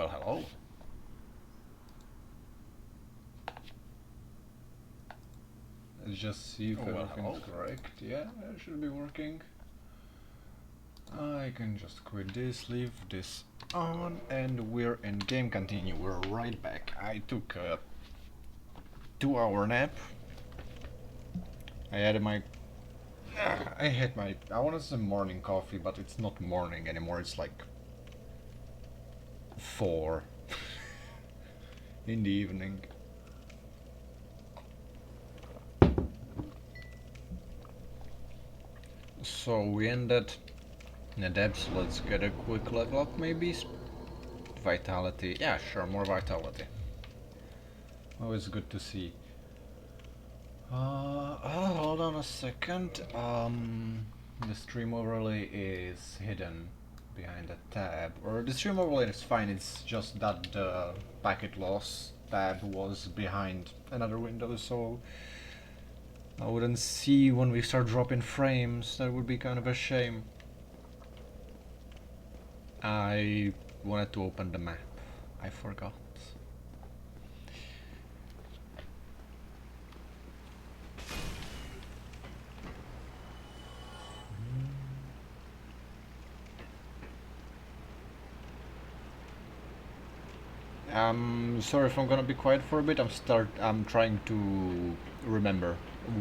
well, hello. Let's just see if everything's correct. Yeah, it should be working. I can just quit this, leave this on, and we're in game. Continue. We're right back. I took a 2-hour nap. I had my I wanted some morning coffee, but it's not morning anymore. It's like 4 in the evening. So we ended in the depths. Let's get a quick level up, maybe. Vitality. Yeah, sure, more vitality. Always good to see. Hold on a second. The stream overlay is hidden behind a tab. Or the stream overlay is fine, it's just that the packet loss tab was behind another window, so I wouldn't see when we start dropping frames. That would be kind of a shame. I wanted to open the map. I forgot. Sorry if I'm gonna be quiet for a bit. I'm trying to remember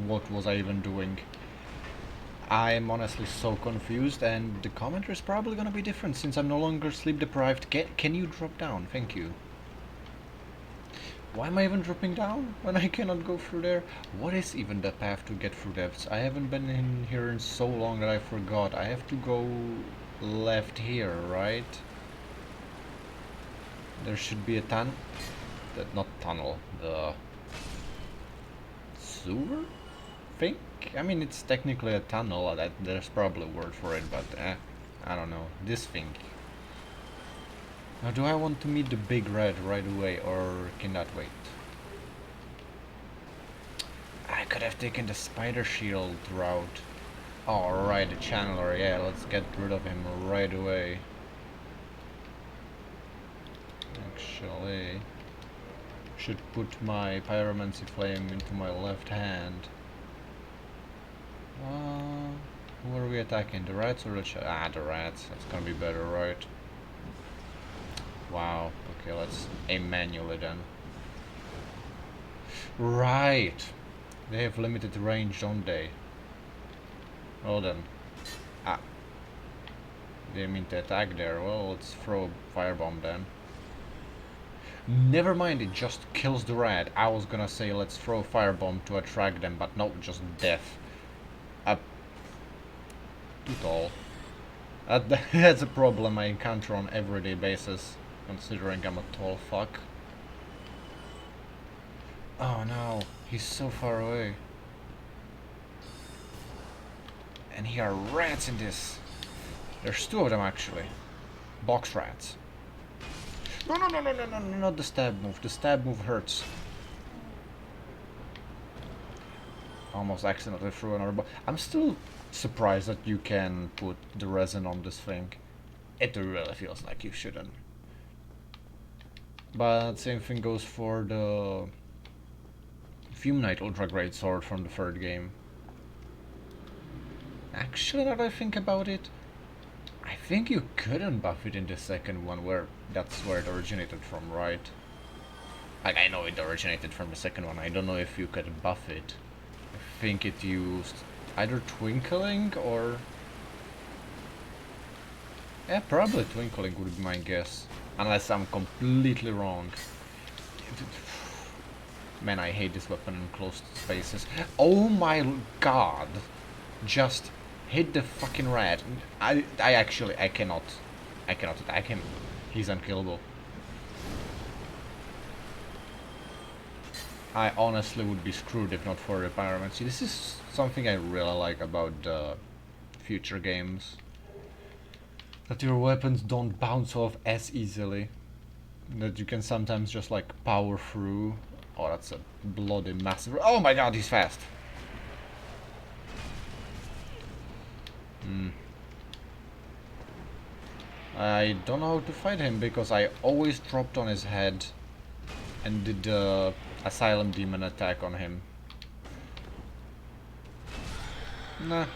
what was I even doing. I'm honestly so confused, and the commentary is probably gonna be different since I'm no longer sleep deprived. Can you drop down? Thank you. Why am I even dropping down when I cannot go through there? What is even the path to get through depths? I haven't been in here in so long that I forgot. I have to go left here, right? There should be a not tunnel, the sewer? Think? I mean, it's technically a tunnel, there's probably a word for it, but I don't know. This thing. Now, do I want to meet the big red right away, or can that wait? I could have taken the spider shield route. Alright, the channeler, yeah, let's get rid of him right away. Actually, should put my pyromancy flame into my left hand. Who are we attacking? The rats or the the rats. That's gonna be better, right? Wow. Okay, let's aim manually then. Right. They have limited range, don't they? Well then. They mean to attack there. Well, let's throw a firebomb then. Never mind, it just kills the rat. I was gonna say let's throw a firebomb to attract them, but no, just death. Too tall. That's a problem I encounter on everyday basis, considering I'm a tall fuck. Oh no, he's so far away. And here are rats in this. There's 2 of them actually. Box rats. No, not the stab move. The stab move hurts. Almost accidentally threw another bomb. I'm still surprised that you can put the resin on this thing. It really feels like you shouldn't. But same thing goes for the Fume Knight Ultra Great Sword from the 3rd game. Actually, now that I think about it, I think you couldn't buff it in the 2nd one, that's where it originated from, right? Like, I know it originated from the 2nd one, I don't know if you could buff it. I think it used either Twinkling or... Yeah, probably Twinkling would be my guess. Unless I'm completely wrong. Man, I hate this weapon in closed spaces. Oh my god! Just hit the fucking rat. I cannot attack him. He's unkillable. I honestly would be screwed if not for the pyromancy. This is something I really like about future games. That your weapons don't bounce off as easily. That you can sometimes just like power through. Oh, that's a bloody massive... Oh my god, he's fast! I don't know how to fight him because I always dropped on his head and did the Asylum Demon attack on him. Nah,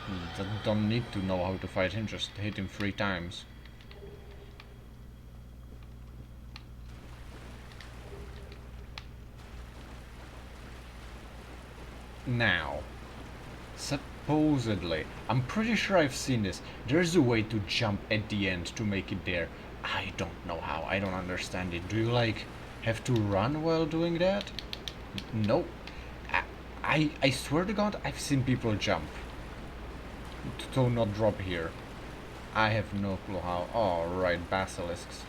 don't need to know how to fight him, just hit him 3 times. Now, supposedly, I'm pretty sure I've seen this, there's a way to jump at the end to make it there. I don't know how, I don't understand it. Do you like have to run while doing that? No. I swear to God, I've seen people jump to not drop here. I have no clue how. Oh, right, basilisks.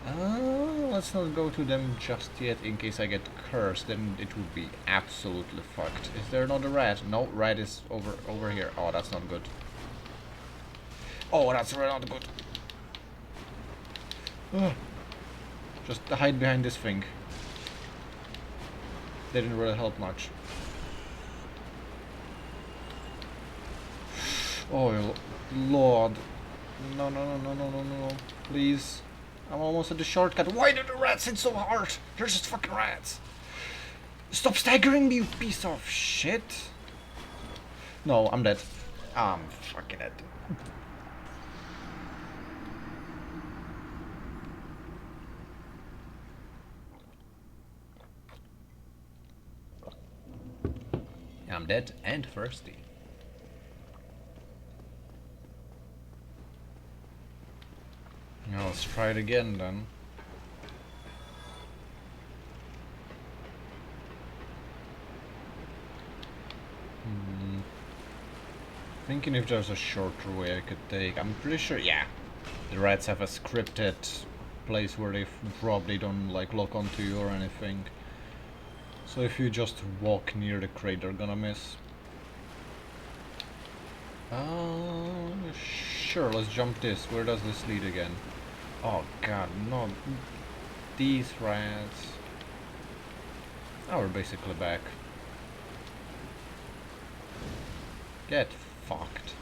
Let's not go to them just yet in case I get cursed, then it would be absolutely fucked. Is there another rat? No, rat is over here. Oh, that's not good. Oh, that's really not good. Just hide behind this thing. Didn't really help much. Oh, Lord. No, no, no, no, no, no, no. Please. I'm almost at the shortcut. Why do the rats hit so hard? They're just fucking rats. Stop staggering me, you piece of shit. No, I'm dead. I'm fucking dead. I'm dead and thirsty. Now let's try it again then. Thinking if there's a shorter way I could take. I'm pretty sure, yeah. The rats have a scripted place where they probably don't like lock onto you or anything. So if you just walk near the crate, they're gonna miss. Sure, let's jump this. Where does this lead again? Oh god, no. These rats. Oh, we're basically back. Get fucked.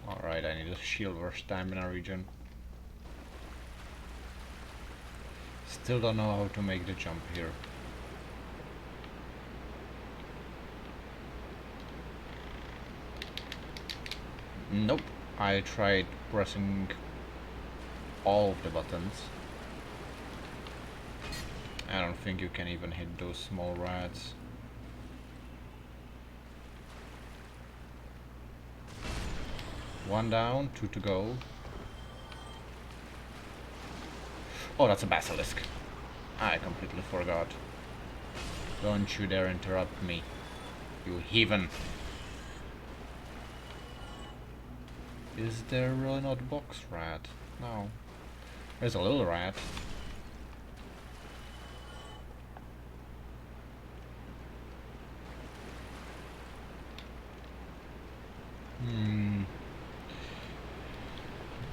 Alright, I need a shield or stamina regen. Still don't know how to make the jump here. Nope. I tried pressing all of the buttons. I don't think you can even hit those small rats. One down, 2 to go. Oh, that's a basilisk. I completely forgot. Don't you dare interrupt me, you heathen. Is there really not a box rat? No. There's a little rat.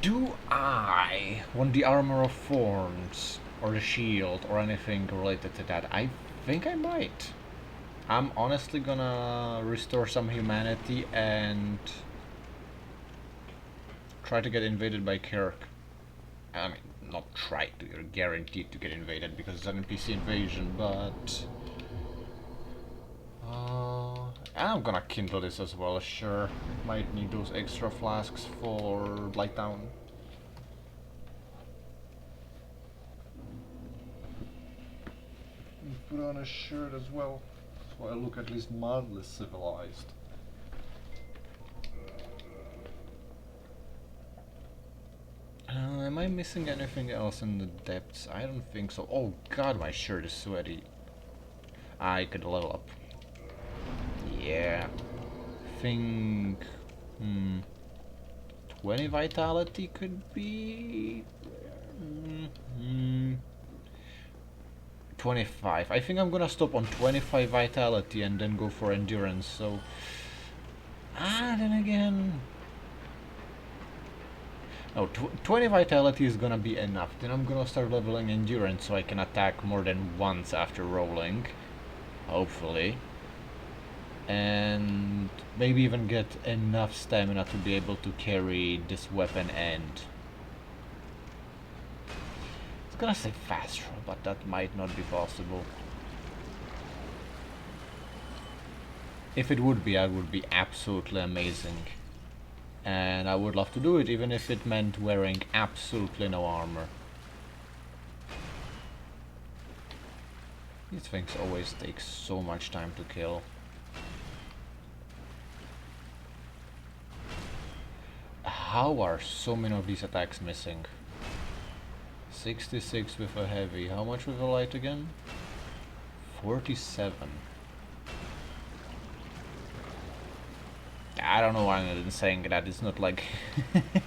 Do I want the armor of thorns or the shield or anything related to that? I think I might. I'm honestly gonna restore some humanity and try to get invaded by Kirk. I mean, not try to, you're guaranteed to get invaded because it's an NPC invasion, but... I'm gonna kindle this as well, sure. Might need those extra flasks for light down. Put on a shirt as well, so I look at least mildly civilized. Am I missing anything else in the depths? I don't think so. Oh god, my shirt is sweaty. I could level up. Yeah. Think... 20 vitality could be... 25. I think I'm gonna stop on 25 vitality and then go for endurance, so... then again... No, 20 vitality is gonna be enough. Then I'm gonna start leveling endurance so I can attack more than once after rolling. Hopefully. and maybe even get enough stamina to be able to carry this weapon. And I was gonna say fast draw, but that might not be possible. If it would be, that would be absolutely amazing. And I would love to do it, even if it meant wearing absolutely no armor. These things always take so much time to kill. How are so many of these attacks missing? 66 with a heavy. How much with a light again? 47. I don't know why I'm saying that. It's not like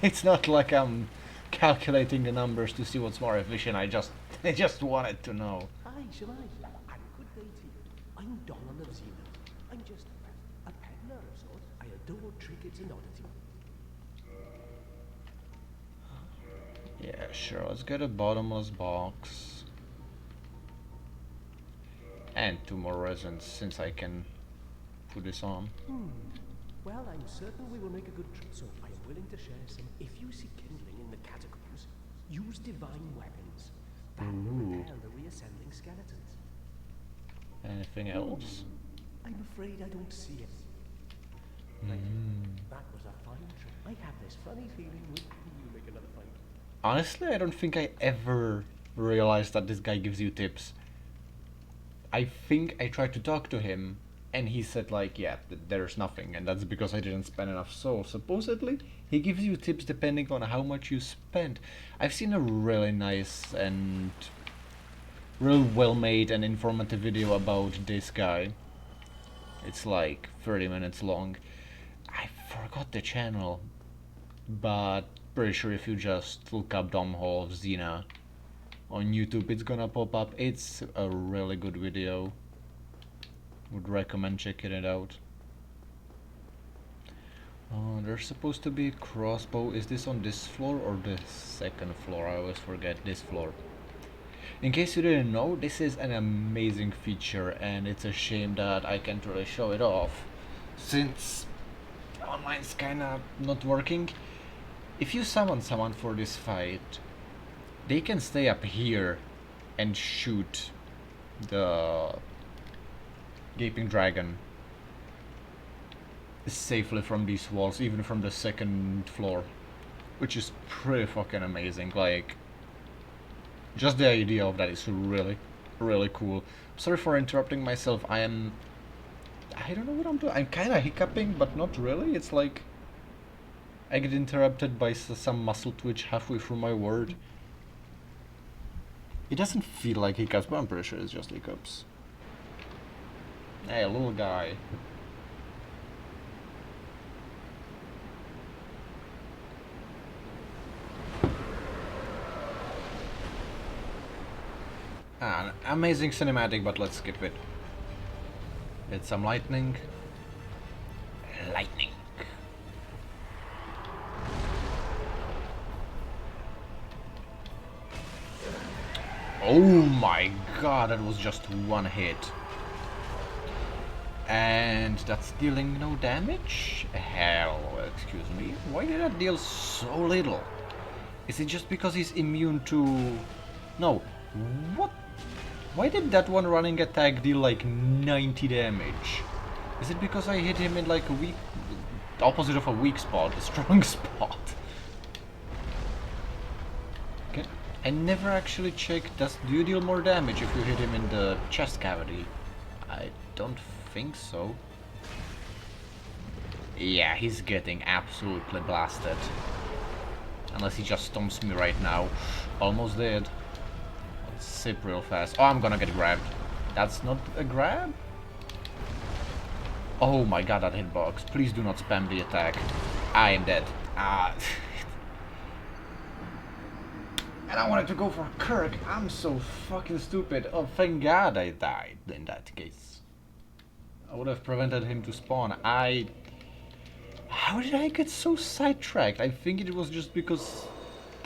it's not like I'm calculating the numbers to see what's more efficient. I just wanted to know. Aye, shall I? And good day to you. I'm Donald of Zena. I'm just a peddler of sorts. I adore trinkets and oddities. Yeah, sure. Let's get a bottomless box. And 2 more resins, since I can put this on. Well, I'm certain we will make a good trip, so I am willing to share some. If you see kindling in the catacombs, use divine weapons. That will repel the reassembling skeletons. Anything else? I'm afraid I don't see it. That was a fine trip. I have this funny feeling you make another fight. Honestly, I don't think I ever realized that this guy gives you tips. I think I tried to talk to him, and he said like, yeah, there's nothing, and that's because I didn't spend enough souls. Supposedly, he gives you tips depending on how much you spend. I've seen a really nice and real well-made and informative video about this guy. It's like 30 minutes long. I forgot the channel, but pretty sure if you just look up Domhall of Xena on YouTube, it's gonna pop up. It's a really good video. Would recommend checking it out. Oh, there's supposed to be a crossbow. Is this on this floor or the second floor? I always forget this floor. In case you didn't know, this is an amazing feature, and it's a shame that I can't really show it off, since online's kinda not working. If you summon someone for this fight, they can stay up here and shoot the Gaping Dragon safely from these walls, even from the second floor, which is pretty fucking amazing. Like, just the idea of that is really, really cool. Sorry for interrupting myself. I don't know what I'm doing. I'm kinda hiccuping, but not really. It's like I get interrupted by some muscle twitch halfway through my word. It doesn't feel like hiccups, but I'm pretty sure it's just hiccups. Hey, little guy. An amazing cinematic, but let's skip it. Get some lightning. Lightning. Oh my god, that was just one hit. And that's dealing no damage? Hell, excuse me. Why did that deal so little? Is it just because he's immune to... No. What? Why did that one running attack deal like 90 damage? Is it because I hit him in like a weak... opposite of a weak spot, a strong spot? Okay. I never actually checked, do you deal more damage if you hit him in the chest cavity? I don't think so. Yeah, he's getting absolutely blasted. Unless he just stomps me right now. Almost did. Let's sip real fast. Oh, I'm gonna get grabbed. That's not a grab? Oh my god, that hitbox. Please do not spam the attack. I am dead. Ah. And I wanted to go for Kirk. I'm so fucking stupid. Oh, thank god I died in that case. I would have prevented him to spawn. How did I get so sidetracked? I think it was just because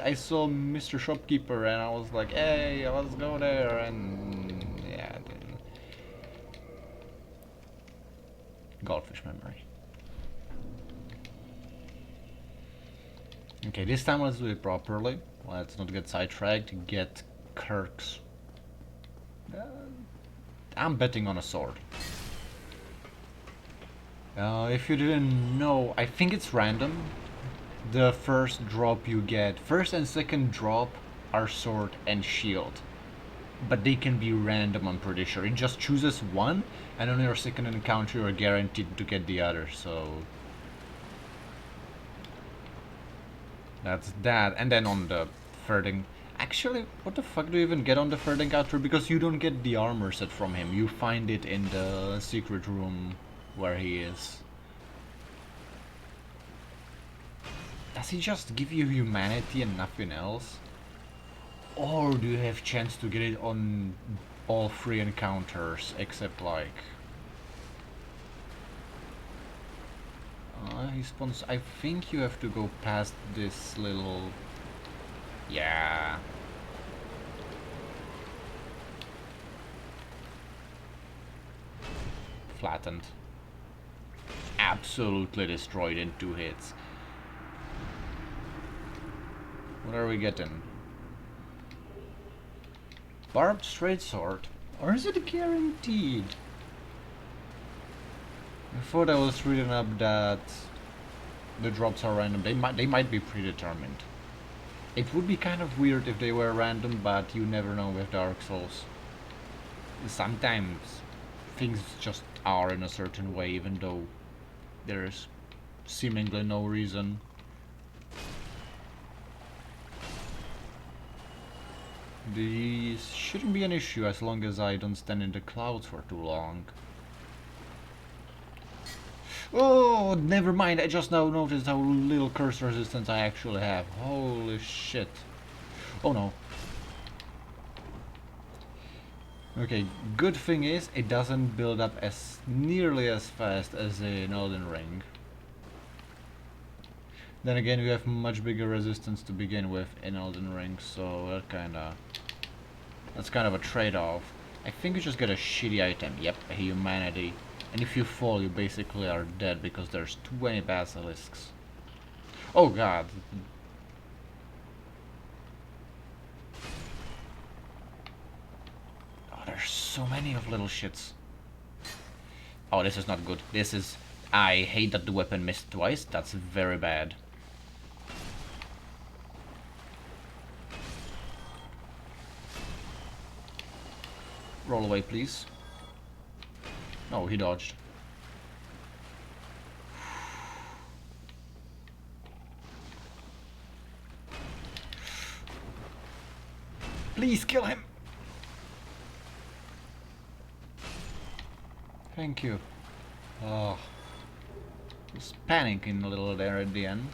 I saw Mr. Shopkeeper and I was like, hey, let's go there, and yeah, I didn't. Goldfish memory. Okay, this time let's do it properly. Let's not get sidetracked. Get Kirk's. I'm betting on a sword. If you didn't know, I think it's random. The first drop you get, first and second drop are sword and shield. But they can be random, I'm pretty sure. It just chooses one, and on your second encounter you're guaranteed to get the other, so... That's that. And then on the third... Actually, what the fuck do you even get on the third encounter? Because you don't get the armor set from him. You find it in the secret room where he is. Does he just give you humanity and nothing else? Or do you have chance to get it on all 3 encounters, except like... he spawns... I think you have to go past this little... Yeah... Flattened. Absolutely destroyed in 2 hits. What are we getting? Barbed straight sword? Or is it guaranteed? I thought I was reading up that the drops are random. They might be predetermined. It would be kind of weird if they were random, but you never know with Dark Souls. Sometimes things just are in a certain way, even though there's seemingly no reason. This shouldn't be an issue as long as I don't stand in the clouds for too long. Oh, never mind, I just now noticed how little curse resistance I actually have. Holy shit. Oh no. Okay, good thing is it doesn't build up as nearly as fast as in Elden Ring. Then again, you have much bigger resistance to begin with in Elden Ring, so that's kind of a trade-off. I think you just get a shitty item. Yep, a humanity. And if you fall, you basically are dead because there's 20 basilisks. Oh god. Oh, there's so many of little shits. Oh, this is not good. This is... I hate that the weapon missed twice. That's very bad. Roll away, please. No, he dodged. Please kill him! Thank you. Oh. Was panicking a little there at the end.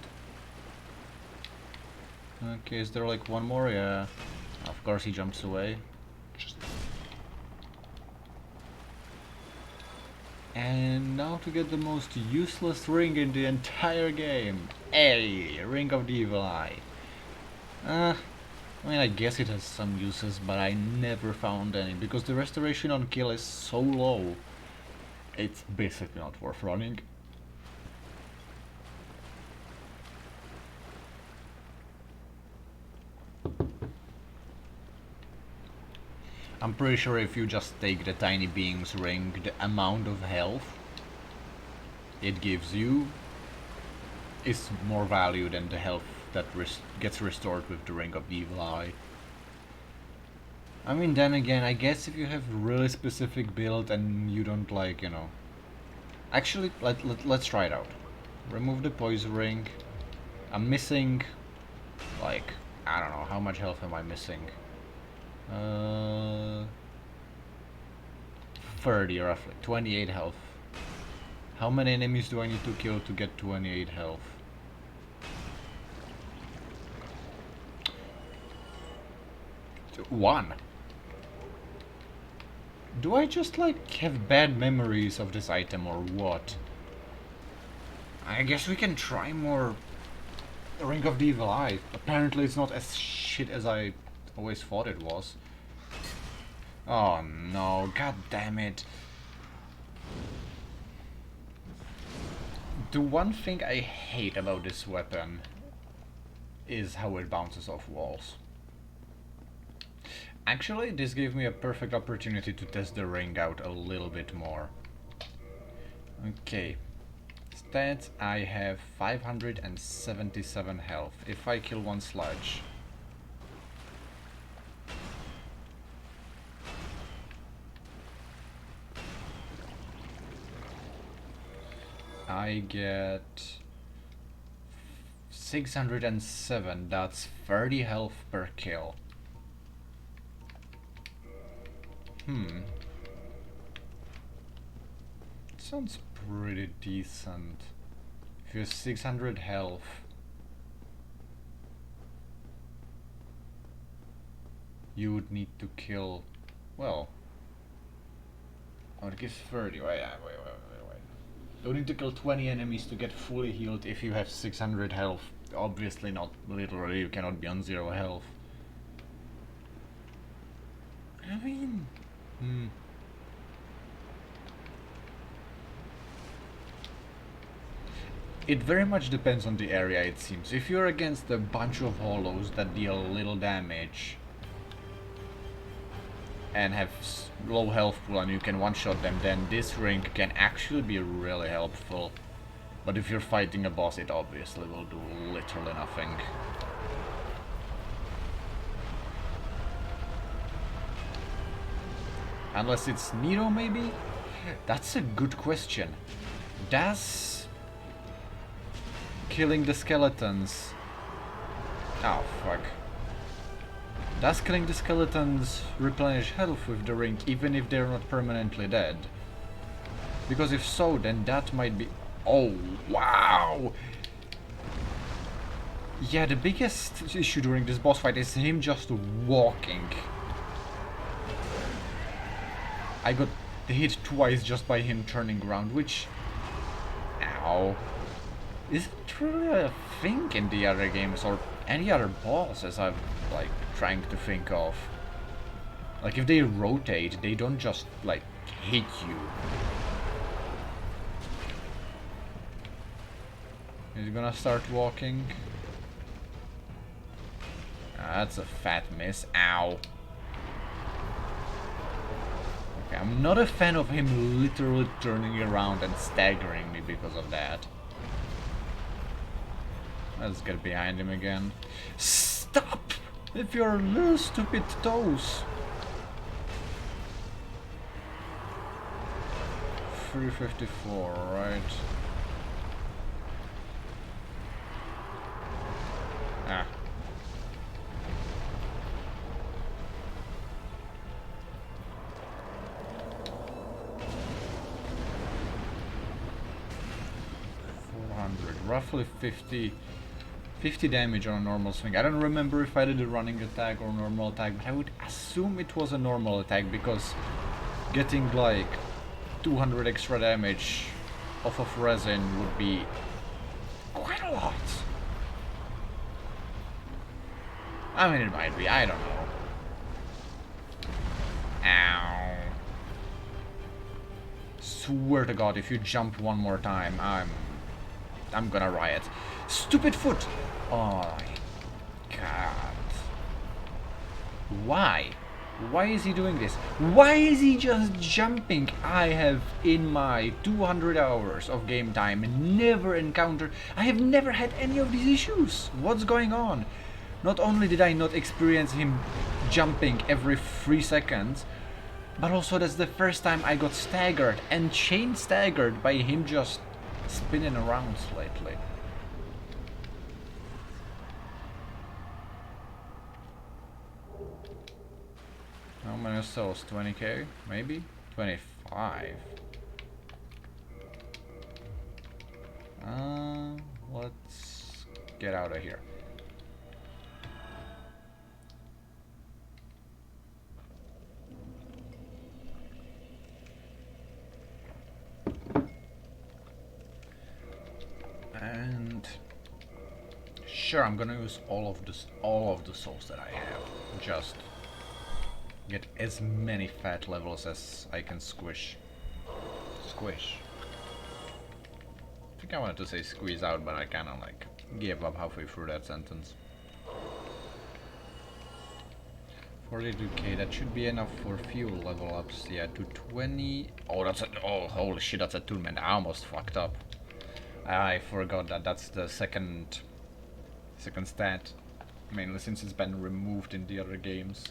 Okay, is there like one more? Yeah. Of course he jumps away. Just... And now to get the most useless ring in the entire game. Hey, Ring of the Evil Eye. I mean, I guess it has some uses, but I never found any, because the restoration on kill is so low. It's basically not worth running. I'm pretty sure if you just take the Tiny Being's ring, the amount of health it gives you is more value than the health that gets restored with the Ring of Evil Eye. I mean, then again, I guess if you have really specific build and you don't like, you know... Actually, let's try it out. Remove the poison ring. I'm missing, like, I don't know, how much health am I missing? 30 roughly, 28 health. How many enemies do I need to kill to get 28 health? One. Do I just like have bad memories of this item or what? I guess we can try more Ring of the Evil Eye. Apparently it's not as shit as I always thought it was. Oh no, god damn it. The one thing I hate about this weapon is how it bounces off walls. Actually, this gave me a perfect opportunity to test the ring out a little bit more. Okay. Stats, I have 577 health. If I kill one sludge... I get 607, that's 30 health per kill. Sounds pretty decent. If you have 600 health, you would need to kill, well, oh, it gives 30, wait. You need to kill 20 enemies to get fully healed if you have 600 health. Obviously not, literally, you cannot be on 0 health. I mean... It very much depends on the area, it seems. If you're against a bunch of hollows that deal little damage and have low health pool and you can one-shot them, then this ring can actually be really helpful. But if you're fighting a boss, it obviously will do literally nothing. Unless it's Nero, maybe? That's a good question. Does killing the skeletons... Oh, fuck. Does killing the skeletons replenish health with the ring, even if they're not permanently dead? Because if so, then that might be... Oh, wow! Yeah, the biggest issue during this boss fight is him just walking. I got hit twice just by him turning around, which... Ow. Isn't really a thing in the other games or any other bosses I'm, like, trying to think of. Like, if they rotate, they don't just, like, hit you. He's gonna start walking. That's a fat miss. Ow. Okay, I'm not a fan of him literally turning around and staggering me because of that. Let's get behind him again. Stop! With your little stupid toes! 354, right? Ah. Roughly 50 damage on a normal swing. I don't remember if I did a running attack or normal attack, but I would assume it was a normal attack because getting like 200 extra damage off of resin would be quite a lot. I mean, it might be, I don't know. Ow. Swear to God, if you jump one more time, I'm gonna riot. Stupid foot! Oh my God. Why? Why is he doing this? Why is he just jumping? I have, in my 200 hours of game time, never encountered... I have never had any of these issues. What's going on? Not only did I not experience him jumping every 3 seconds, but also that's the first time I got staggered and chain staggered by him just spinning around slightly. How many souls? 20k? Maybe? 25. Let's get out of here. And sure, I'm gonna use all of the souls that I have. Just get as many fat levels as I can squish. Squish. think I wanted to say squeeze out, but I kinda like gave up halfway through that sentence. 42k, that should be enough for fuel level ups. Yeah, to 20. Oh, that's a. Oh, holy shit, that's attunement. I almost fucked up. I forgot that that's the second stat. Mainly since it's been removed in the other games.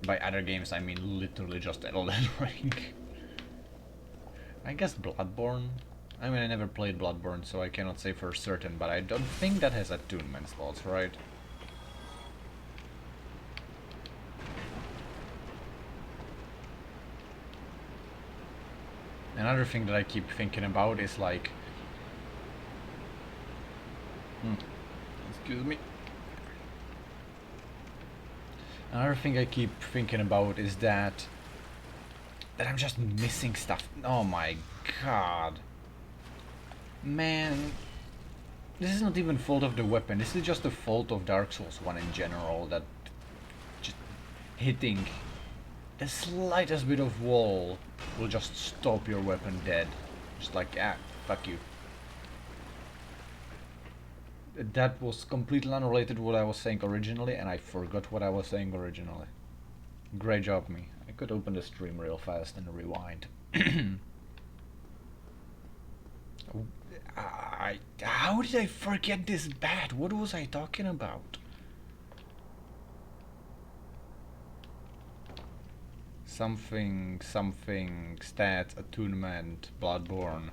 By other games, I mean literally just Elden Ring. I guess Bloodborne? I mean, I never played Bloodborne, so I cannot say for certain, but I don't think that has attunement slots, right? Another thing that I keep thinking about is like... Excuse me. Another thing I keep thinking about is that I'm just missing stuff. Oh my god. Man, this is not even fault of the weapon. This is just the fault of Dark Souls 1 in general, that just hitting the slightest bit of wall will just stop your weapon dead. Just like, ah, fuck you. That was completely unrelated to what I was saying originally, and I forgot what I was saying originally. Great job, me. I could open the stream real fast and rewind. How did I forget this bad? What was I talking about? Something, stats, attunement, Bloodborne.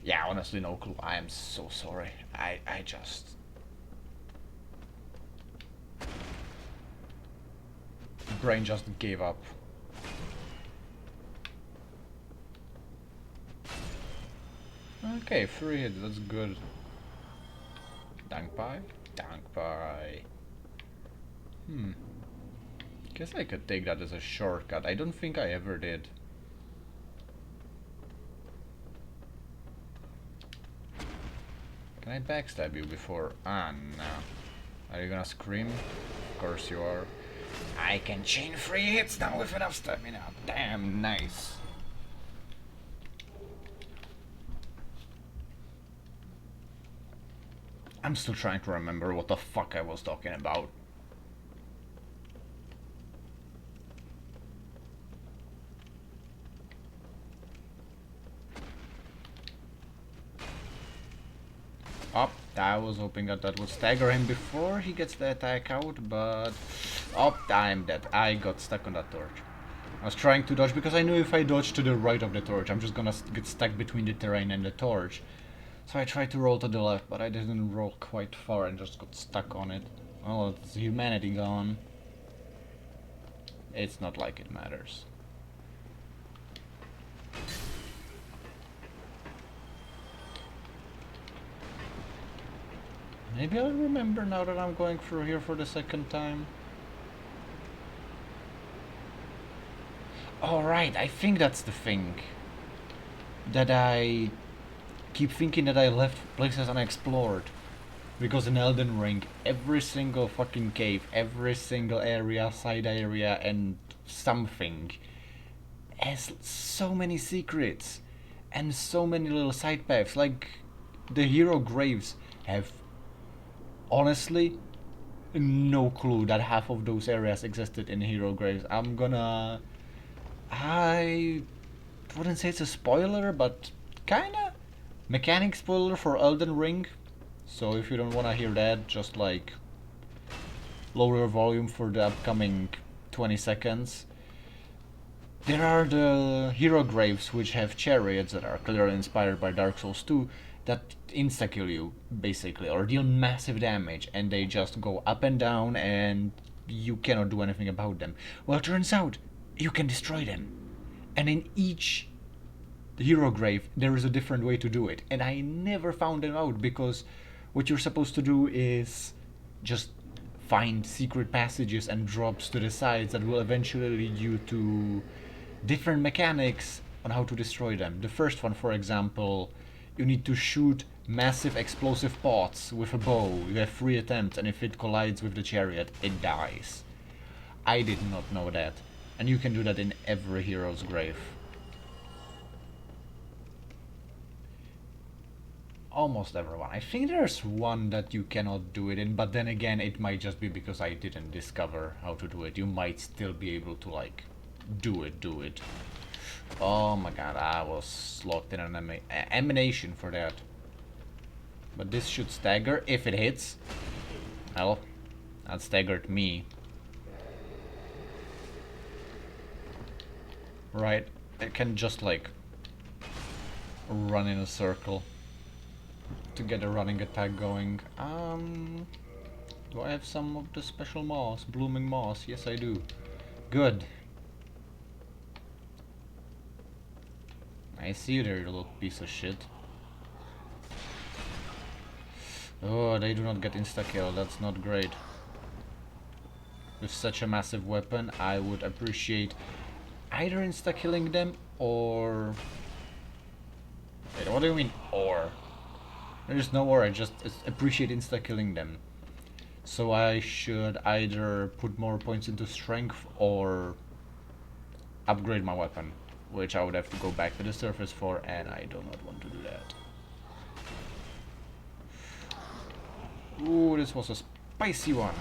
Yeah, honestly, no clue. I am so sorry. I just... Brain just gave up. Okay, 3 hits, that's good. Dank pie? Dank pie. Guess I could take that as a shortcut. I don't think I ever did. Can I backstab you before? Ah, no. Are you gonna scream? Of course you are. I can chain 3 hits now with enough stamina. Damn, nice. I'm still trying to remember what the fuck I was talking about. Oh, I was hoping that that would stagger him before he gets the attack out, but... Oh, I'm dead. I got stuck on that torch. I was trying to dodge because I knew if I dodge to the right of the torch, I'm just gonna get stuck between the terrain and the torch. So I tried to roll to the left, but I didn't roll quite far and just got stuck on it. Well, it's humanity gone. It's not like it matters. Maybe I'll remember now that I'm going through here for the second time. Alright, I think that's the thing. That I keep thinking that I left places unexplored. Because in Elden Ring, every single fucking cave, every single area, side area, and something has so many secrets and so many little side paths. Like, the hero graves have honestly no clue that half of those areas existed in hero graves. I wouldn't say it's a spoiler, but kinda mechanic spoiler for Elden Ring. So if you don't wanna hear that, just like lower your volume for the upcoming 20 seconds. There are the hero graves which have chariots that are clearly inspired by Dark Souls 2 that insta-kill you, basically, or deal massive damage, and they just go up and down and you cannot do anything about them. Well, it turns out you can destroy them. And in each hero grave there is a different way to do it, and I never found them out because what you're supposed to do is just find secret passages and drops to the sides that will eventually lead you to different mechanics on how to destroy them. The first one, for example, you need to shoot massive explosive pots with a bow. You have 3 attempts, and if it collides with the chariot, it dies. I did not know that. And you can do that in every hero's grave. almost everyone. I think there's one that you cannot do it in, but then again, it might just be because I didn't discover how to do it. You might still be able to, like, do it. Oh my god, I was locked in an emanation for that. But this should stagger if it hits. Well, that staggered me. Right, it can just, like, run in a circle to get a running attack going. Do I have some of the special moss? Blooming moss? Yes, I do. Good. I see you there, you little piece of shit. Oh, they do not get insta-kill. That's not great. With such a massive weapon, I would appreciate either insta-killing them or... Wait, what do you mean, or? There's no or, I just appreciate insta-killing them. So I should either put more points into strength or upgrade my weapon, which I would have to go back to the surface for, and I do not want to do that. Ooh, this was a spicy one.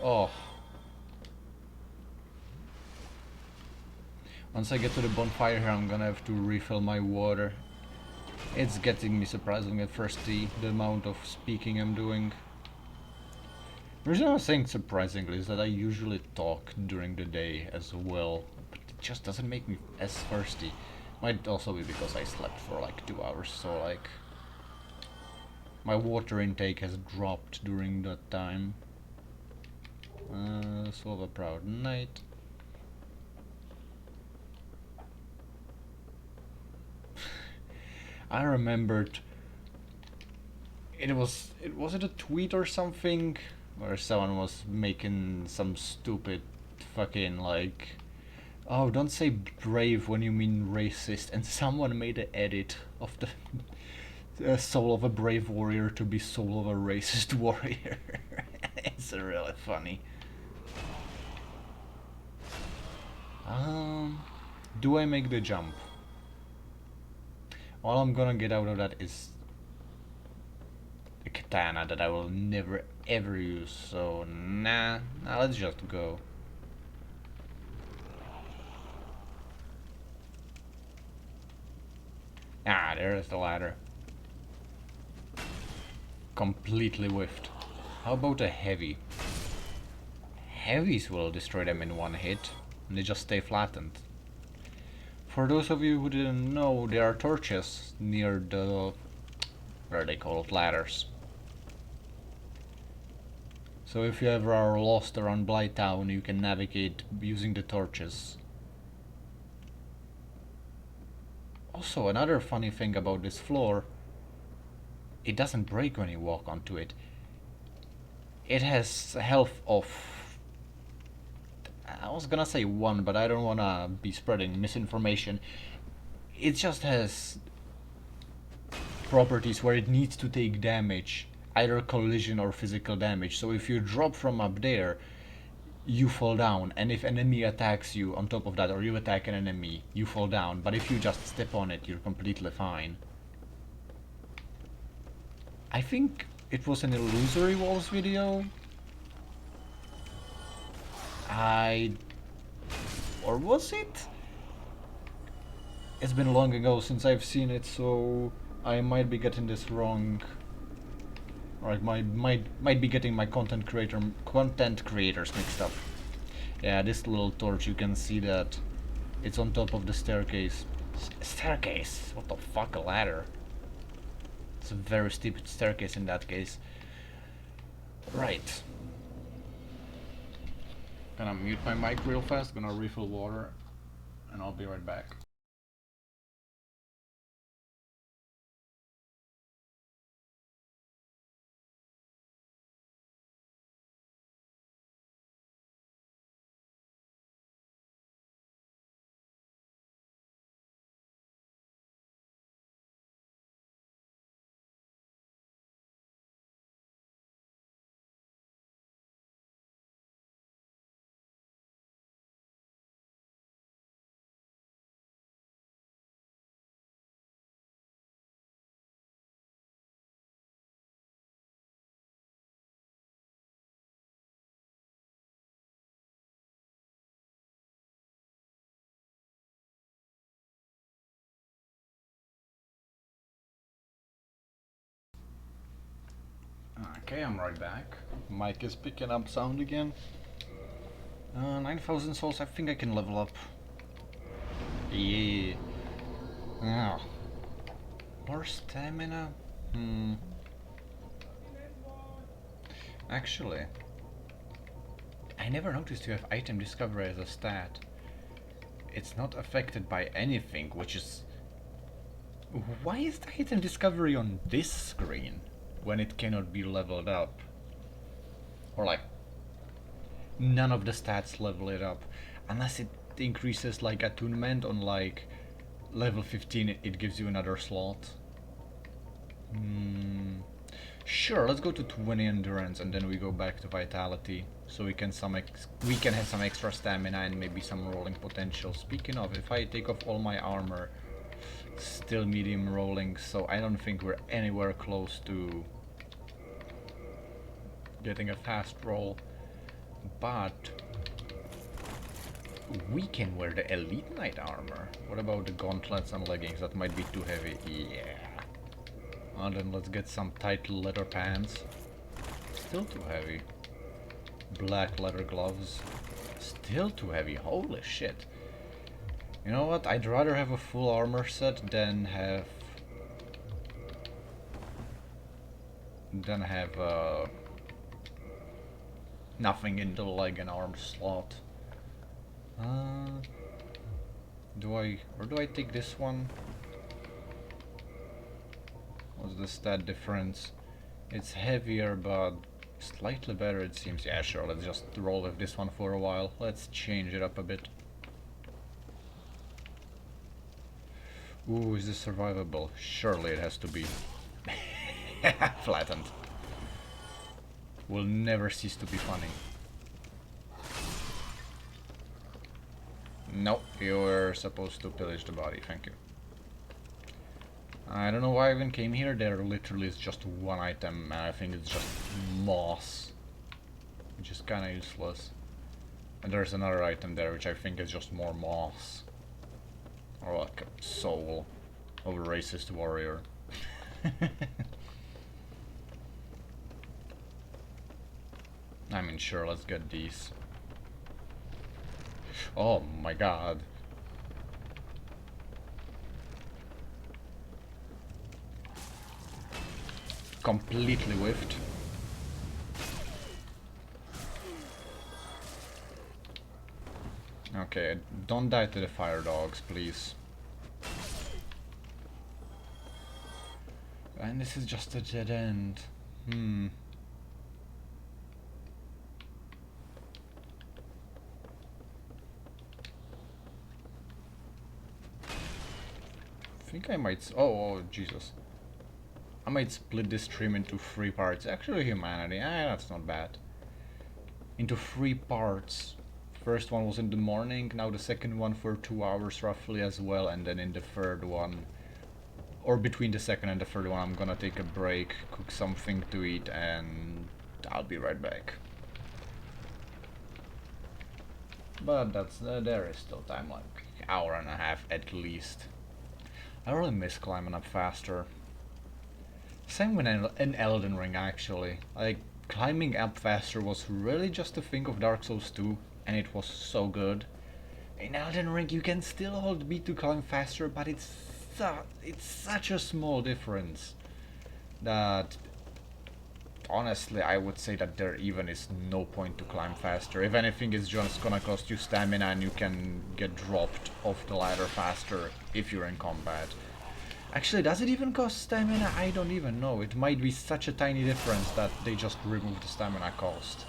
Oh. Once I get to the bonfire here, I'm gonna have to refill my water. It's getting me surprisingly thirsty, the amount of speaking I'm doing. The reason I'm saying surprisingly is that I usually talk during the day as well, but it just doesn't make me as thirsty. Might also be because I slept for like 2 hours, so like my water intake has dropped during that time. So have a proud night. I remembered was it a tweet or something where someone was making some stupid fucking like, oh, don't say brave when you mean racist, and someone made an edit of the soul of a brave warrior to be soul of a racist warrior. It's really funny. Do I make the jump? All I'm gonna get out of that is a katana that I will never ever use, so nah, let's just go. Ah, there's the ladder. Completely whiffed. How about a heavy? Heavies will destroy them in one hit, and they just stay flattened. For those of you who didn't know, there are torches near the... what are they called? Ladders. So if you ever are lost around Blighttown, you can navigate using the torches. Also, another funny thing about this floor, it doesn't break when you walk onto it. It has health of... I was gonna say 1, but I don't wanna be spreading misinformation. It just has properties where it needs to take damage, either collision or physical damage. So if you drop from up there, you fall down, and if enemy attacks you on top of that, or you attack an enemy, you fall down, but if you just step on it, you're completely fine. I think it was an Illusory Walls video. Or was it? It's been long ago since I've seen it, so I might be getting this wrong. Or I might be getting my content creators mixed up. Yeah, this little torch, you can see that it's on top of the staircase. Staircase? What the fuck, a ladder? It's a very steep staircase in that case. Right. Gonna mute my mic real fast, gonna refill water, and I'll be right back. Okay, I'm right back. Mic is picking up sound again. 9,000 souls, I think I can level up. Yeah. Ah. More stamina? Actually, I never noticed you have item discovery as a stat. It's not affected by anything, which is... Why is the item discovery on this screen when it cannot be leveled up? Or like, none of the stats level it up. Unless it increases like attunement on like level 15, it gives you another slot. Sure, let's go to 20 endurance and then we go back to vitality, so we can have some extra stamina and maybe some rolling potential. Speaking of, if I take off all my armor, still medium rolling, so I don't think we're anywhere close to getting a fast roll. But we can wear the elite knight armor. What about the gauntlets and leggings? That might be too heavy. Yeah. And then let's get some tight leather pants. Still too heavy. Black leather gloves. Still too heavy. Holy shit. You know what? I'd rather have a full armor set than have nothing in the leg and arm slot. Do I take this one? What's the stat difference? It's heavier, but slightly better it seems. Yeah, sure, let's just roll with this one for a while. Let's change it up a bit. Ooh, is this survivable? Surely it has to be. Flattened. Will never cease to be funny. Nope, you were supposed to pillage the body, thank you. I don't know why I even came here. There literally is just one item, and I think it's just moss, which is kinda useless. And there's another item there, which I think is just more moss. Or like a soul of a racist warrior. I mean, sure, let's get these. Oh my god. Completely whiffed. Okay, don't die to the fire dogs, please. And this is just a dead end. I think I might... Oh, Jesus. I might split this stream into 3 parts. Actually, humanity. That's not bad. Into 3 parts. First one was in the morning, now the second one for 2 hours roughly as well, and then in the third one, or between the second and the third one, I'm gonna take a break, cook something to eat, and I'll be right back. But that's there is still time, like hour and a half at least. I really miss climbing up faster. Same with in Elden Ring actually. Like, climbing up faster was really just a thing of Dark Souls 2, and it was so good. In Elden Ring you can still hold B to climb faster, but it's such a small difference that honestly I would say that there even is no point to climb faster. If anything, it's just gonna cost you stamina and you can get dropped off the ladder faster if you're in combat. Actually, does it even cost stamina? I don't even know. It might be such a tiny difference that they just remove the stamina cost.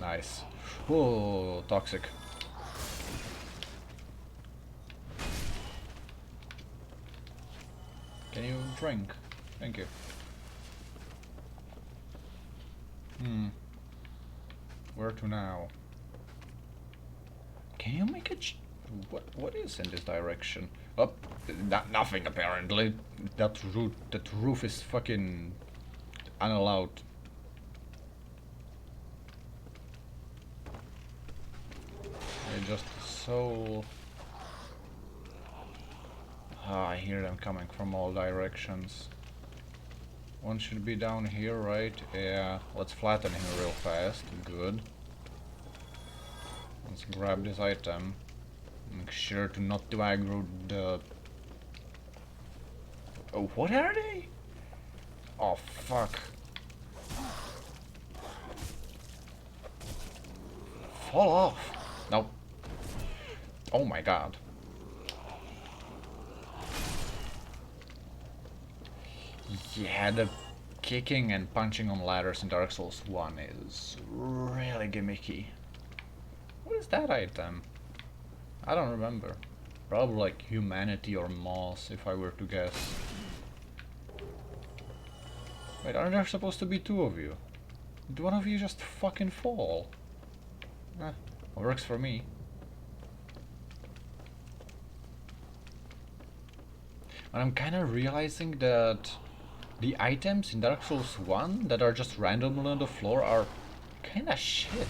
Nice. Whoa, toxic. Can you drink? Thank you. Where to now? Can you make a what is in this direction? Oh, nothing apparently. That roof is fucking unallowed. Just soul. Ah, I hear them coming from all directions. One should be down here, right? Yeah, let's flatten him real fast. Good. Let's grab this item. Make sure to not to aggro the... Oh, what are they? Oh, fuck. Fall off. No. Oh my god. Yeah, the kicking and punching on ladders in Dark Souls 1 is really gimmicky. What is that item? I don't remember. Probably like humanity or moss, if I were to guess. Wait, aren't there supposed to be two of you? Did one of you just fucking fall? Eh, works for me. And I'm kinda realizing that the items in Dark Souls 1 that are just randomly on the floor are kinda shit.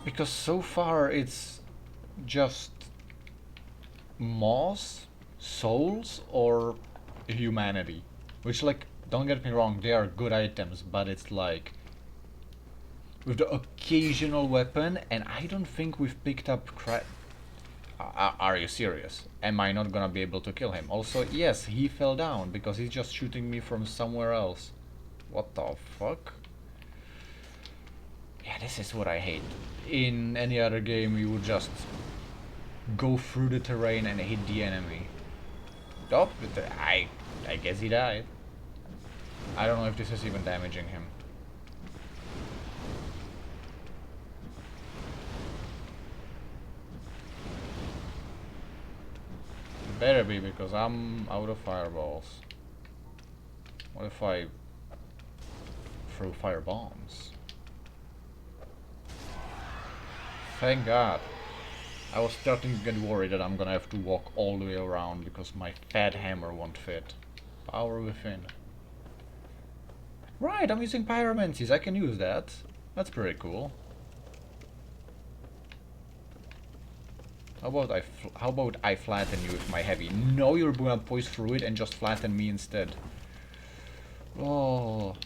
Because so far it's just moss, souls, or humanity. Which, like, don't get me wrong, they are good items, but it's like with the occasional weapon, and I don't think we've picked up are you serious? Am I not gonna be able to kill him? Also, yes, he fell down because he's just shooting me from somewhere else. What the fuck? Yeah, this is what I hate. In any other game, you would just go through the terrain and hit the enemy. Oh, I guess he died. I don't know if this is even damaging him. Better be, because I'm out of fireballs. What if I throw fire bombs? Thank God. I was starting to get worried that I'm gonna have to walk all the way around because my fat hammer won't fit. Power within. Right, I'm using pyromancies. I can use that. That's pretty cool. How about I flatten you with my heavy? No, you're gonna poise through it and just flatten me instead. Oh.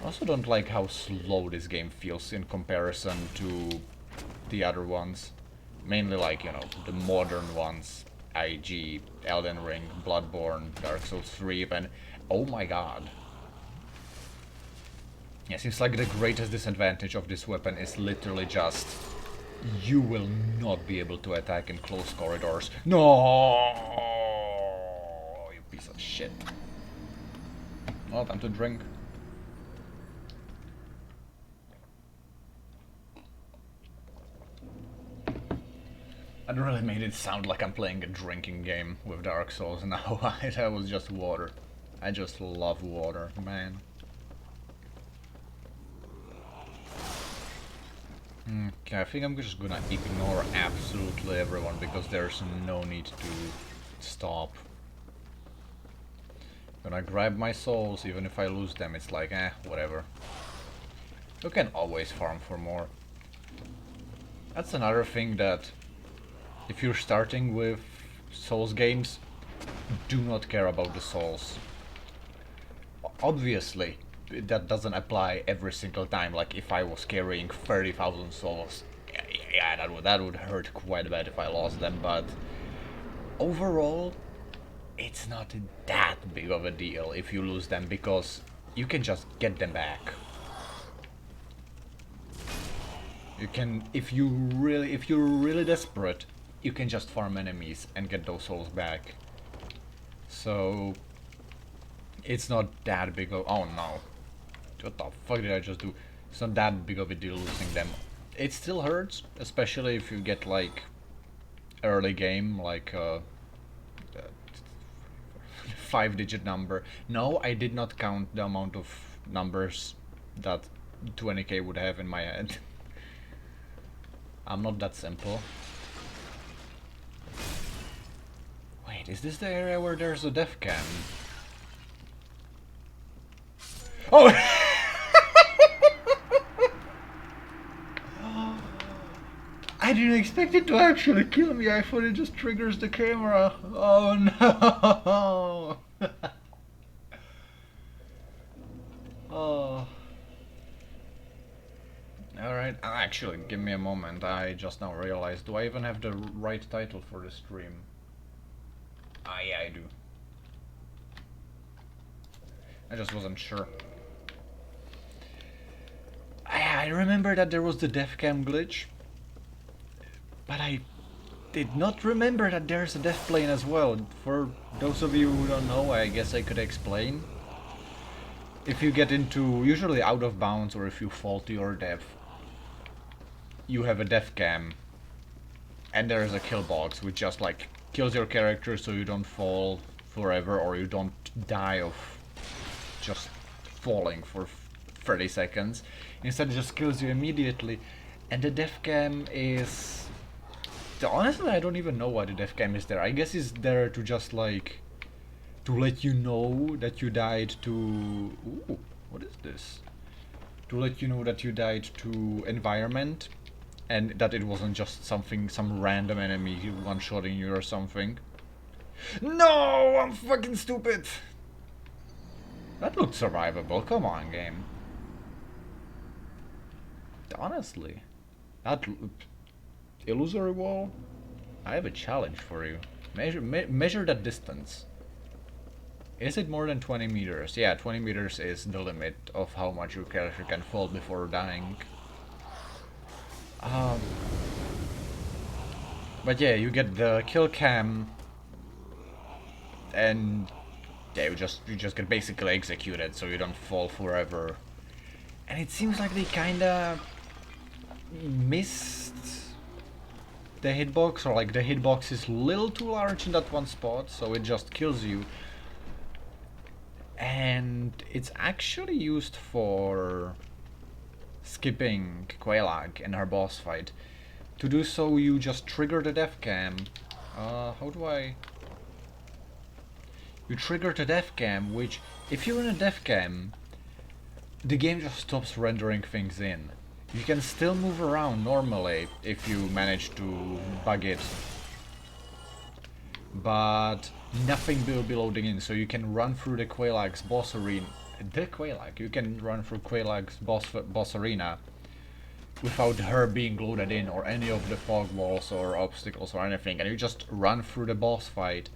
I also don't like how slow this game feels in comparison to the other ones. Mainly like, you know, the modern ones. IG, Elden Ring, Bloodborne, Dark Souls 3, and oh my god. Yeah, seems like the greatest disadvantage of this weapon is literally just you will not be able to attack in close corridors. No, you piece of shit. Well, time to drink. I really made it sound like I'm playing a drinking game with Dark Souls. No, that was just water. I just love water, man. Okay, I think I'm just gonna ignore absolutely everyone because there's no need to stop. Gonna grab my souls, even if I lose them, it's like, whatever. You can always farm for more. That's another thing that, if you're starting with Souls games, do not care about the souls. Obviously, that doesn't apply every single time. Like if I was carrying 30,000 souls, yeah, that would hurt quite bad if I lost them. But overall, it's not that big of a deal if you lose them because you can just get them back. You can, if you're really desperate, you can just farm enemies and get those souls back. So it's not that big of... Oh no. What the fuck did I just do? It's not that big of a deal losing them. It still hurts, especially if you get like early game, like 5-digit number. No, I did not count the amount of numbers that 20k would have in my head. I'm not that simple. Wait, is this the area where there's a death cam? Oh! I didn't expect it to actually kill me. I thought it just triggers the camera. Oh no! Oh. Alright, actually, give me a moment. I just now realized. Do I even have the right title for the stream? Ah, yeah, I do. I just wasn't sure. I remember that there was the deathcam glitch, but I did not remember that there's a death plane as well. For those of you who don't know, I guess I could explain. If you get into, usually out of bounds, or if you fall to your death, you have a death cam, and there's a kill box, which just like kills your character so you don't fall forever, or you don't die of just falling for 30 seconds. Instead it just kills you immediately. And the death cam is... honestly, I don't even know why the death cam is there. I guess it's there to just like... to let you know that you died to... Ooh, what is this? To let you know that you died to environment, and that it wasn't just something, some random enemy one-shotting you or something. No! I'm fucking stupid! That looked survivable, come on, game. Honestly. That... illusory wall? I have a challenge for you. Measure that distance. Is it more than 20 meters? Yeah, 20 meters is the limit of how much your character can fall before dying. But yeah, you get the kill cam, and yeah, you just get basically executed, so you don't fall forever. And it seems like they kinda missed the hitbox, or like the hitbox is a little too large in that one spot, so it just kills you. And it's actually used for skipping Quelaag in her boss fight. To do so, you just trigger the death cam. How do I... You trigger the death cam, which, if you're in a death cam, the game just stops rendering things in. You can still move around normally if you manage to bug it, but nothing will be loading in, so you can run through the Quelaag's boss arena. You can run through Quelaag's boss arena without her being loaded in, or any of the fog walls or obstacles or anything, and you just run through the boss fight,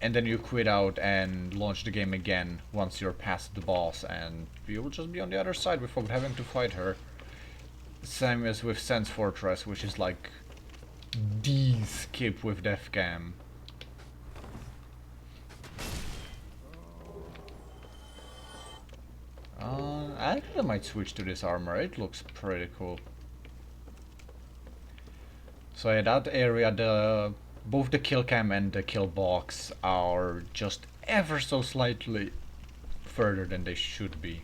and then you quit out and launch the game again once you're past the boss, and you will just be on the other side without having to fight her. Same as with Sense Fortress, which is like the skip with Deathcam. I think I might switch to this armor, it looks pretty cool. So yeah, that area, both the kill cam and the kill box are just ever so slightly further than they should be.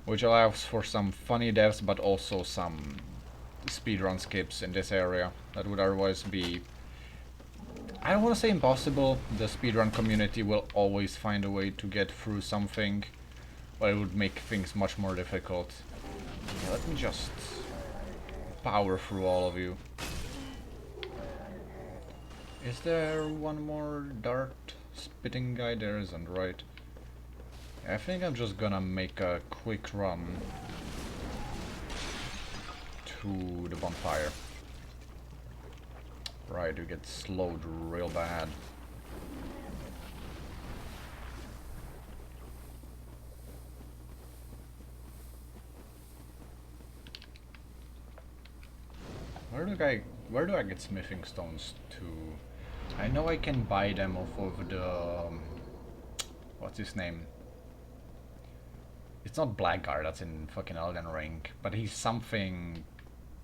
Which allows for some funny deaths, but also some speedrun skips in this area that would otherwise be... I don't want to say impossible. The speedrun community will always find a way to get through something, but it would make things much more difficult. Yeah, let me just power through all of you. Is there one more dart spitting guy? There isn't, right? I think I'm just gonna make a quick run to the bonfire. Right, you get slowed real bad. Where do I get smithing stones to? I know I can buy them off of the what's his name? It's not Blackguard, that's in fucking Elden Ring, but he's something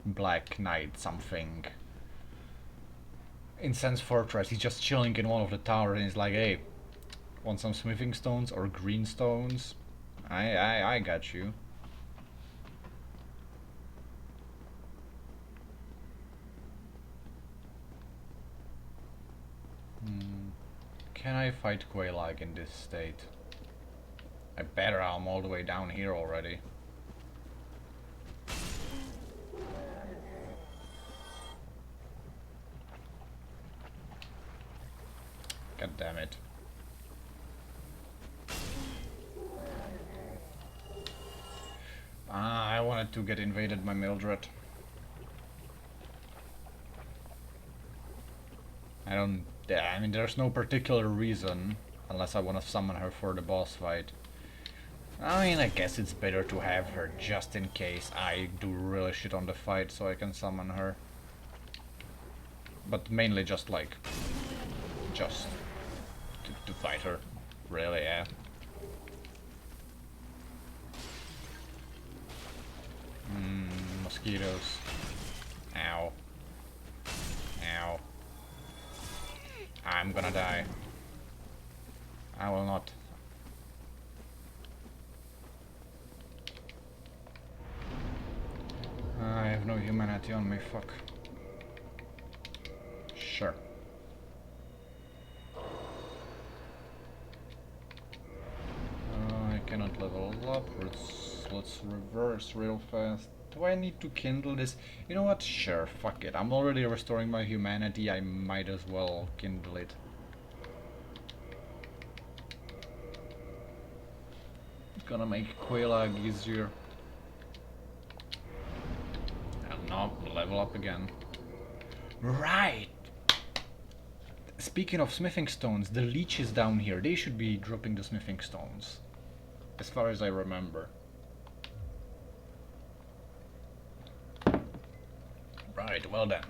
Black Knight something. In Sense Fortress, he's just chilling in one of the towers and he's like, hey, want some smithing stones or green stones? I got you. Can I fight Quelaag in this state? I better, I'm all the way down here already. God damn it. Ah, I wanted to get invaded by Mildred. I mean, there's no particular reason, unless I want to summon her for the boss fight. I mean, I guess it's better to have her just in case I do really shit on the fight so I can summon her. But mainly just like, just to fight her, really, yeah. Mosquitoes. Ow. Ow. I'm gonna die. I will not. I have no humanity on me, fuck. Sure. I cannot level up. Let's reverse real fast. Do I need to kindle this? You know what? Sure, fuck it. I'm already restoring my humanity. I might as well kindle it. It's gonna make Quailag easier. And now level up again. Right! Speaking of smithing stones, the leeches down here, they should be dropping the smithing stones. As far as I remember. Right, well then.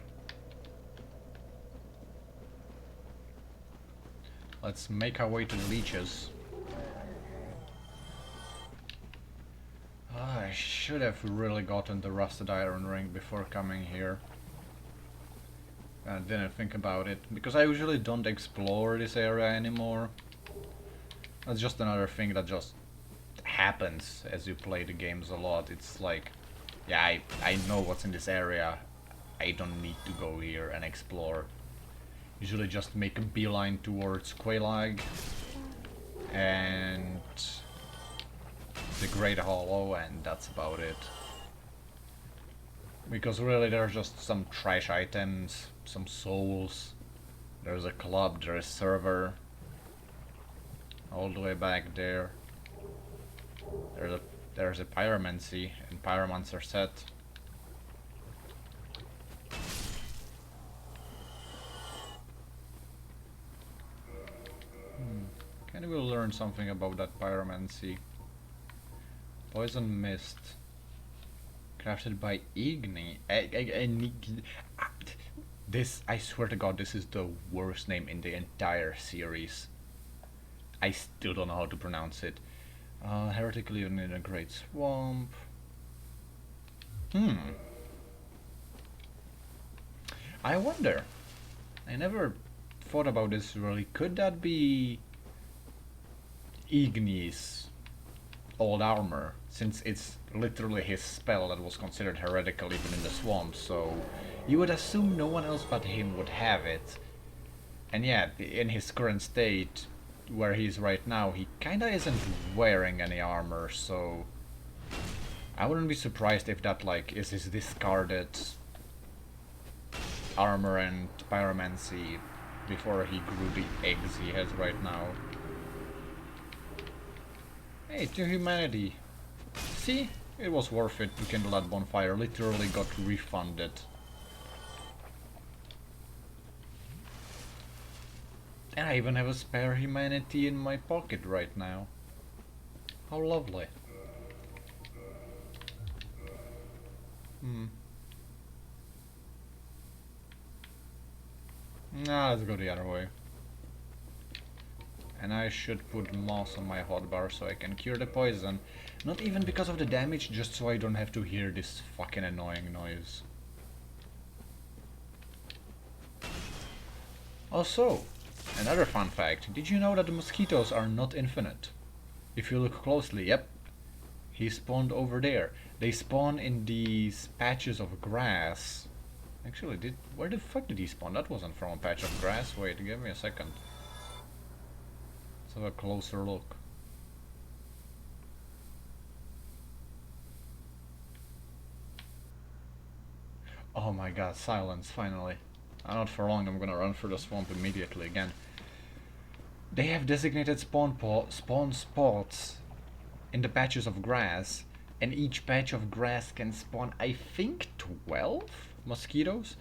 Let's make our way to the leeches. I should have really gotten the rusted iron ring before coming here. I didn't think about it, because I usually don't explore this area anymore. That's just another thing that just happens as you play the games a lot. It's like, yeah, I know what's in this area. I don't need to go here and explore. Usually just make a beeline towards Quailag and the Great Hollow, and that's about it. Because really there's just some trash items, some souls, there's a club, there's a server, all the way back there. There's a pyromancy and pyromancer set. Can we learn something about that pyromancy? Poison mist. Crafted by Igni. This, I swear to god, this is the worst name in the entire series. I still don't know how to pronounce it. Heretic living in a great swamp. I wonder. I never thought about this really. Could that be Igni's old armor? Since it's literally his spell that was considered heretical even in the swamp, so you would assume no one else but him would have it. And yeah, in his current state, where he's right now, he kinda isn't wearing any armor, so I wouldn't be surprised if that like is his discarded armor and pyromancy before he grew the eggs he has right now. Hey, to humanity. See? It was worth it to kindle that bonfire. Literally got refunded. And I even have a spare humanity in my pocket right now. How lovely. Nah, let's go the other way. And I should put moss on my hotbar so I can cure the poison. Not even because of the damage, just so I don't have to hear this fucking annoying noise. Also, another fun fact. Did you know that the mosquitoes are not infinite? If you look closely, yep. He spawned over there. They spawn in these patches of grass. Actually, where the fuck did he spawn? That wasn't from a patch of grass. Wait, give me a second. Let's have a closer look. Oh my god, silence, finally. Not for long, I'm gonna run through the swamp immediately again. They have designated spawn spots in the patches of grass, and each patch of grass can spawn, I think, 12 mosquitoes.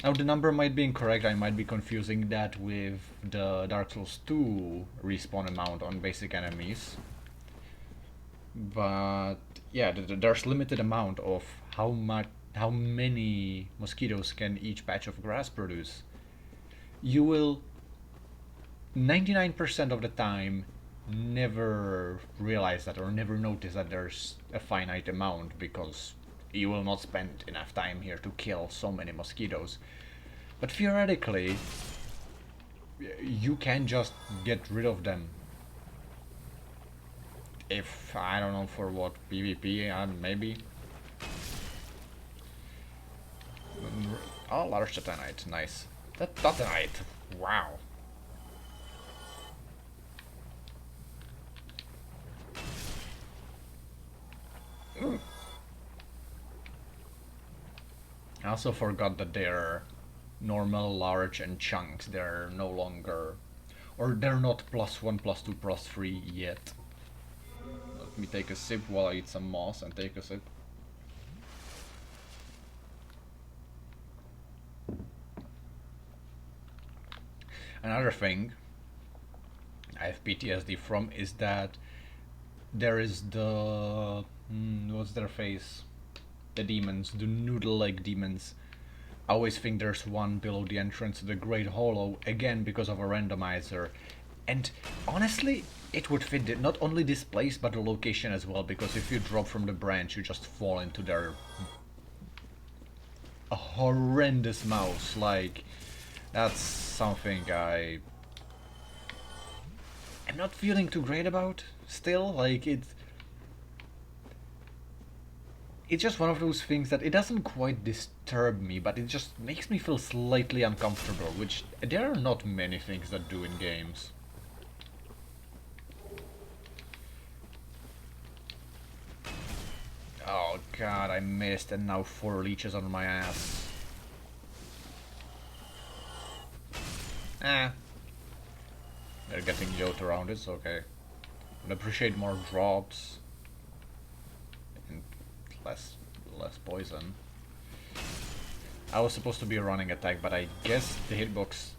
Now the number might be incorrect, I might be confusing that with the Dark Souls 2 respawn amount on basic enemies. But yeah, there's limited amount of how many mosquitoes can each patch of grass produce. You will 99% of the time never realize that or never notice that there's a finite amount because you will not spend enough time here to kill so many mosquitoes. But theoretically, you can just get rid of them. If, I don't know for what, PvP, maybe. Oh, large titanite, nice. That titanite, wow. I also forgot that they're normal, large, and chunks. They're no longer, or they're not +1, +2, +3 yet. Let me take a sip while I eat some moss and take a sip. Another thing I have PTSD from is that there is the what's their face? The demons, the noodle-like demons. I always think there's one below the entrance to the Great Hollow, again because of a randomizer. And honestly, it would fit not only this place but the location as well, because if you drop from the branch you just fall into their a horrendous mouse. Like, that's something I'm not feeling too great about still. Like, it's just one of those things that it doesn't quite disturb me, but it just makes me feel slightly uncomfortable, which there are not many things that do in games. Oh god, I missed, and now 4 leeches on my ass. Eh. They're getting yoked around, it's okay. Would appreciate more drops. And less poison. I was supposed to be a running attack, but I guess the hitbox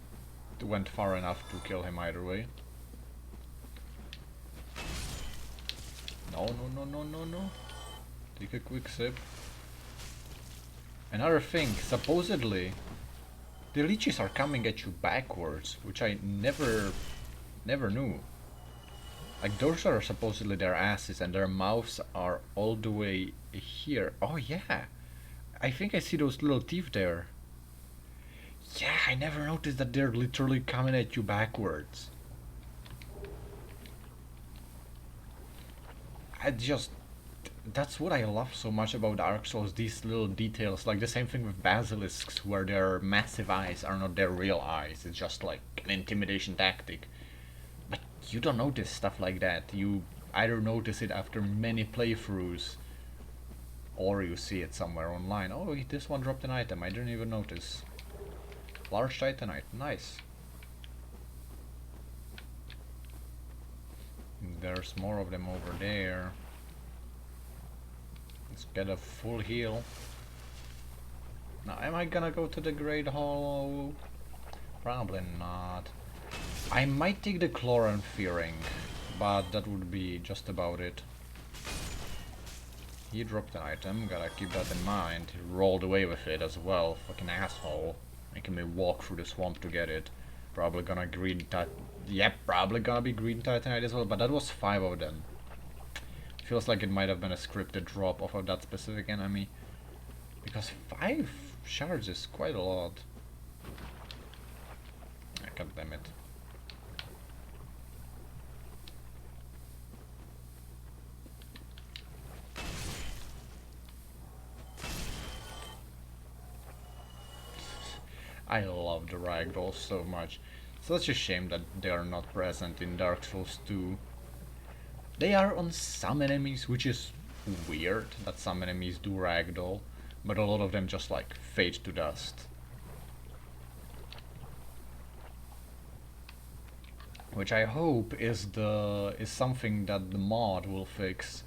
went far enough to kill him either way. No, no, no, no, no, no. Take a quick sip. Another thing, supposedly the leeches are coming at you backwards, which I never knew. Like, those are supposedly their asses and their mouths are all the way here. Oh yeah, I think I see those little teeth there. Yeah, I never noticed that they're literally coming at you backwards. That's what I love so much about Dark Souls, these little details. Like the same thing with basilisks, where their massive eyes are not their real eyes, it's just like an intimidation tactic. But you don't notice stuff like that. You either notice it after many playthroughs, or you see it somewhere online. Oh, this one dropped an item, I didn't even notice. Large titanite, nice. There's more of them over there. Let's get a full heal. Now, am I gonna go to the Great Hollow? Probably not. I might take the Chloran Fearing, but that would be just about it. He dropped an item, gotta keep that in mind. He rolled away with it as well, fucking asshole. Making me walk through the swamp to get it. Probably gonna green yep, probably gonna be green titanite as well, but that was 5 of them. Feels like it might have been a scripted drop off of that specific enemy. Because 5 shards is quite a lot. God damn it. I love the ragdolls so much. Such a shame that they are not present in Dark Souls 2. They are on some enemies, which is weird that some enemies do ragdoll, but a lot of them just like fade to dust. which I hope is something that the mod will fix.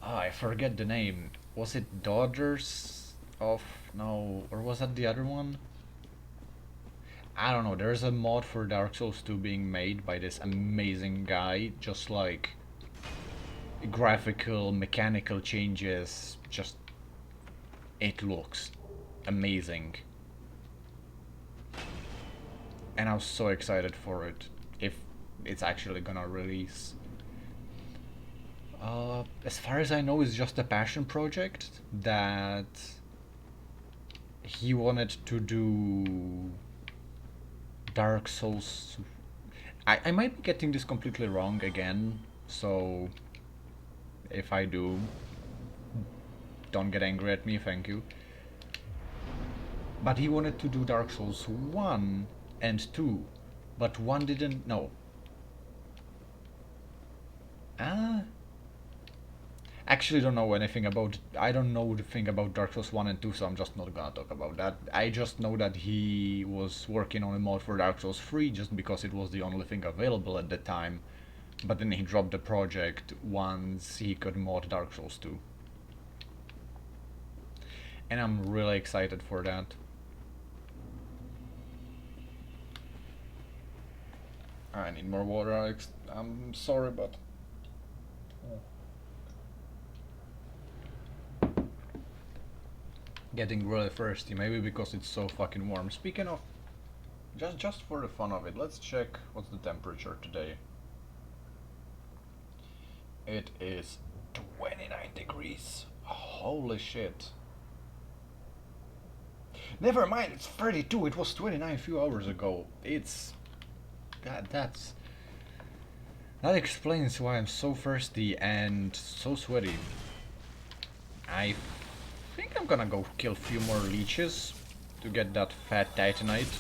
Ah, I forget the name. Was it Daughters of no, or was that the other one? I don't know. There's a mod for Dark Souls 2 being made by this amazing guy, just like graphical, mechanical changes. Just it looks amazing, and I'm so excited for it. If it's actually gonna release. As far as I know, it's just a passion project that he wanted to do Dark Souls. I might be getting this completely wrong again, so if I do, don't get angry at me, thank you. But he wanted to do Dark Souls 1 and 2, but 1 didn't. No. Actually don't know anything about. I don't know the thing about Dark Souls 1 and 2, so I'm just not gonna talk about that. I just know that he was working on a mod for Dark Souls 3 just because it was the only thing available at the time, but then he dropped the project once he could mod Dark Souls 2. And I'm really excited for that. I need more water, Alex. I'm sorry, but... Getting really thirsty, maybe because it's so fucking warm. Speaking of, just for the fun of it, let's check what's the temperature today. It is 29 degrees. Holy shit. Never mind, it's 32. It was 29 a few hours ago. It's... God, that explains why I'm so thirsty and so sweaty. I think I'm gonna go kill a few more leeches to get that fat titanite.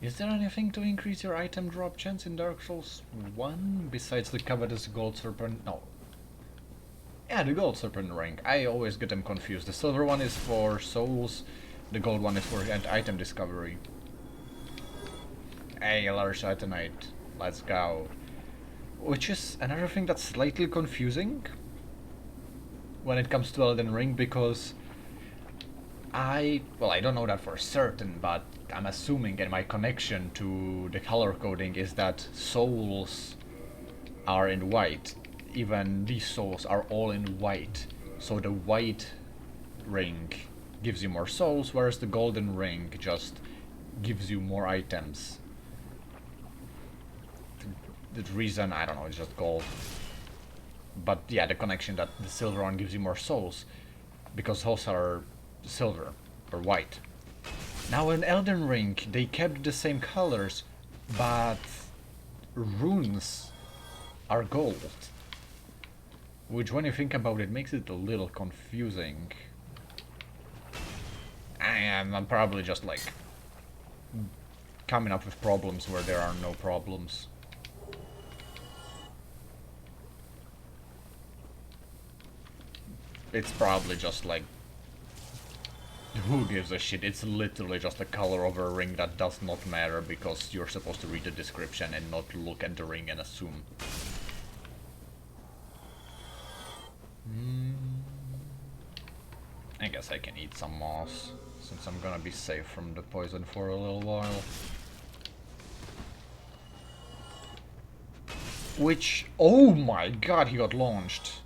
Is there anything to increase your item drop chance in Dark Souls 1 besides the covetous gold serpent? No. Yeah, the gold serpent ring. I always get them confused. The silver one is for souls, the gold one is for item discovery. Hey, a large titanite. Let's go. Which is another thing that's slightly confusing when it comes to Elden Ring, because I don't know that for certain, but I'm assuming, and my connection to the color coding is that souls are in white. Even these souls are all in white. So the white ring gives you more souls, whereas the golden ring just gives you more items. The reason, I don't know, it's just gold. But yeah, the connection that the silver one gives you more souls, because souls are silver or white. Now in Elden Ring they kept the same colors, but runes are gold, which when you think about it makes it a little confusing. I'm probably just like coming up with problems where there are no problems. It's probably just like, who gives a shit? It's literally just the color of a ring that does not matter because you're supposed to read the description and not look at the ring and assume. I guess I can eat some moss, since I'm gonna be safe from the poison for a little while. Which, oh my god, he got launched.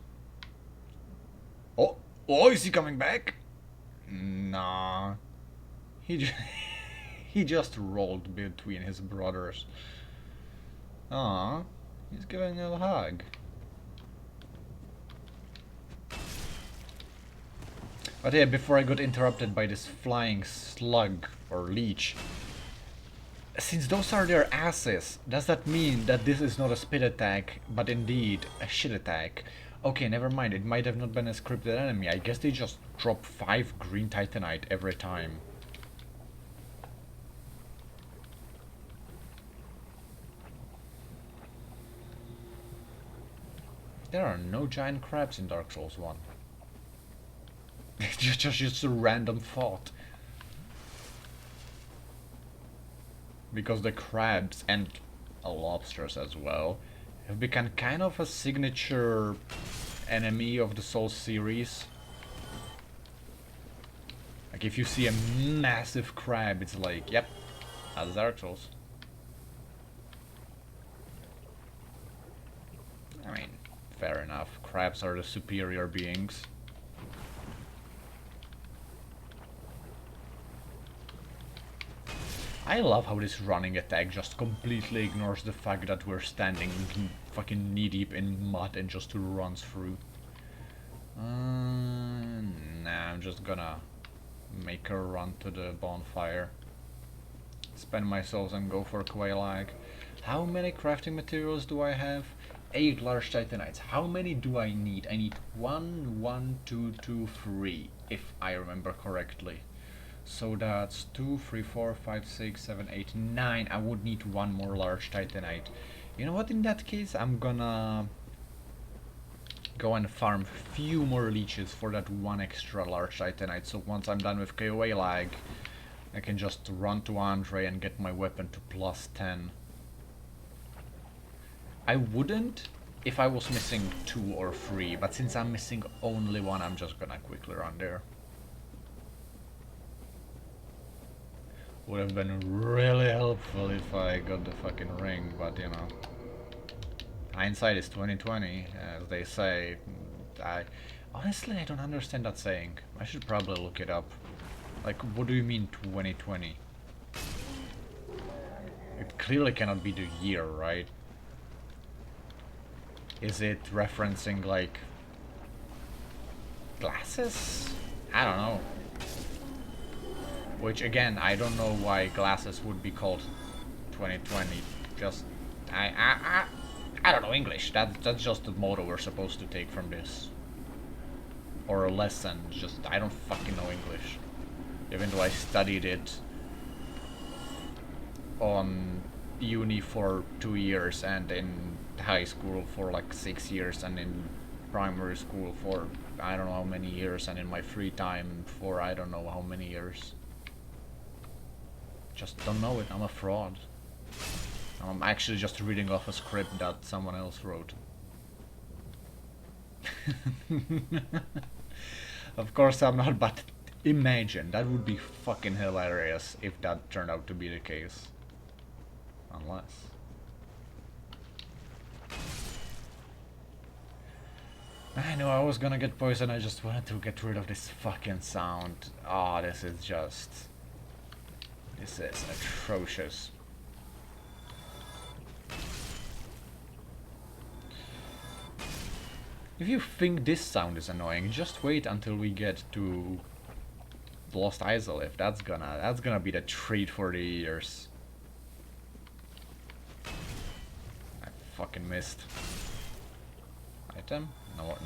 Oh, is he coming back? Nah. He just rolled between his brothers. Ah, he's giving a hug. But yeah, before I got interrupted by this flying slug or leech, since those are their asses, does that mean that this is not a spit attack, but indeed a shit attack? Okay, never mind, it might have not been a scripted enemy. I guess they just drop 5 green titanite every time. There are no giant crabs in Dark Souls 1. Just a random thought. because the crabs and lobsters as well have become kind of a signature enemy of the Souls series. Like if you see a massive crab, it's like, yep, that's Dark Souls. I mean, fair enough. Crabs are the superior beings. I love how this running attack just completely ignores the fact that we're standing fucking knee-deep in mud and just runs through. Nah, I'm just gonna make her run to the bonfire. Spend my souls and go for Quailag. How many crafting materials do I have? 8 large titanites. How many do I need? I need 1, 2, 2, 3, if I remember correctly. So that's 2, 3, 4, 5, 6, 7, 8, 9. I would need 1 more large titanite. You know what, in that case, I'm gonna go and farm a few more leeches for that 1 extra large titanite. So once I'm done with KOA lag, I can just run to Andre and get my weapon to +10. I wouldn't if I was missing 2 or 3, but since I'm missing only 1, I'm just gonna quickly run there. Would have been really helpful if I got the fucking ring, but you know. Hindsight is 2020, as they say. Honestly, I don't understand that saying. I should probably look it up. Like, what do you mean 2020? It clearly cannot be the year, right? Is it referencing, like, glasses? I don't know. Which, again, I don't know why glasses would be called 2020. Just, I don't know English. That's just the motto we're supposed to take from this. Or a lesson. Just, I don't fucking know English. Even though I studied it on uni for 2 years and in high school for like 6 years and in primary school for I don't know how many years and in my free time for I don't know how many years. Just don't know it. I'm a fraud. I'm actually just reading off a script that someone else wrote. Of course I'm not, but imagine, that would be fucking hilarious if that turned out to be the case. Unless... I knew I was gonna get poisoned, I just wanted to get rid of this fucking sound. Ah, this is just... This is atrocious. If you think this sound is annoying, just wait until we get to Lost Isolith. That's gonna be the treat for the ears. I fucking missed. Item?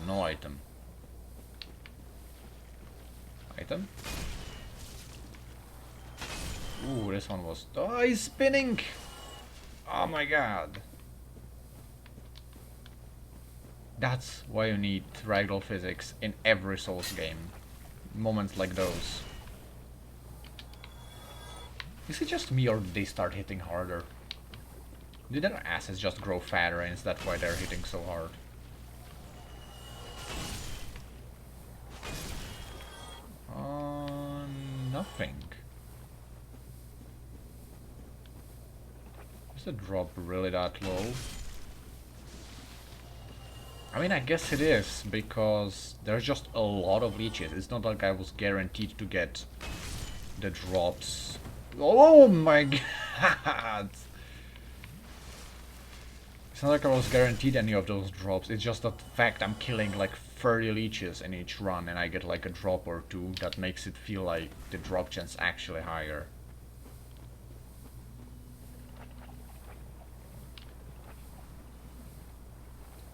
No item. Item? Ooh, this one was... Oh, he's spinning! Oh my god. That's why you need ragdoll physics in every Souls game. Moments like those. Is it just me or did they start hitting harder? Did their asses just grow fatter and is that why they're hitting so hard? Nothing. Is the drop really that low? I mean, I guess it is, because there's just a lot of leeches. It's not like I was guaranteed to get the drops. Oh my god! It's not like I was guaranteed any of those drops. It's just the fact I'm killing like 30 leeches in each run and I get like a drop or two that makes it feel like the drop chance actually higher.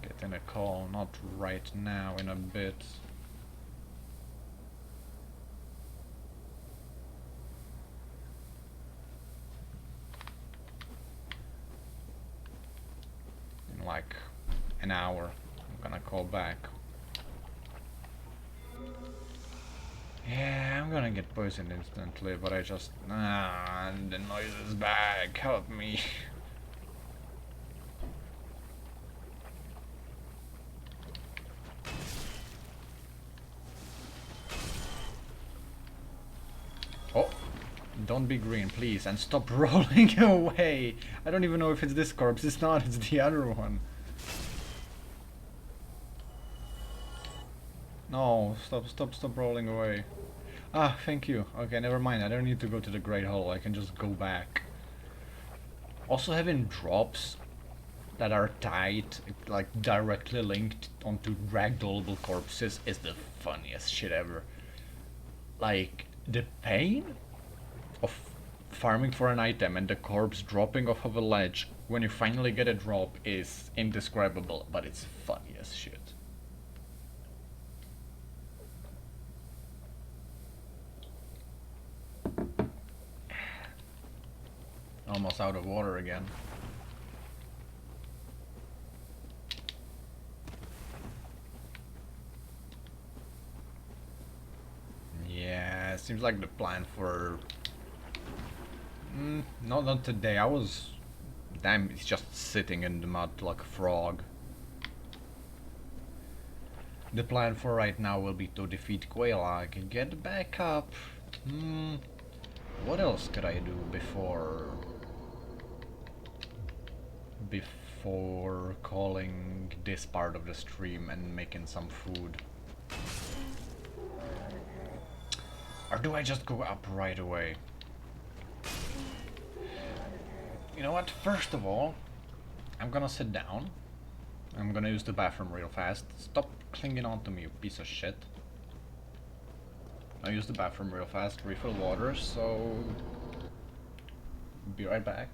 Getting a call, not right now, in a bit. In like an hour, I'm gonna call back. Yeah, I'm gonna get poisoned instantly, but I just... Ah, the noise is back, help me. Oh, don't be green, please, and stop rolling away. I don't even know if it's this corpse. It's not, it's the other one. No, stop rolling away. Ah, thank you. Okay, never mind. I don't need to go to the Great Hall. I can just go back. Also, having drops that are tied, like directly linked onto ragdollable corpses is the funniest shit ever. Like, the pain of farming for an item and the corpse dropping off of a ledge when you finally get a drop is indescribable, but it's funny as shit. Almost out of water again. Yeah, seems like the plan for... not today. I was... Damn, it's just sitting in the mud like a frog. The plan for right now will be to defeat Quailog and get back up. What else could I do before calling this part of the stream and making some food? Or do I just go up right away? You know what? First of all, I'm gonna sit down. I'm gonna use the bathroom real fast. Stop clinging on to me, you piece of shit. I'll use the bathroom real fast, refill water, so... Be right back.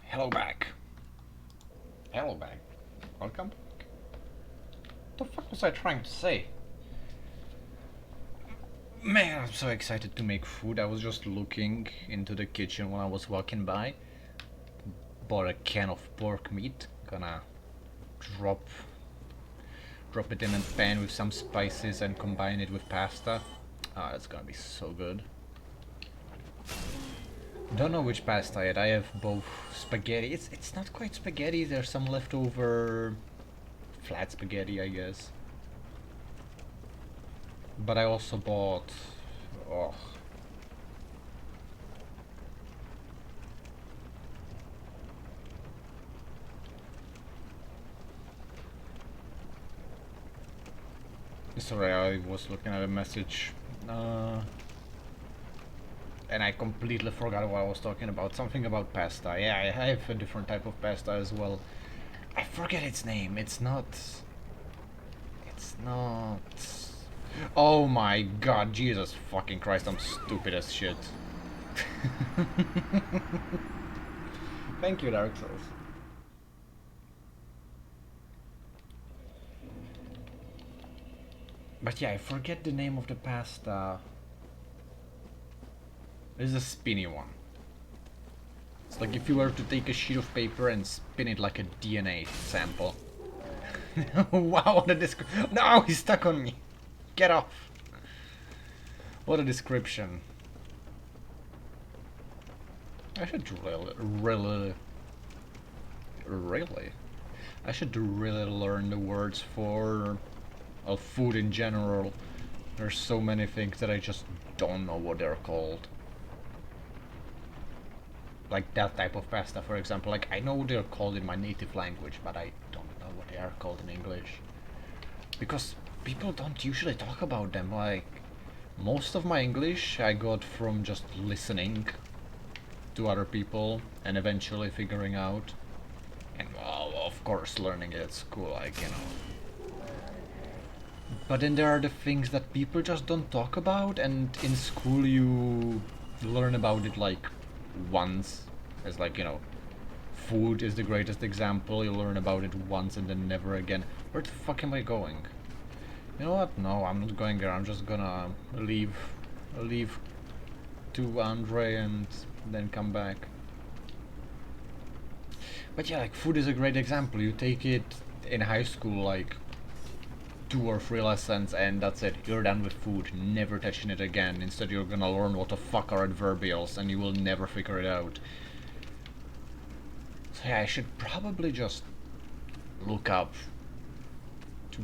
Hello back. Hello back. Welcome. What the fuck was I trying to say? Man, I'm so excited to make food. I was just looking into the kitchen when I was walking by. Bought a can of pork meat. Gonna drop it in a pan with some spices and combine it with pasta. Ah, it's gonna be so good. Don't know which pasta yet. I have both spaghetti. It's not quite spaghetti. There's some leftover flat spaghetti, I guess. But I also bought... Oh. Sorry, I was looking at a message. Uh, and I completely forgot what I was talking about. Something about pasta. Yeah, I have a different type of pasta as well. I forget its name. It's not. It's not. Oh my god, Jesus fucking Christ, I'm stupid as shit. Thank you, Dark Souls. But yeah, I forget the name of the pasta. It's a spinny one. It's like if you were to take a sheet of paper and spin it like a DNA sample. Wow, what a description. No, he's stuck on me. Get off. What a description. I should really. I should really learn the words for food in general. There's so many things that I just don't know what they're called. Like that type of pasta, for example. Like, I know what they're called in my native language, but I don't know what they are called in English. Because people don't usually talk about them. Like, most of my English I got from just listening to other people and eventually figuring out. And, well, of course, learning it at school, like, you know. But then there are the things that people just don't talk about, and in school you learn about it like once. As like, you know, food is the greatest example. You learn about it once and then never again. Where the fuck am I going? You know what? No, I'm not going there. I'm just gonna leave to Andre and then come back. But yeah, like, food is a great example. You take it in high school, like 2 or 3 lessons, and that's it. You're done with food, never touching it again. Instead, you're gonna learn what the fuck are adverbials, and you will never figure it out. So yeah, I should probably just look up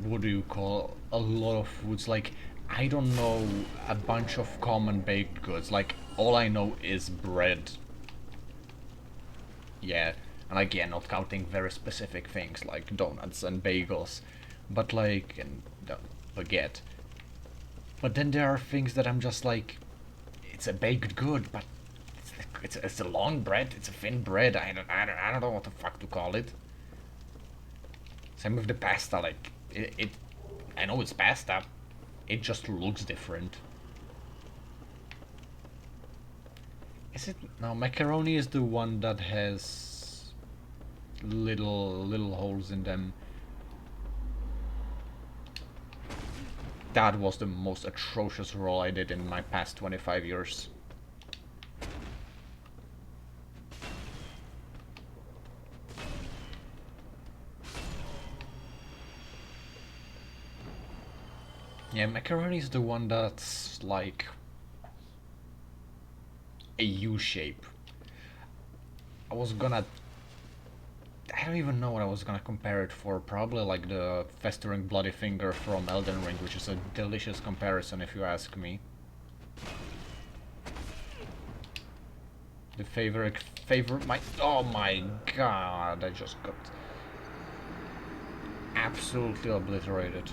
what do you call a lot of foods. Like, I don't know a bunch of common baked goods. Like, all I know is bread. Yeah, and again, not counting very specific things like donuts and bagels, but like, and baguette. But then there are things that I'm just like, it's a baked good, but it's a long bread, it's a thin bread. I don't know what the fuck to call it. Same with the pasta. Like, it I know it's pasta. It just looks different. Is it? No, macaroni is the one that has little holes in them. That was the most atrocious roll I did in my past 25 years. Yeah, macaroni is the one that's like a U shape. I was gonna... I don't even know what I was gonna compare it for. Probably like the festering bloody finger from Elden Ring, which is a delicious comparison if you ask me. The favorite my... Oh my god, I just got absolutely obliterated.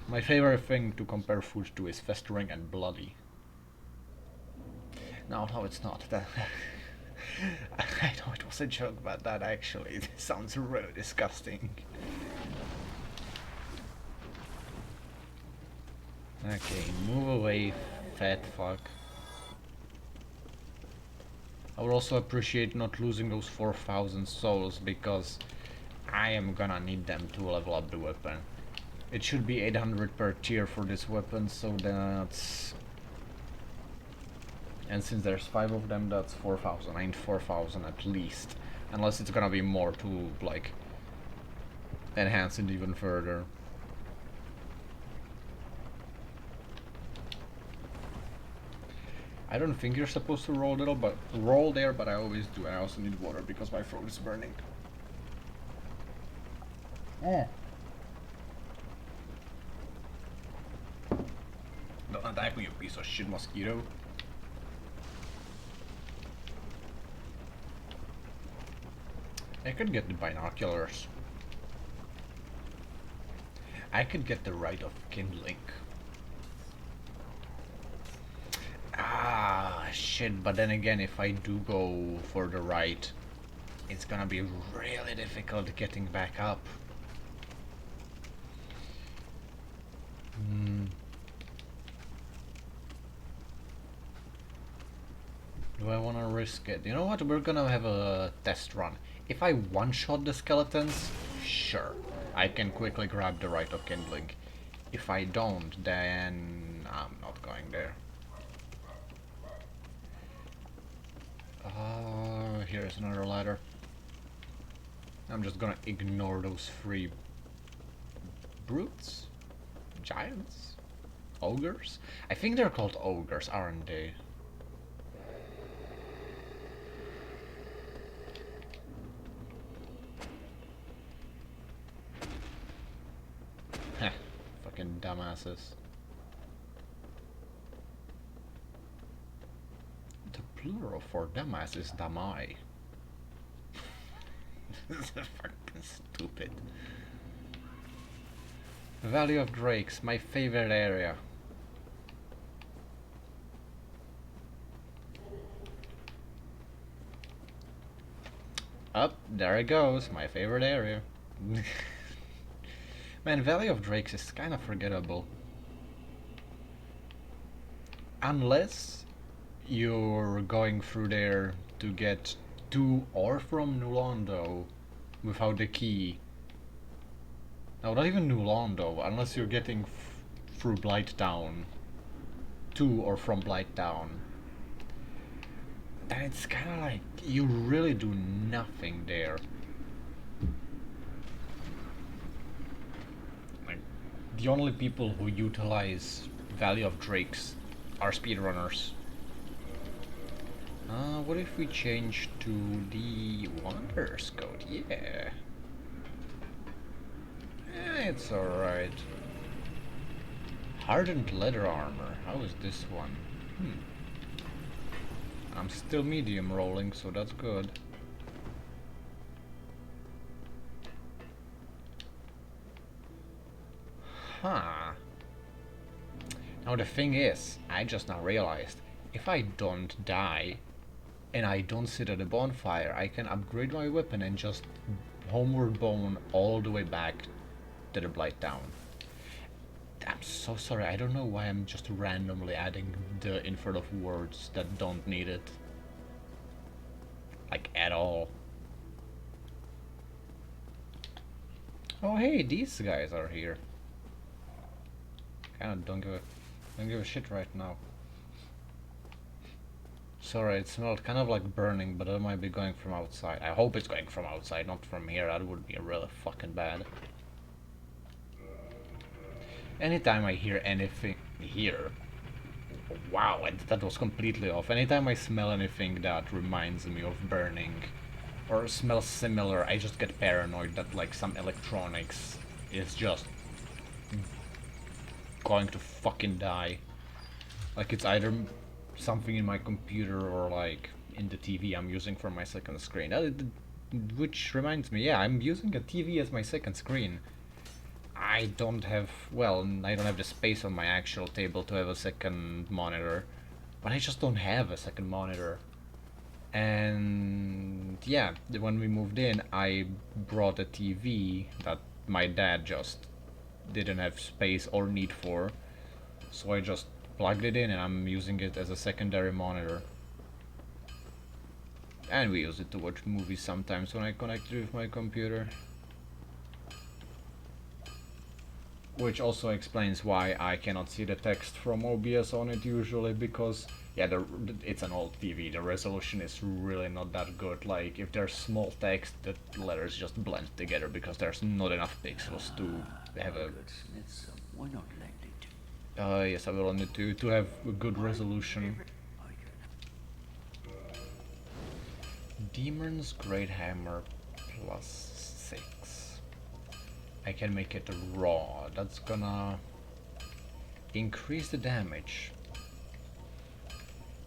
My favorite thing to compare food to is festering and bloody. No, it's not. I know it was a joke, but that actually sounds really disgusting. Okay, move away, fat fuck. I would also appreciate not losing those 4,000 souls, because I am gonna need them to level up the weapon. It should be 800 per tier for this weapon, so that's... And since there's 5 of them, that's 4,000. I need 4,000 at least. Unless it's gonna be more to, like, enhance it even further. I don't think you're supposed to roll there, but I always do. I also need water because my throat is burning. Don't attack me, you piece of shit mosquito. I could get the binoculars. I could get the rite of kindling. shit, but then again, if I do go for the right, it's gonna be really difficult getting back up. Do I want to risk it? You know what? We're gonna have a test run. If I one-shot the skeletons, sure. I can quickly grab the right of kindling. If I don't, then I'm not going there. Here's another ladder. I'm just gonna ignore those three brutes? Giants? Ogres? I think they're called ogres, aren't they? Heh, fucking dumbasses. The plural for dumbass is damai. This is fucking stupid. Valley of Drakes, my favorite area. Up, there it goes, my favorite area. Man, Valley of Drakes is kind of forgettable. Unless you're going through there to get to or from Nulondo without the key. No, not even Nulondo, unless you're getting through Blighttown to or from Blighttown. And it's kind of like you really do nothing there. Like, the only people who utilize Valley of Drakes are speedrunners. What if we change to the Wanderer's Code? Yeah. It's alright. Hardened leather armor. How is this one? I'm still medium rolling, so that's good. Huh. Now the thing is, I just now realized, if I don't die, and I don't sit at a bonfire, I can upgrade my weapon and just homeward bone all the way back to the Blighttown. I'm so sorry, I don't know why I'm just randomly adding the in front of words that don't need it. Like, at all. Oh hey, these guys are here. Kinda don't give a shit right now. Sorry, it smelled kind of like burning, but it might be going from outside. I hope it's going from outside, not from here. That would be really fucking bad. Anytime I hear anything here, wow, that was completely off. Anytime I smell anything that reminds me of burning or smells similar, I just get paranoid that like some electronics is just going to fucking die. Like it's either something in my computer or like in the TV I'm using for my second screen. Which reminds me, yeah, I'm using a TV as my second screen. I don't have the space on my actual table to have a second monitor, but I just don't have a second monitor. And yeah, when we moved in, I brought a TV that my dad just didn't have space or need for, so I just plugged it in and I'm using it as a secondary monitor. And we use it to watch movies sometimes when I connect it with my computer. Which also explains why I cannot see the text from OBS on it usually, because yeah, it's an old TV, the resolution is really not that good. Like, if there's small text, the letters just blend together because there's not enough pixels to have a... Why not lend it? Yes, I will need to have a good resolution. Demon's Great Hammer +6. I can make it raw. That's gonna increase the damage.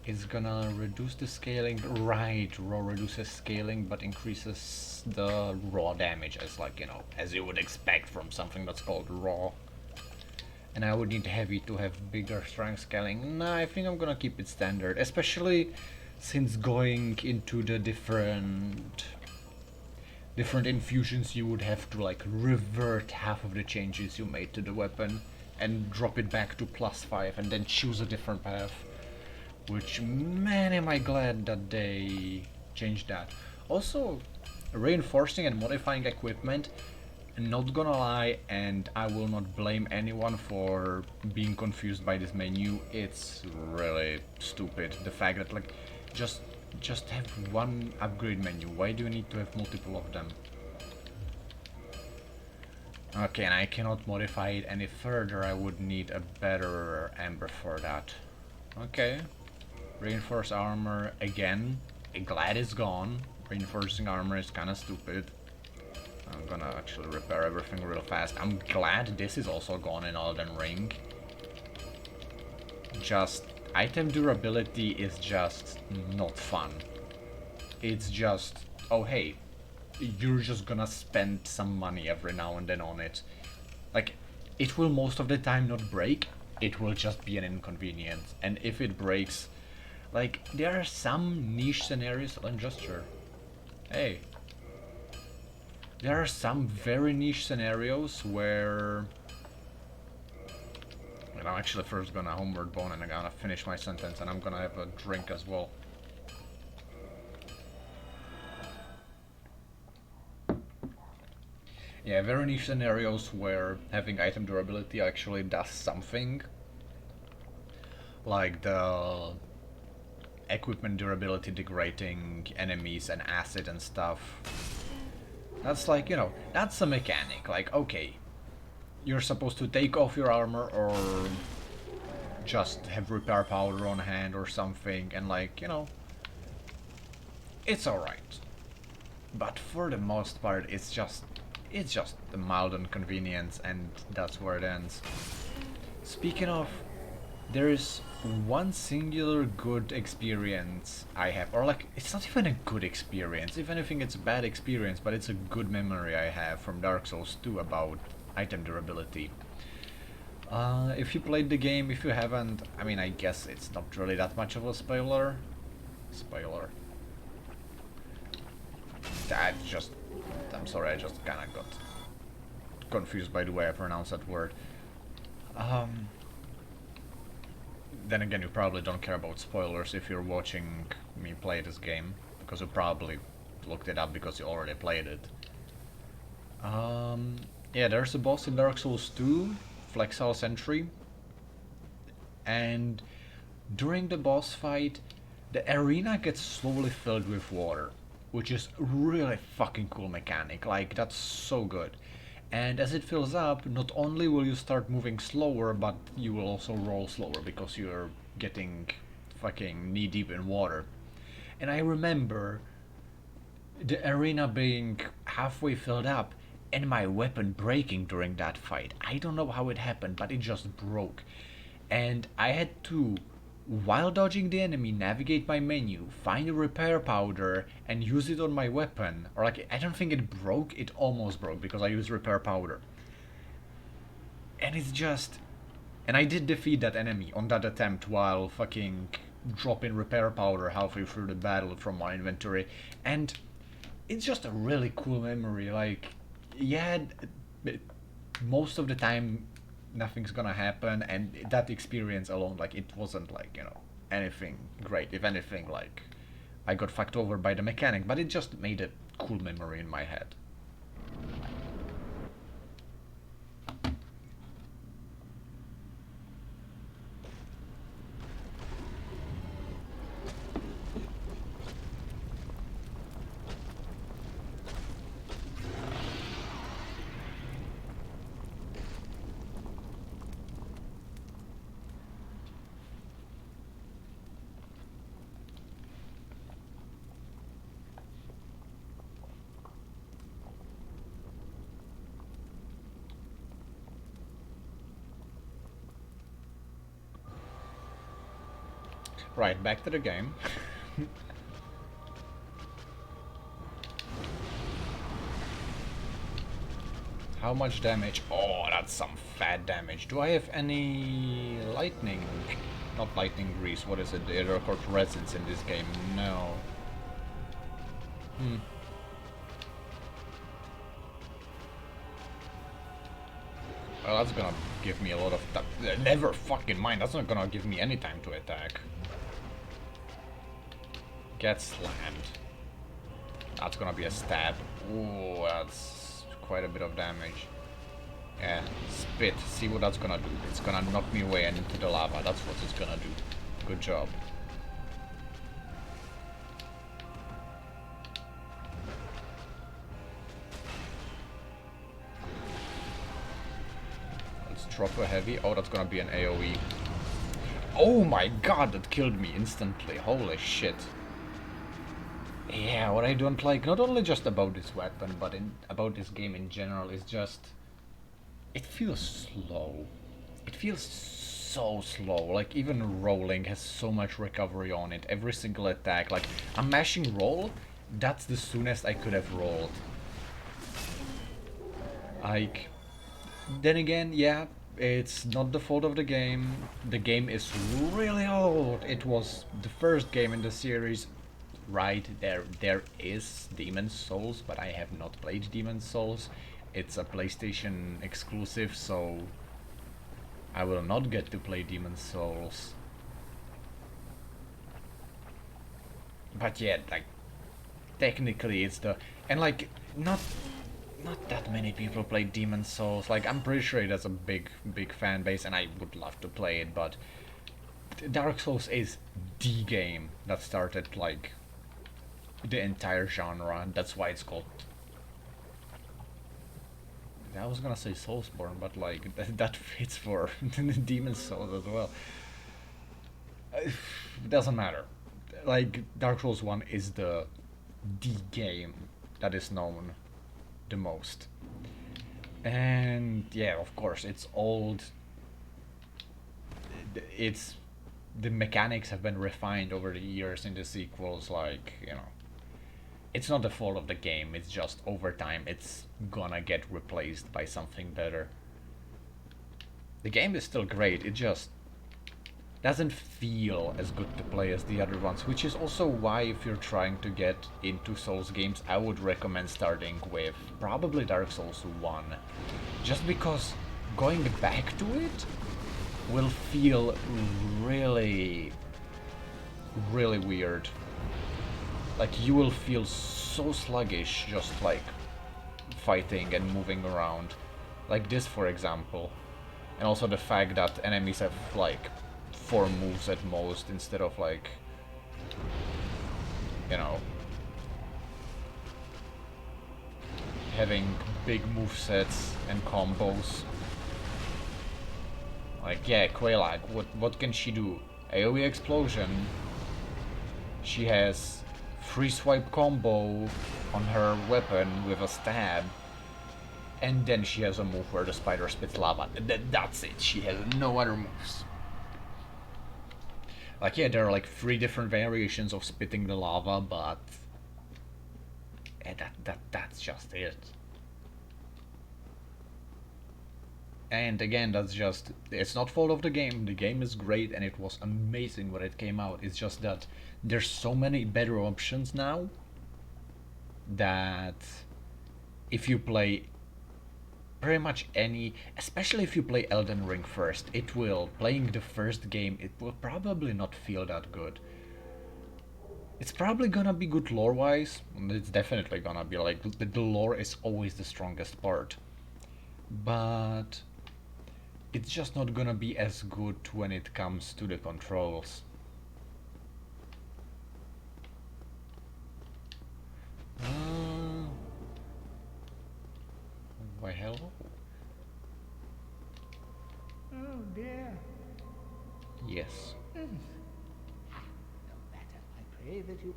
It's gonna reduce the scaling. Right, raw reduces scaling but increases the raw damage as, like, you know, as you would expect from something that's called raw. and I would need heavy to have bigger strength scaling. Nah, I think I'm gonna keep it standard, especially since going into the different infusions you would have to like revert half of the changes you made to the weapon and drop it back to +5 and then choose a different path. Which, man, am I glad that they changed that. Also, reinforcing and modifying equipment, not gonna lie, and I will not blame anyone for being confused by this menu, it's really stupid. The fact that, like, just have one upgrade menu. Why do you need to have multiple of them? Okay, and I cannot modify it any further. I would need a better amber for that. Okay. Reinforced armor again. Glad it's gone. Reinforcing armor is kinda stupid. I'm gonna actually repair everything real fast. I'm glad this is also gone in Elden Ring. Just item durability is just not fun. It's just, oh hey, you're just gonna spend some money every now and then on it. Like, it will most of the time not break, it will just be an inconvenience. And if it breaks, like, there are some niche scenarios, I'm just sure. Hey. There are some very niche scenarios where... And I'm actually first gonna homeward bone and I'm gonna finish my sentence and I'm gonna have a drink as well. Yeah, very niche scenarios where having item durability actually does something. Like the equipment durability degrading enemies and acid and stuff. That's like, you know, that's a mechanic. Like, okay, you're supposed to take off your armor or just have repair powder on hand or something, and like, you know, it's alright. But for the most part, it's just a mild inconvenience, and that's where it ends. Speaking of, there is one singular good experience I have, or like, it's not even a good experience, if anything it's a bad experience, but it's a good memory I have from Dark Souls 2 about item durability. If you played the game, if you haven't, I mean, I guess it's not really that much of a spoiler. I'm sorry, I just kinda got confused by the way I pronounce that word. Then again, you probably don't care about spoilers if you're watching me play this game, because you probably looked it up because you already played it. Yeah, there's a boss in Dark Souls 2, Flexile Sentry, and during the boss fight, the arena gets slowly filled with water, which is really fucking cool mechanic, like, that's so good. And as it fills up, not only will you start moving slower, but you will also roll slower because you're getting fucking knee deep in water. And I remember the arena being halfway filled up and my weapon breaking during that fight. I don't know how it happened, but it just broke. And I had to, while dodging the enemy, navigate my menu, find a repair powder, and use it on my weapon. Or like, I don't think it broke, it almost broke because I used repair powder. And it's just... And I did defeat that enemy on that attempt while fucking dropping repair powder halfway through the battle from my inventory. And it's just a really cool memory, like, yeah, most of the time nothing's gonna happen, and that experience alone, like, it wasn't like, you know, anything great. If anything, like, I got fucked over by the mechanic, but it just made a cool memory in my head. Right, back to the game. How much damage? Oh, that's some fat damage. Do I have any lightning? Not lightning grease, what is it? The other called resins in this game. No. Well, that's gonna give me a lot of time. Never fucking mind, that's not gonna give me any time to attack. Get slammed. That's gonna be a stab. Ooh, that's quite a bit of damage. Yeah, spit. See what that's gonna do. It's gonna knock me away and into the lava. That's what it's gonna do. Good job. Let's drop a heavy. Oh, that's gonna be an AoE. Oh my god, that killed me instantly. Holy shit. Yeah, what I don't like, not only just about this weapon, but about this game in general, is just... it feels slow. It feels so slow. Like, even rolling has so much recovery on it. Every single attack, like, I'm mashing roll, that's the soonest I could have rolled. Like, then again, yeah, it's not the fault of the game. The game is really old. It was the first game in the series. Right, there is Demon's Souls, but I have not played Demon's Souls. It's a PlayStation exclusive, so I will not get to play Demon's Souls. But yeah, like, technically it's the... and like, not that many people play Demon's Souls. Like, I'm pretty sure it has a big fan base, and I would love to play it, but Dark Souls is the game that started, like, the entire genre, and that's why it's called... I was gonna say Soulsborne, but like that fits for Demon's Souls as well. It doesn't matter. Like, Dark Souls 1 is the game that is known the most. And yeah, of course, it's old. It's... the mechanics have been refined over the years in the sequels, like, you know. It's not the fault of the game, it's just over time it's gonna get replaced by something better. The game is still great, it just doesn't feel as good to play as the other ones, which is also why, if you're trying to get into Souls games, I would recommend starting with probably Dark Souls 1. Just because going back to it will feel really weird. Like, you will feel so sluggish just like fighting and moving around. Like this, for example. And also the fact that enemies have like 4 moves at most instead of like, you know, having big movesets and combos. Like, yeah, Quelaag, what can she do? AoE explosion. She has free swipe combo on her weapon with a stab, and then she has a move where the spider spits lava. That's it. She has no other moves. Like, yeah, there are like 3 different variations of spitting the lava, but yeah, that's just it. And again, that's just... it's not fault of the game. The game is great and it was amazing when it came out. It's just that there's so many better options now that if you play pretty much any, especially if you play Elden Ring first, it will, playing the first game, it will probably not feel that good. It's probably gonna be good lore-wise. It's definitely gonna be, like, the lore is always the strongest part. But it's just not gonna be as good when it comes to the controls. Why, hello? Oh dear. Yes. No matter. I pray that you...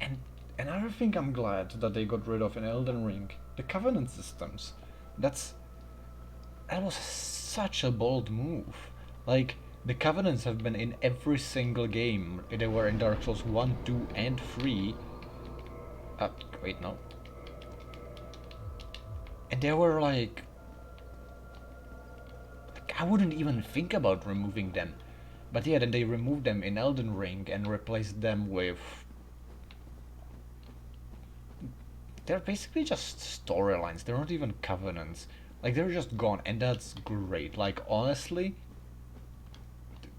And another thing I'm glad that they got rid of in Elden Ring, the Covenant systems. That was such a bold move. Like, the Covenants have been in every single game. They were in Dark Souls 1, 2, and 3. Wait, no. And they were like I wouldn't even think about removing them. But yeah, then they removed them in Elden Ring and replaced them with... They're basically just storylines, they're not even covenants. Like, they're just gone, and that's great. Like, honestly,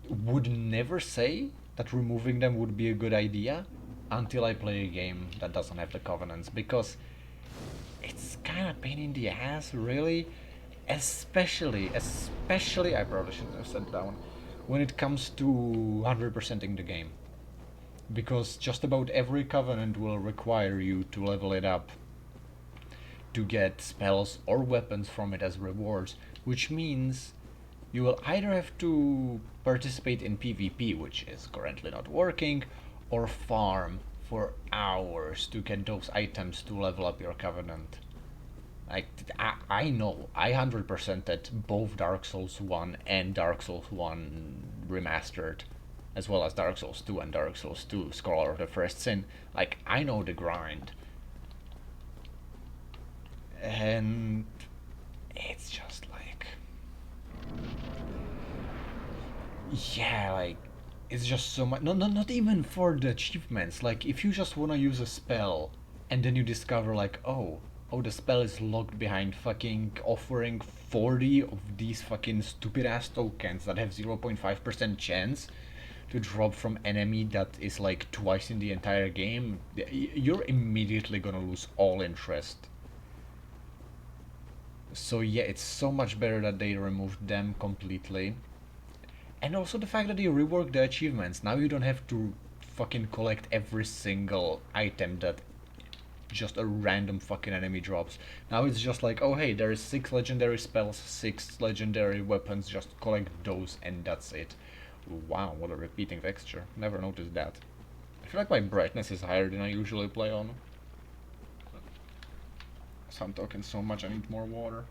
would never say that removing them would be a good idea until I play a game that doesn't have the covenants, because it's kind of pain in the ass, really. Especially, I probably shouldn't have said that one, when it comes to 100%ing the game. Because just about every covenant will require you to level it up to get spells or weapons from it as rewards, which means you will either have to participate in PvP, which is currently not working, or farm for hours to get those items to level up your covenant. Like, I know, I 100%ed both Dark Souls 1 and Dark Souls 1 Remastered, as well as Dark Souls 2 and Dark Souls 2 Scholar of the First Sin. Like, I know the grind. And it's just like... Yeah, like, it's just so much... Not even for the achievements. Like, if you just wanna use a spell, and then you discover, like, oh, the spell is locked behind fucking offering 40 of these fucking stupid ass tokens that have 0.5% chance to drop from enemy that is like twice in the entire game, you're immediately gonna lose all interest. So yeah, it's so much better that they removed them completely. And also the fact that they reworked the achievements. Now you don't have to fucking collect every single item that just a random fucking enemy drops. Now it's just like, oh hey, there is 6 legendary spells, 6 legendary weapons, just collect those and that's it. Wow, what a repeating texture. Never noticed that. I feel like my brightness is higher than I usually play on. So I'm talking so much, I need more water.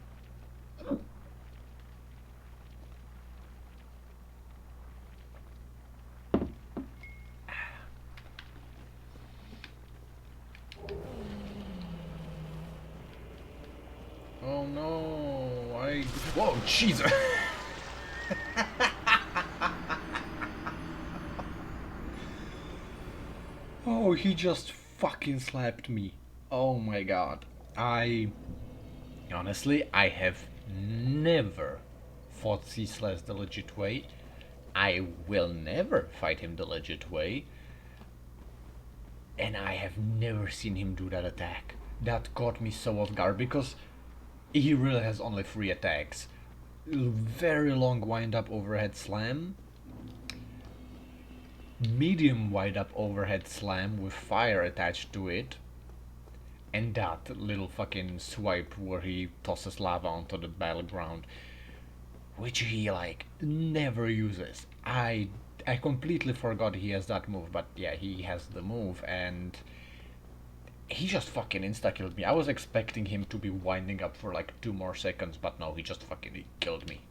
Oh no, Whoa, Jesus! Oh, he just fucking slapped me. Oh my god. Honestly, I have never fought Ceaseless the legit way. I will never fight him the legit way. And I have never seen him do that attack. That caught me so off guard because he really has only 3 attacks. Very long wind up overhead slam, medium wind up overhead slam with fire attached to it, and that little fucking swipe where he tosses lava onto the battleground, which he like never uses. I completely forgot he has that move, but yeah, he has the move, and he just fucking insta-killed me. I was expecting him to be winding up for like 2 more seconds, but no, he just fucking killed me.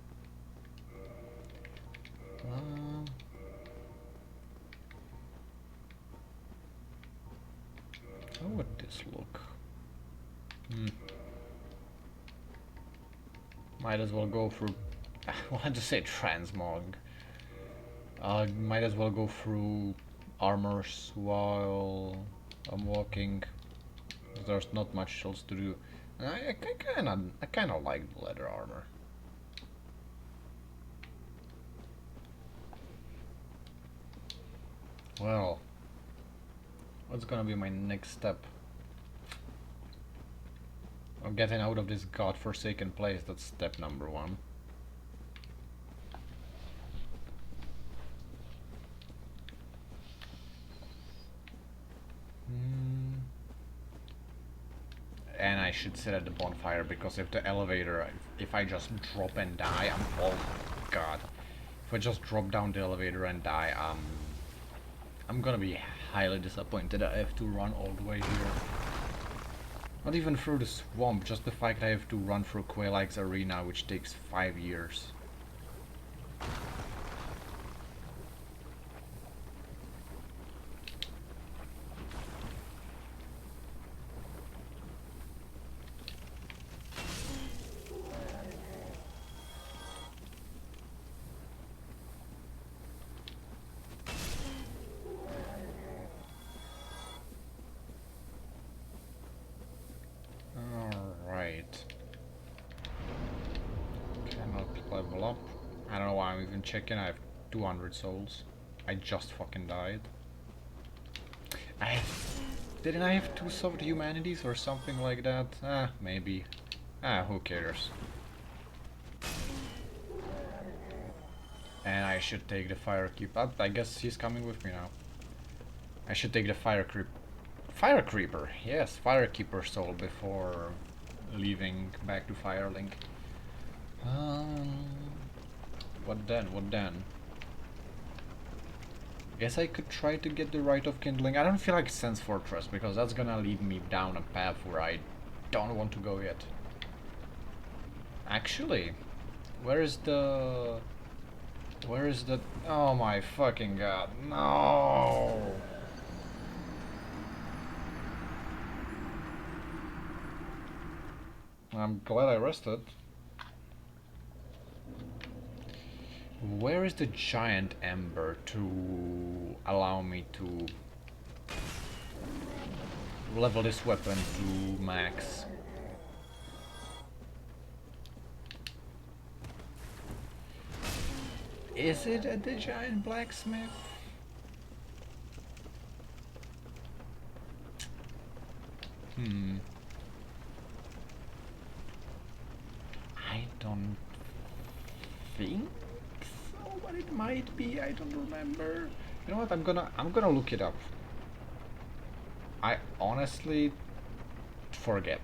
How would this look? Might as well go through... I wanted to say transmog. Might as well go through armors while I'm walking. There's not much else to do. I kind of like the leather armor. Well, what's gonna be my next step? I'm getting out of this godforsaken place. That's step number 1. And I should sit at the bonfire, because if the elevator, if I just drop and die, oh god. If I just drop down the elevator and die, I'm gonna be highly disappointed that I have to run all the way here. Not even through the swamp, just the fact I have to run through Quelaag's arena, which takes 5 years. checking. I have 200 souls. I just fucking died. Didn't I have 2 soft humanities or something like that? Maybe. Who cares? And I should take the fire keep up. I guess he's coming with me now. I should take the fire creeper. Yes, fire keeper soul before leaving back to Firelink. What then? What then? Guess I could try to get the Rite of Kindling. I don't feel like Sense Fortress because that's gonna lead me down a path where I don't want to go yet. Actually, where is the... Oh my fucking god, no! I'm glad I rested. Where is the giant ember to allow me to level this weapon to max? Is it at the giant blacksmith? I don't think so, but it might be. I don't remember. You know what? I'm gonna look it up. I honestly forget.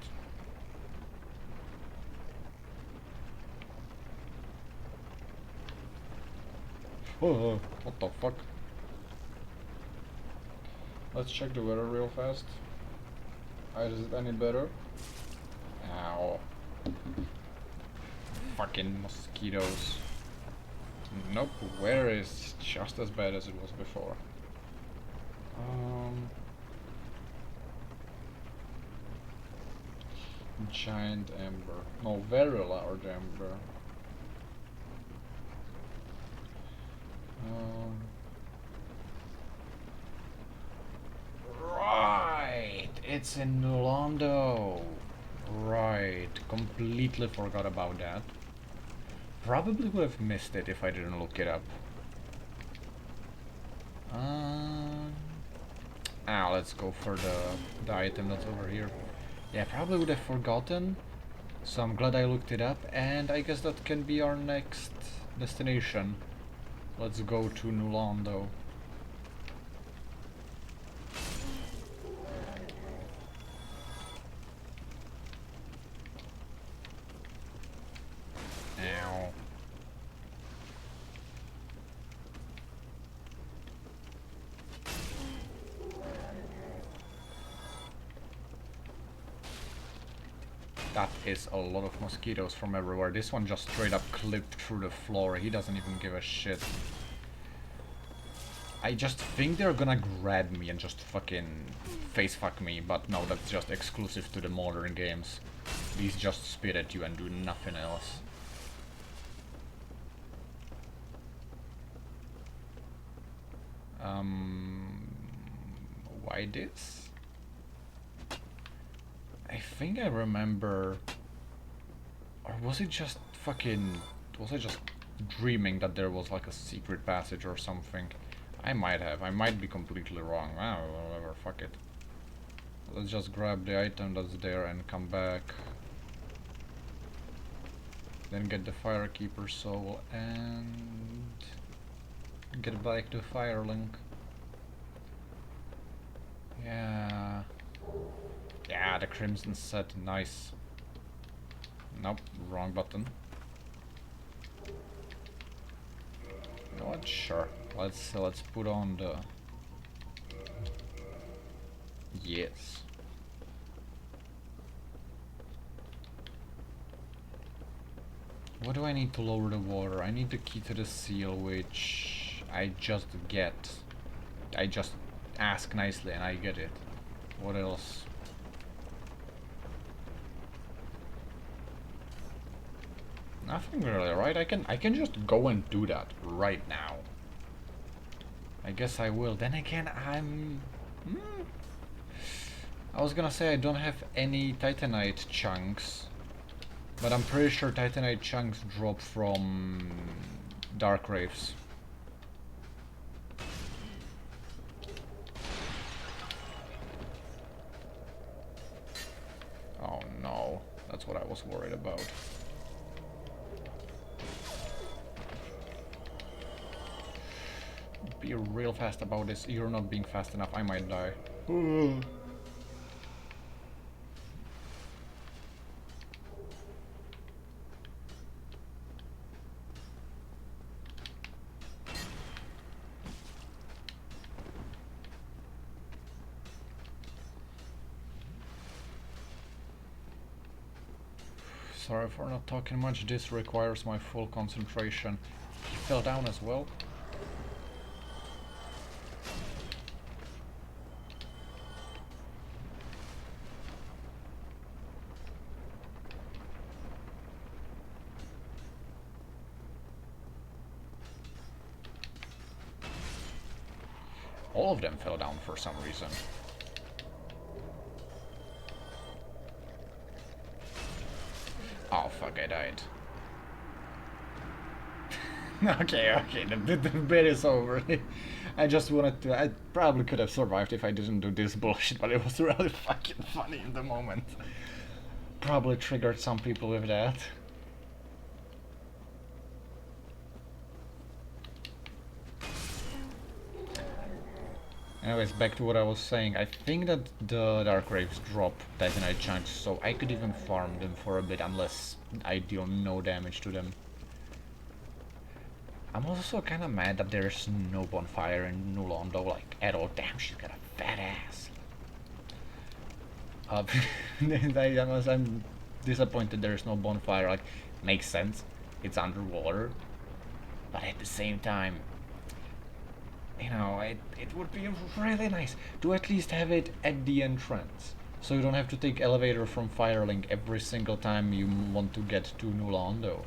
Oh, what the fuck? Let's check the weather real fast. Is it any better? Ow. Fucking mosquitoes. Nope, weather is just as bad as it was before. Giant ember. No, very large ember. Right, it's in Nulando. Right, completely forgot about that. Probably would have missed it if I didn't look it up. Let's go for the item that's over here. Yeah, probably would have forgotten. So I'm glad I looked it up, and I guess that can be our next destination. Let's go to Nulando. Ow. That is a lot of mosquitoes from everywhere. This one just straight up clipped through the floor. He doesn't even give a shit. I just think they're gonna grab me and just fucking face fuck me, but no, that's just exclusive to the modern games. These just spit at you and do nothing else. Why this? I think I remember... Or was it just fucking... Was I just dreaming that there was like a secret passage or something? I might have. I might be completely wrong. Whatever, fuck it. Let's just grab the item that's there and come back. Then get the Firekeeper soul and... get back to Firelink. Yeah... Yeah, the Crimson set, nice. Nope, wrong button. You know what? Sure. Let's put on the... Yes. What do I need to lower the water? I need the key to the seal, which I just get. I just ask nicely and I get it. What else? Nothing really, right? I can just go and do that right now. I guess I will. Then again, I was gonna say I don't have any Titanite chunks, but I'm pretty sure Titanite chunks drop from Dark Raves. Oh no, that's what I was worried about. Be real fast about this. You're not being fast enough, I might die. Sorry for not talking much, this requires my full concentration. He fell down as well. All of them fell down for some reason. Oh fuck, I died. Okay, the bit is over. I just wanted to... I probably could have survived if I didn't do this bullshit, but it was really fucking funny in the moment. Probably triggered some people with that. Anyways, back to what I was saying. I think that the Dark Raves drop Titanite chunks, so I could even farm them for a bit unless I deal no damage to them. I'm also kind of mad that there's no bonfire in Nazu'loth, like, at all. Damn, she's got a fat ass. I'm disappointed there's no bonfire. Like, makes sense. It's underwater. But at the same time, you know, it would be really nice to at least have it at the entrance. So you don't have to take elevator from Firelink every single time you want to get to Nazu'loth.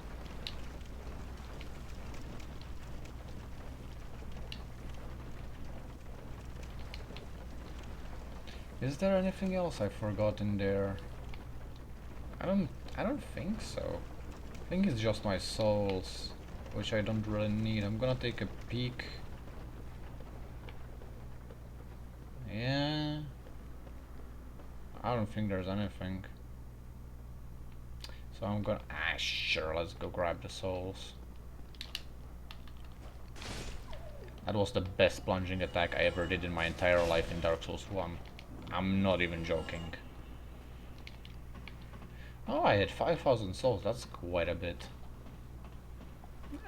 Is there anything else I forgot in there? I don't think so. I think it's just my souls, which I don't really need. I'm gonna take a peek. Yeah. I don't think there's anything. So I'm gonna... sure, let's go grab the souls. That was the best plunging attack I ever did in my entire life in Dark Souls 1. I'm not even joking. Oh, I had 5,000 souls, that's quite a bit.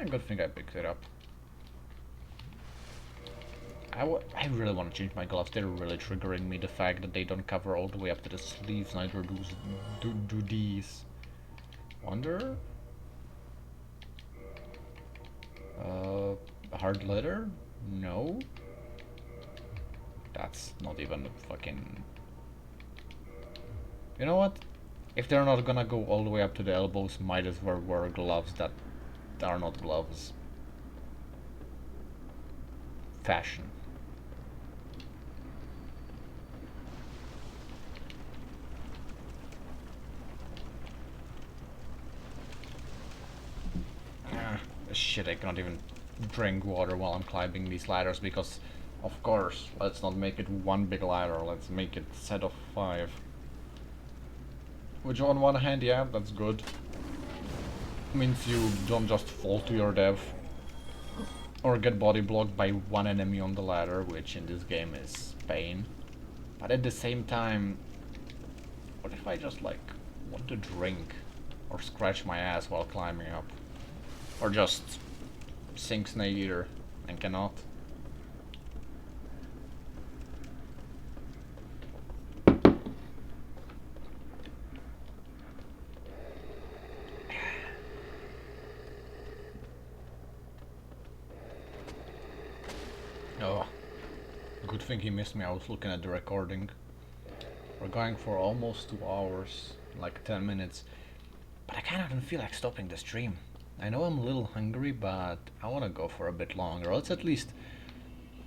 Good thing I picked it up. I really want to change my gloves, they're really triggering me, the fact that they don't cover all the way up to the sleeves, neither do these. Wonder? Hard leather? No. That's not even fucking... You know what? If they're not gonna go all the way up to the elbows, might as well wear gloves that are not gloves. Fashion. Shit, I cannot even drink water while I'm climbing these ladders because, of course, let's not make it one big ladder, let's make it a set of 5. Which on one hand, yeah, that's good. Means you don't just fall to your death. Or get body blocked by one enemy on the ladder, which in this game is pain. But at the same time, what if I just like want to drink or scratch my ass while climbing up? Or just sink Snake Eater and cannot? Oh, good thing he missed me, I was looking at the recording. We're going for almost 2 hours, like 10 minutes. But I kinda don't feel like stopping the stream. I know I'm a little hungry, but I wanna go for a bit longer. Let's at least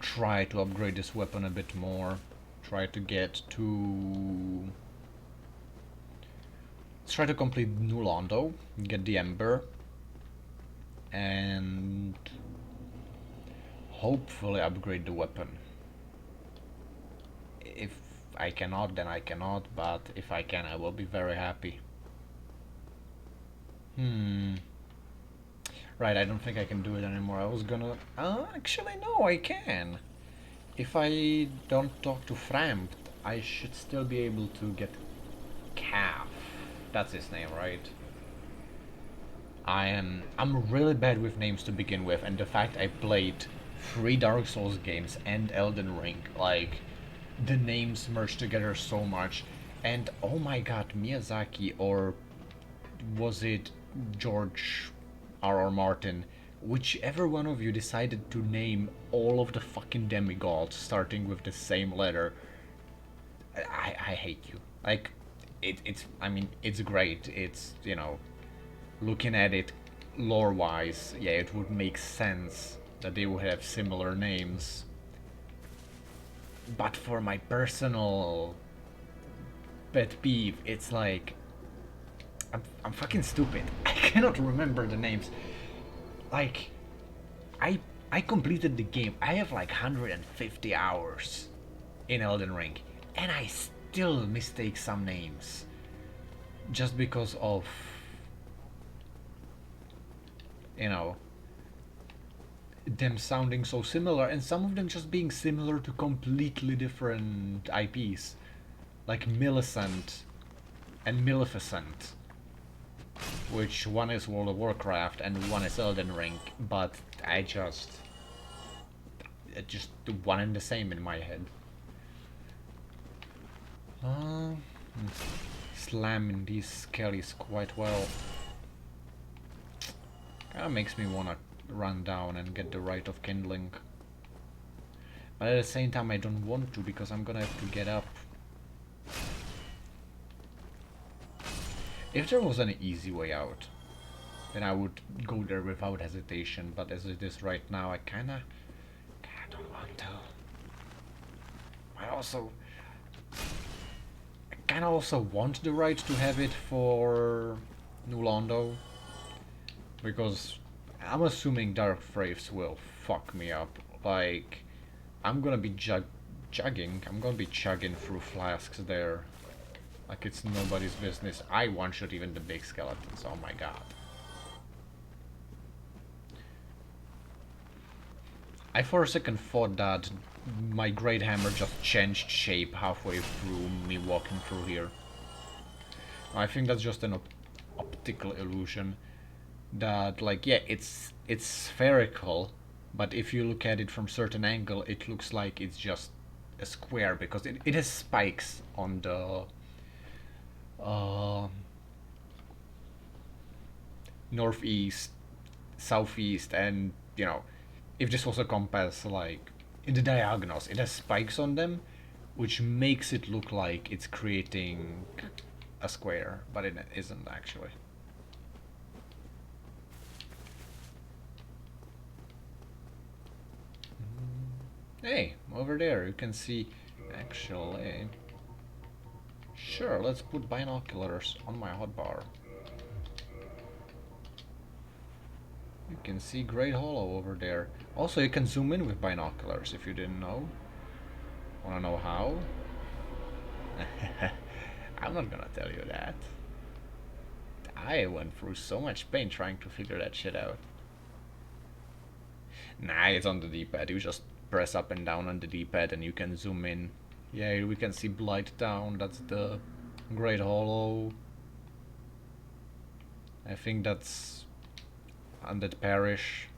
try to upgrade this weapon a bit more. Try to get to... Let's try to complete Nazu'loth, get the Ember. and hopefully upgrade the weapon. If I cannot, then I cannot, but if I can, I will be very happy. Right, I don't think I can do it anymore. I was gonna... actually, no, I can. If I don't talk to Frampt, I should still be able to get Calf. That's his name, right? I'm really bad with names to begin with, and the fact I played 3 Dark Souls games and Elden Ring, like, the names merge together so much. And oh my god, Miyazaki, or was it George R.R. Martin, whichever one of you decided to name all of the fucking demigods starting with the same letter, I hate you. Like, I mean, it's great. It's, you know, looking at it lore-wise, yeah, it would make sense that they would have similar names. But for my personal pet peeve, it's like, I'm fucking stupid. I cannot remember the names. Like, I completed the game. I have like 150 hours in Elden Ring, and I still mistake some names just because of, you know, them sounding so similar, and some of them just being similar to completely different IPs, like Millicent and Maleficent, which one is World of Warcraft and one is Elden Ring, but I just one and the same in my head. Slamming these skellies quite well. Kinda makes me wanna run down and get the Rite of Kindling. But at the same time I don't want to, because I'm gonna have to get up. If there was an easy way out, then I would go there without hesitation, but as it is right now, I kinda don't want to. I kinda also want the right to have it for Nazu'loth, because I'm assuming Dark Wraiths will fuck me up. Like, I'm gonna be I'm gonna be chugging through flasks there like it's nobody's business. I one-shot even the big skeletons, oh my god. I for a second thought that my Great Hammer just changed shape halfway through me walking through here. I think that's just an optical illusion. That, like, yeah, it's spherical, but if you look at it from certain angle, it looks like it's just a square, because it has spikes on the northeast, southeast, and, you know, if this was a compass, like, in the diagonals, it has spikes on them, which makes it look like it's creating a square, but it isn't actually. Hey, over there you can see, actually, sure, let's put binoculars on my hotbar. You can see Great Hollow over there. Also, you can zoom in with binoculars if you didn't know. Wanna know how? I'm not gonna tell you that. I went through so much pain trying to figure that shit out. Nah, it's on the D-pad. You just press up and down on the D-pad and you can zoom in. Yeah, we can see Blight Town. That's the Great Hollow. I think that's Undead Parish.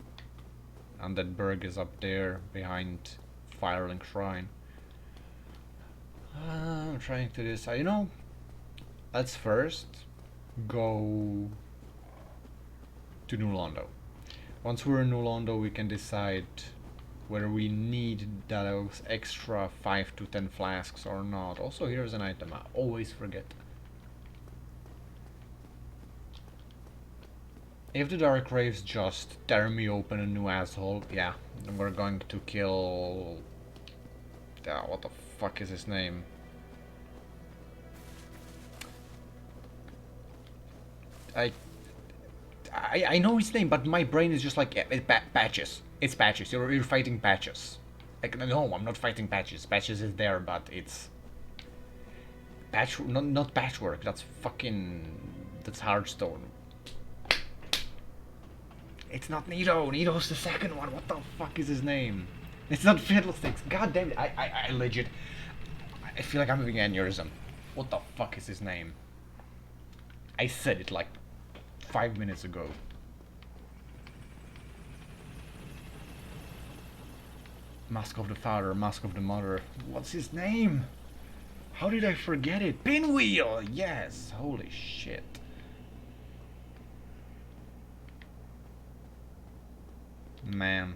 Undead Burg is up there behind Firelink Shrine. I'm trying to decide. You know, let's first go to Nazu'loth. Once we're in Nazu'loth, we can decide whether we need those extra 5 to 10 flasks or not. Also, here's an item I always forget. If the Dark Wraiths just tear me open a new asshole, yeah, then we're going to kill... what the fuck is his name? I know his name, but my brain is just like Patches. It's Patches. You're fighting Patches. Like no, I'm not fighting Patches. Patches is there, but it's not Patchwork. That's fucking. That's Hearthstone. It's not Nito. Nito's the second one. What the fuck is his name? It's not Fiddlesticks. God damn it. I legit. I feel like I'm having an aneurysm. What the fuck is his name? I said it like 5 minutes ago. Mask of the Father, Mask of the Mother. What's his name? How did I forget it? Pinwheel! Yes! Holy shit. Man,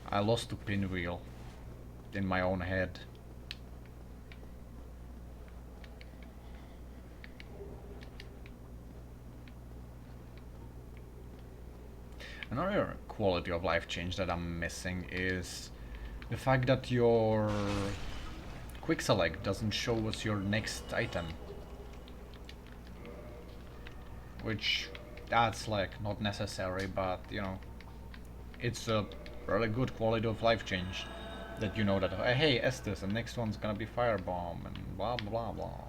I lost to Pinwheel in my own head. Another quality of life change that I'm missing is the fact that your quick select doesn't show us your next item. Which, that's like not necessary, but you know, it's a really good quality of life change. That you know that, hey, Estes, the next one's gonna be Firebomb, and blah blah blah.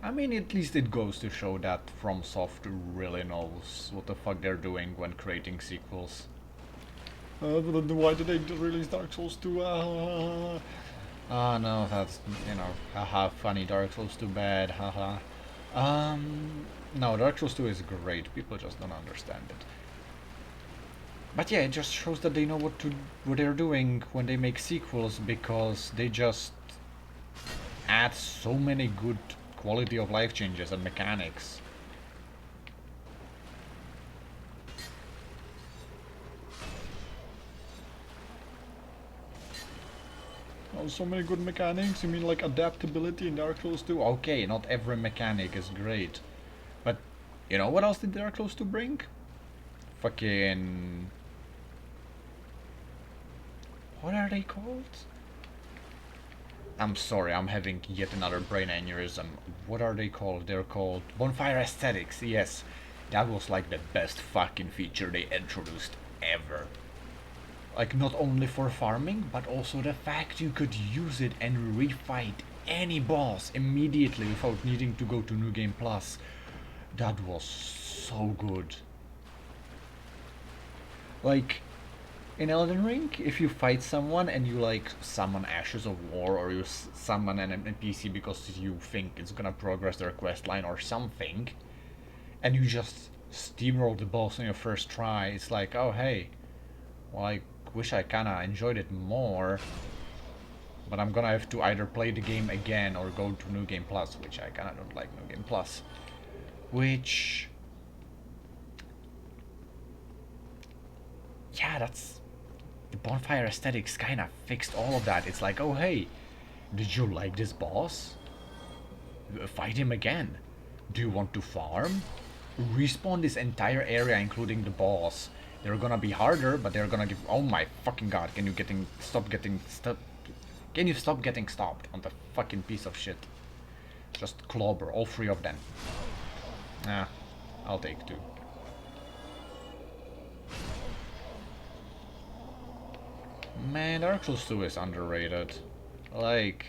I mean, at least it goes to show that FromSoft really knows what the fuck they're doing when creating sequels. Why did they release Dark Souls 2? Ah, no, that's, you know, haha, funny, Dark Souls 2 bad, haha. No, Dark Souls 2 is great, people just don't understand it. But yeah, it just shows that they know what they're doing when they make sequels, because they just add so many good quality of life changes and mechanics. Oh, so many good mechanics? You mean like adaptability in Dark Souls 2? Okay, not every mechanic is great. But, you know what else did Dark Souls 2 bring? Fucking... What are they called? I'm sorry, I'm having yet another brain aneurysm. What are they called? They're called Bonfire Aesthetics, yes. That was like the best fucking feature they introduced ever. Like, not only for farming, but also the fact you could use it and refight any boss immediately without needing to go to New Game Plus. That was so good. Like, in Elden Ring, if you fight someone and you like summon Ashes of War, or you summon an NPC because you think it's gonna progress their questline or something, and you just steamroll the boss on your first try, it's like, oh hey, well, I wish I kinda enjoyed it more, but I'm gonna have to either play the game again or go to New Game Plus, which I kinda don't like New Game Plus. Which... yeah, that's... the Bonfire Aesthetics kinda fixed all of that. It's like, oh hey, did you like this boss? Fight him again. Do you want to farm? Respawn this entire area, including the boss. They're gonna be harder, but they're gonna give... oh my fucking god, can you stop getting stopped on the fucking piece of shit? Just clobber all three of them. Ah, I'll take two. Man, Dark Souls 2 is underrated. Like...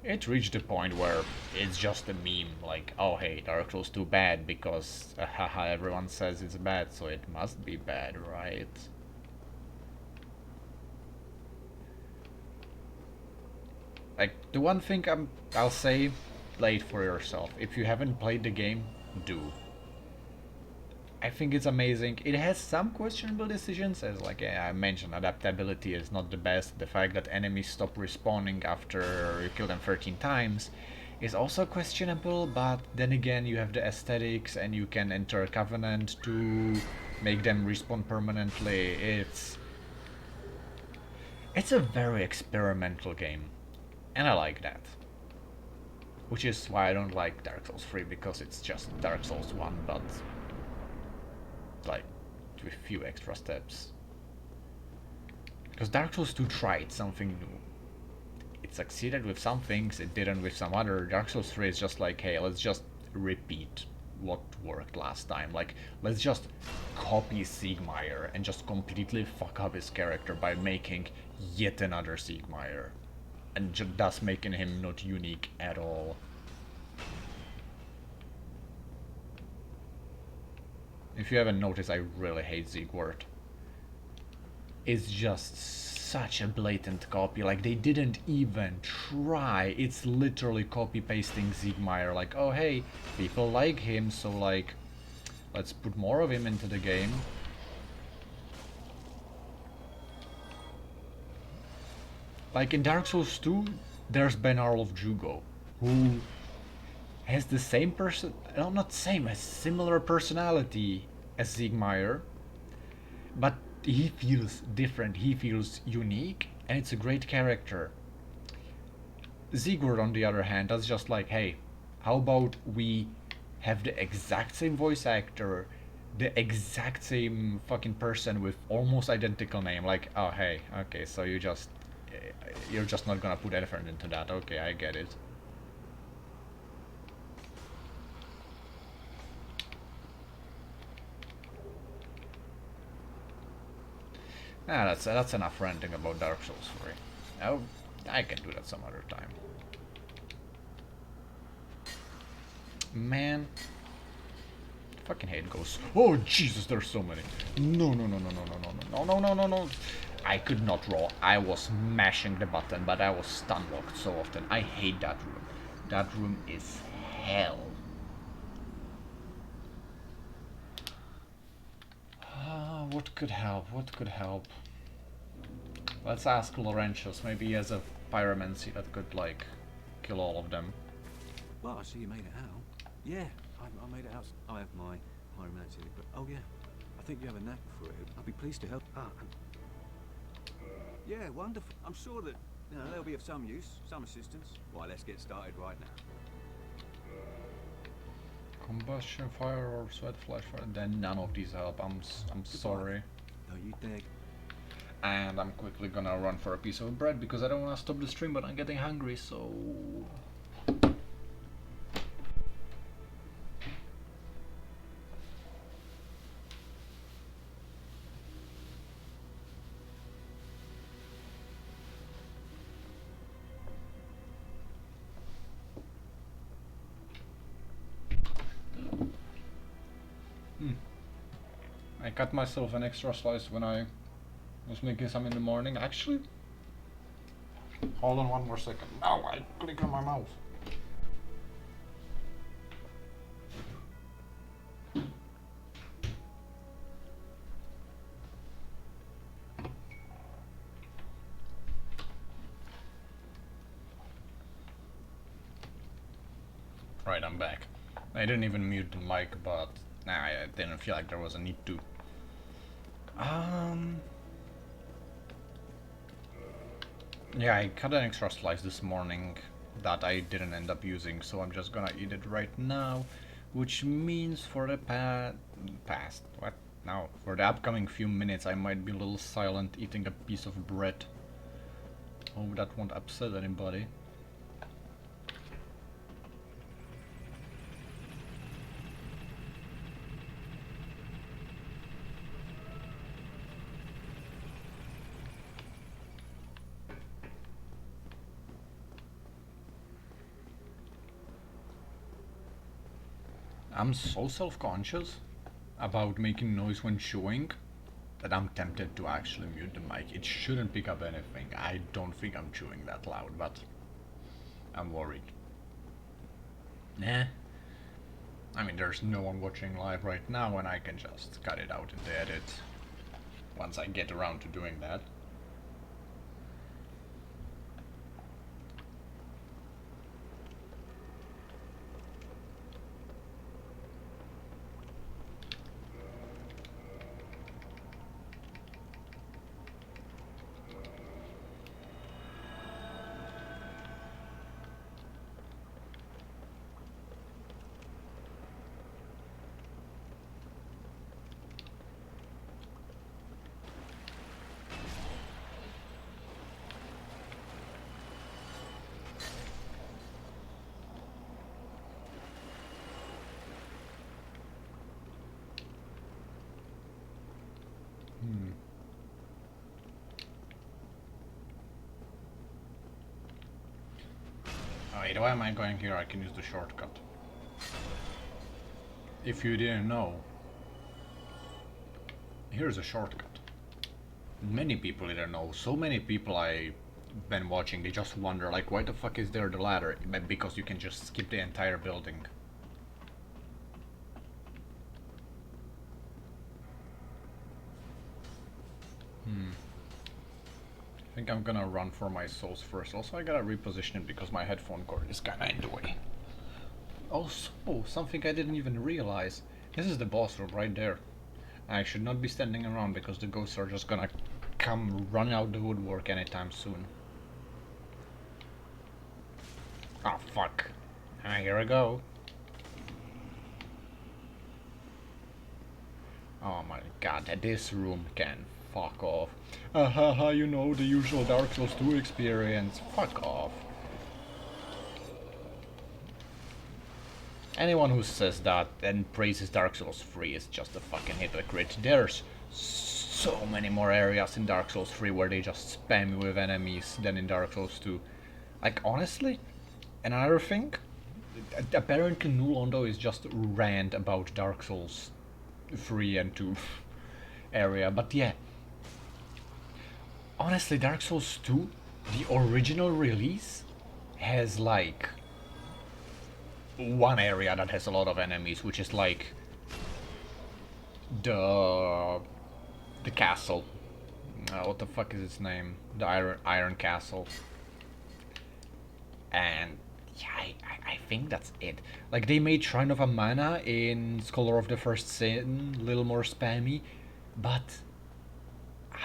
it reached a point where it's just a meme, like, oh hey, Dark Souls 2 bad because haha, everyone says it's bad, so it must be bad, right? Like, the one thing I'll say, play it for yourself. If you haven't played the game, do. I think it's amazing. It has some questionable decisions, as like I mentioned, adaptability is not the best. The fact that enemies stop respawning after you kill them 13 times is also questionable, but then again you have the aesthetics and you can enter a covenant to make them respawn permanently. It's a very experimental game, and I like that. Which is why I don't like Dark Souls 3, because it's just Dark Souls 1, but like with few extra steps. Because Dark Souls 2 tried something new. It succeeded with some things, it didn't with some other. Dark Souls 3 is just like, hey, let's just repeat what worked last time. Like, let's just copy Siegmeyer and just completely fuck up his character by making yet another Siegmeyer. And thus making him not unique at all. If you haven't noticed, I really hate Siegward. It's just such a blatant copy, like they didn't even try. It's literally copy pasting Siegmeyer, like, oh hey, people like him, so like, let's put more of him into the game. Like in Dark Souls 2, there's Benarl of Jugo, who has the same person, no, not same, has similar personality as Siegmeyer, but he feels different, he feels unique, and it's a great character. Sigurd, on the other hand, that's just like, hey, how about we have the exact same voice actor, the exact same fucking person with almost identical name, like, oh hey, okay, so you're just not gonna put effort into that, okay, I get it. Ah, that's enough ranting about Dark Souls 3. Oh, I can do that some other time. Man, fucking hate ghosts. Oh Jesus, there's so many. No, no, no, no, no, no, no, no, no, no, no, no. I could not roll. I was mashing the button, but I was stun locked so often. I hate that room. That room is hell. What could help? What could help? Let's ask Laurentius. Maybe he has a pyromancy that could, like, kill all of them. Well, I see you made it out. Yeah, I made it out. I have my pyromancy, but oh yeah, I think you have a knack for it. I'd be pleased to help. Yeah, wonderful. I'm sure that they'll be of some use, some assistance. Why, let's get started right now. Combustion, fire, or sweat, flash fire. Then none of these help. I'm sorry. No, you dig. And I'm quickly gonna run for a piece of bread because I don't want to stop the stream, but I'm getting hungry, so... I cut myself an extra slice when I was making some in the morning. Actually, hold on one more second. Now I click on my mouth. Right, I'm back. I didn't even mute the mic, but I didn't feel like there was a need to. Yeah, I cut an extra slice this morning that I didn't end up using, so I'm just gonna eat it right now, which means for the what? No, for the upcoming few minutes I might be a little silent eating a piece of bread. Hope that won't upset anybody. I'm so self-conscious about making noise when chewing that I'm tempted to actually mute the mic. It shouldn't pick up anything. I don't think I'm chewing that loud, but I'm worried. Nah. I mean, there's no one watching live right now and I can just cut it out in the edit once I get around to doing that. Wait, why am I going here? I can use the shortcut. If you didn't know, here's a shortcut. Many people didn't know. So many people I've been watching, they just wonder, like, why the fuck is there the ladder? Because you can just skip the entire building. I think I'm gonna run for my souls first. Also, I gotta reposition it because my headphone cord is kinda in the way. Also, something I didn't even realize. This is the boss room right there. I should not be standing around because the ghosts are just gonna come run out the woodwork anytime soon. Ah, fuck. Here I go. Oh my god, this room can fuck off. Haha, you know, the usual Dark Souls 2 experience. Fuck off. Anyone who says that and praises Dark Souls 3 is just a fucking hypocrite. There's so many more areas in Dark Souls 3 where they just spam you with enemies than in Dark Souls 2. Like, honestly, another thing, apparently Nazu'loth is just rant about Dark Souls 3 and 2 area, but yeah. Honestly, Dark Souls 2, the original release, has like one area that has a lot of enemies, which is like the castle. What the fuck is its name? The Iron Castle. And yeah, I think that's it. Like, they made Shrine of Amana in Scholar of the First Sin a little more spammy, but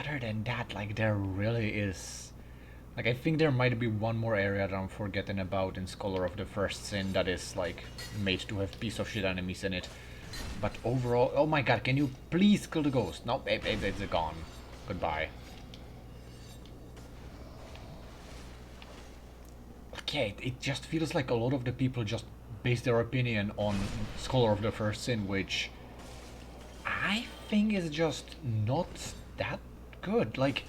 other than that, like, there really is... Like, I think there might be one more area that I'm forgetting about in Scholar of the First Sin that is, like, made to have piece of shit enemies in it. But overall... Oh my god, can you please kill the ghost? No, it's gone. Goodbye. Okay, it just feels like a lot of the people just base their opinion on Scholar of the First Sin, which I think is just not that good. Like,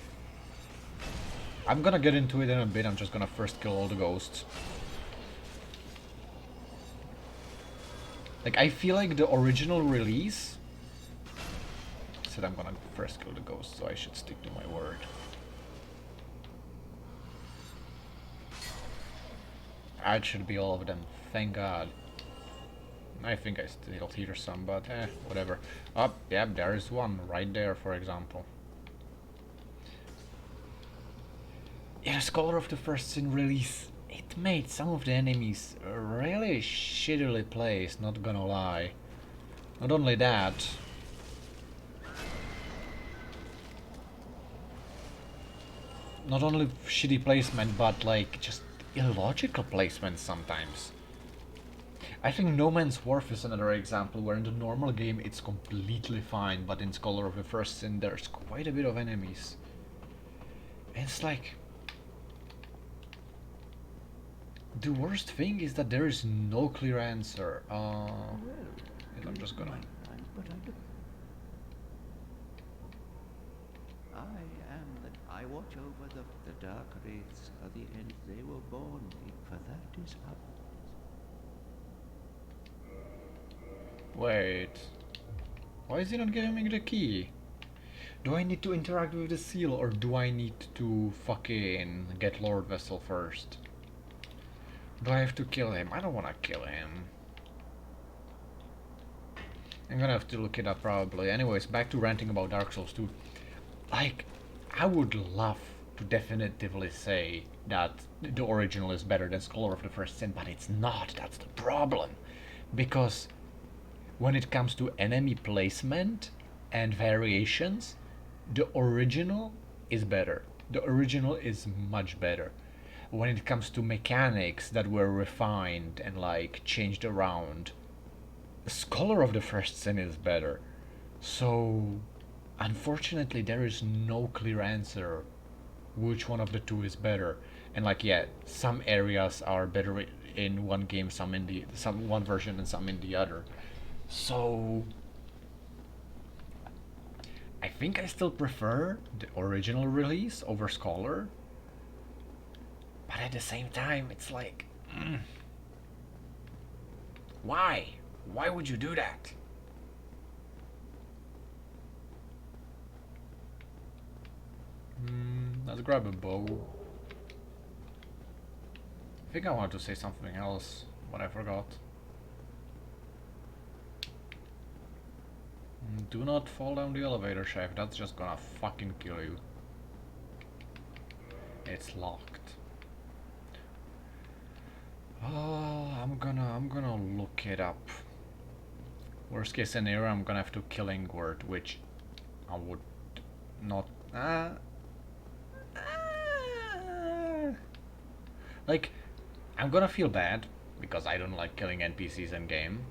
I'm gonna get into it in a bit. I'm just gonna first kill all the ghosts. Like, I feel like the original release said I'm gonna first kill the ghosts, so I should stick to my word. That should be all of them, thank god. I think I still hear some, but whatever. Oh, yeah, there is one right there, for example. Yeah, Scholar of the First Sin release, it made some of the enemies really shittily placed, not gonna lie. Not only that, not only shitty placement, but like just illogical placement sometimes. I think No Man's Wharf is another example where in the normal game it's completely fine, but in Scholar of the First Sin there's quite a bit of enemies. And it's like... The worst thing is that there is no clear answer. I'm just gonna... I watch over the dark wraiths of the end they were born in, for that is up. Wait. Why is he not giving me the key? Do I need to interact with the seal, or do I need to fucking get Lord Vessel first? Do I have to kill him? I don't wanna kill him. I'm gonna have to look it up probably. Anyways, back to ranting about Dark Souls 2. Like, I would love to definitively say that the original is better than Scholar of the First Sin, but it's not. That's the problem. Because when it comes to enemy placement and variations, the original is better. The original is much better. When it comes to mechanics that were refined and like changed around, Scholar of the First Sin is better. So unfortunately there is no clear answer which one of the two is better. And like, yeah, some areas are better in one game, some in the one version and some in the other. So I think I still prefer the original release over Scholar. But at the same time, it's like, Why? Why would you do that? Let's grab a bow. I think I wanted to say something else, but I forgot. Do not fall down the elevator shaft, that's just gonna fucking kill you. It's locked. Oh, I'm gonna look it up. Worst case scenario, I'm gonna have to kill Ingward, which I would not. Like, I'm gonna feel bad because I don't like killing NPCs in game.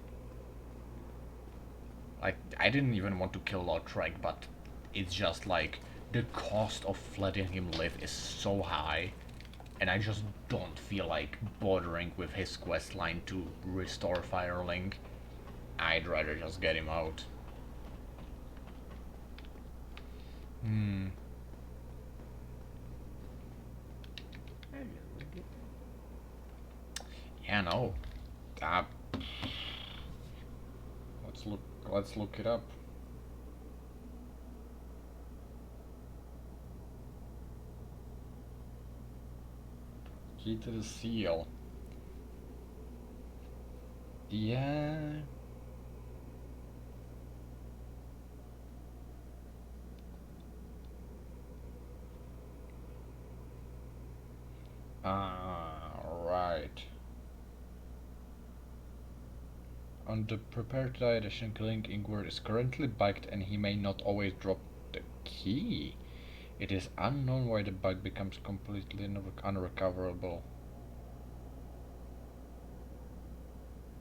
Like, I didn't even want to kill Lautrec, but it's just like the cost of letting him live is so high, and I just don't feel like bothering with his quest line to restore Firelink. I'd rather just get him out. Yeah, no. Let's look it up. Key to the seal. Yeah. Right. On the prepared edition, killing Ingward is currently bugged and he may not always drop the key. It is unknown why the bug becomes completely unrecoverable,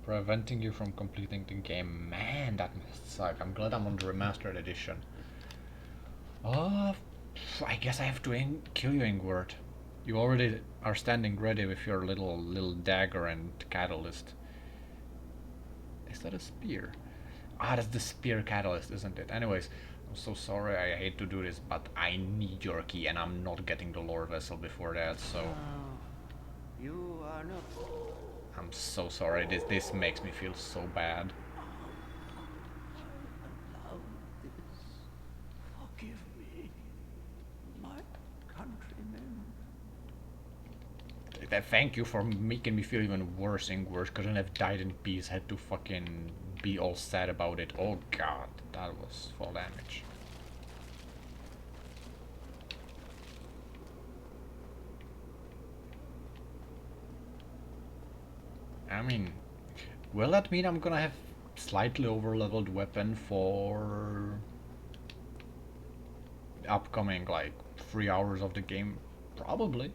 preventing you from completing the game. Man, that must suck. I'm glad I'm on the remastered edition. Oh, I guess I have to kill you, Ingward. You already are standing ready with your little dagger and catalyst. Is that a spear? Ah, that's the spear catalyst, isn't it? Anyways, I'm so sorry, I hate to do this, but I need your key and I'm not getting the lore vessel before that, so... You are not... I'm so sorry, this makes me feel so bad. Allow this. Forgive me, my countrymen. Thank you for making me feel even worse, Ingward. Couldn't have died in peace, had to fucking be all sad about it. Oh god, that was full damage. I mean, will that mean I'm gonna have slightly overleveled weapon for upcoming like 3 hours of the game? Probably.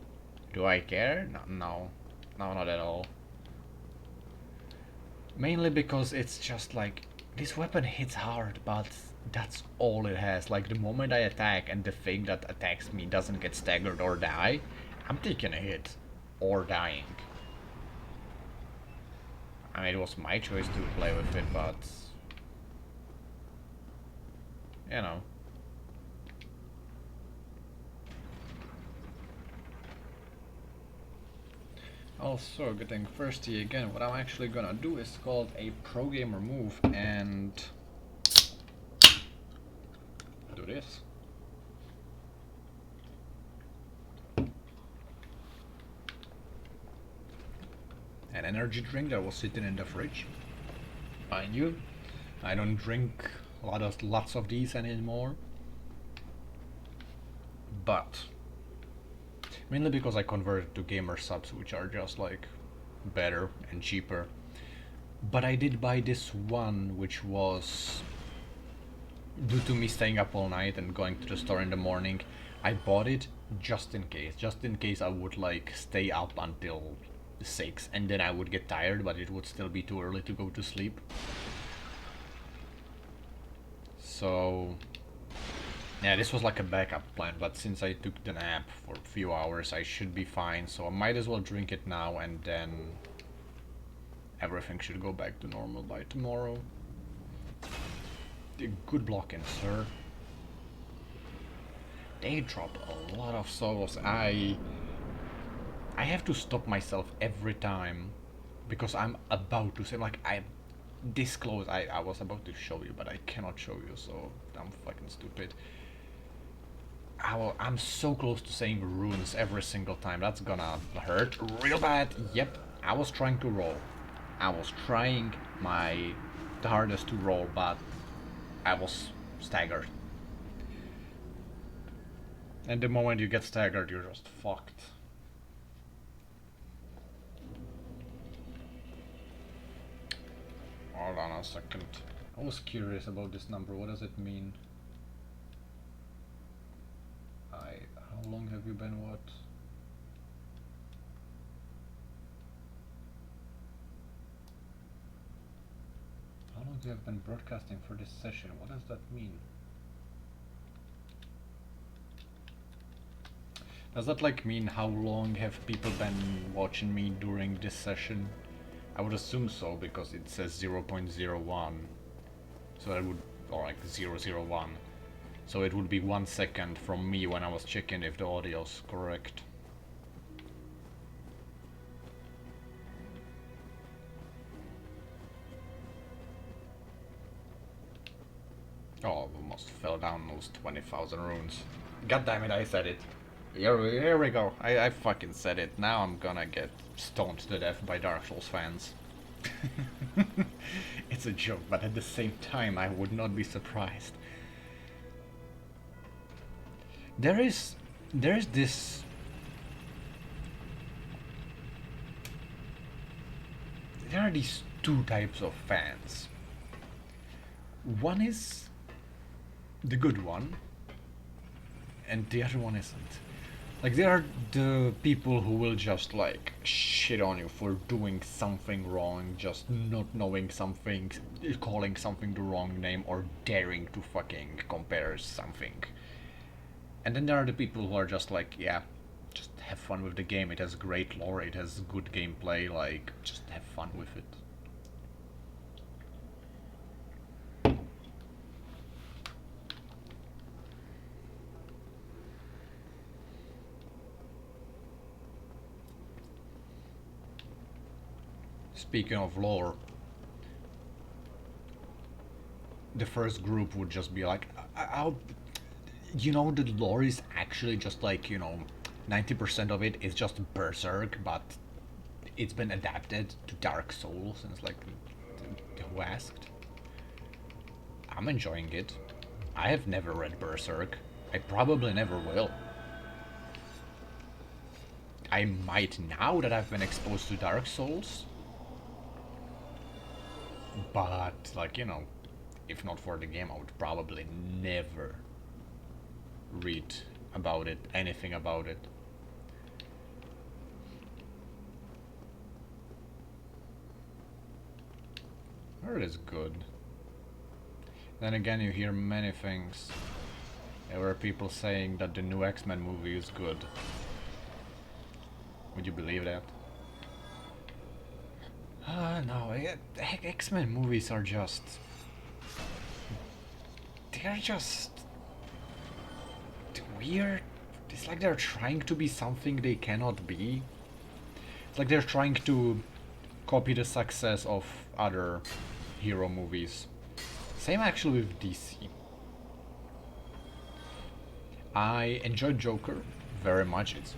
Do I care? No, not at all. Mainly because it's just like, this weapon hits hard, but that's all it has. Like, the moment I attack and the thing that attacks me doesn't get staggered or die, I'm taking a hit. Or dying. I mean, it was my choice to play with it, but... you know. Also, getting thirsty again, what I'm actually gonna do is called a pro gamer move and do this. An energy drink that was sitting in the fridge. Mind you, I don't drink lots of these anymore. But mainly because I converted to gamer subs, which are just like better and cheaper. But I did buy this one, which was due to me staying up all night and going to the store in the morning. I bought it just in case I would like stay up until 6 and then I would get tired, but it would still be too early to go to sleep. So yeah, this was like a backup plan, but since I took the nap for a few hours, I should be fine, so I might as well drink it now, and then everything should go back to normal by tomorrow. Good blocking, sir. They drop a lot of souls. I I have to stop myself every time because I'm about to say, like, I'm this close. I was about to show you, but I cannot show you, so I'm fucking stupid. I'm so close to saying runes every single time. That's gonna hurt real bad. Yep, I was trying to roll. I was trying the hardest to roll, but I was staggered. And the moment you get staggered, you're just fucked. Hold on a second. I was curious about this number. What does it mean? How long have you been what? How long you have been broadcasting for this session? What does that mean? Does that like mean how long have people been watching me during this session? I would assume so, because it says 0.01. So that would, or like 001. So it would be 1 second from me when I was checking if the audio's correct. Oh, I almost fell down those 20,000 runes. God damn it, I said it. Here we go. I fucking said it. Now I'm gonna get stoned to death by Dark Souls fans. It's a joke, but at the same time I would not be surprised. There is this there are these two types of fans. One is the good one, and the other one isn't. Like, there are the people who will just like shit on you for doing something wrong, just not knowing something, calling something the wrong name, or daring to fucking compare something. And then there are the people who are just like, yeah, just have fun with the game, it has great lore, it has good gameplay, like, just have fun with it. Speaking of lore, the first group would just be like, you know, the lore is actually just like, you know, 90% of it is just Berserk, but it's been adapted to Dark Souls, and it's like, who asked? I'm enjoying it. I have never read Berserk. I probably never will. I might now that I've been exposed to Dark Souls, but, like, you know, if not for the game, I would probably never read about it, anything about it. Heard it's good. Then again, you hear many things. There were people saying that the new X-Men movie is good. Would you believe that? No, X-Men movies are just... they're just... weird. It's like they're trying to be something they cannot be. It's like they're trying to copy the success of other hero movies. Same actually with DC. I enjoyed Joker very much. It's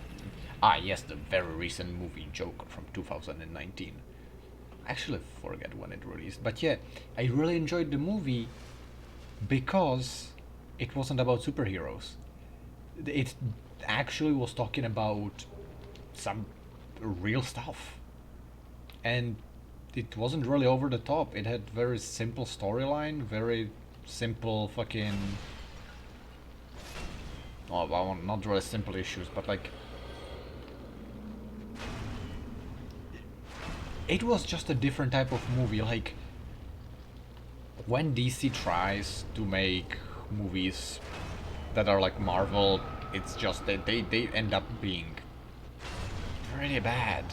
yes, the very recent movie Joker from 2019. I actually forget when it released, but yeah, I really enjoyed the movie because it wasn't about superheroes. It actually was talking about some real stuff, and it wasn't really over the top. It had very simple storyline, very simple fucking... well, not really simple issues, but like... it was just a different type of movie. Like, when DC tries to make movies that are like Marvel, it's just that they end up being pretty bad.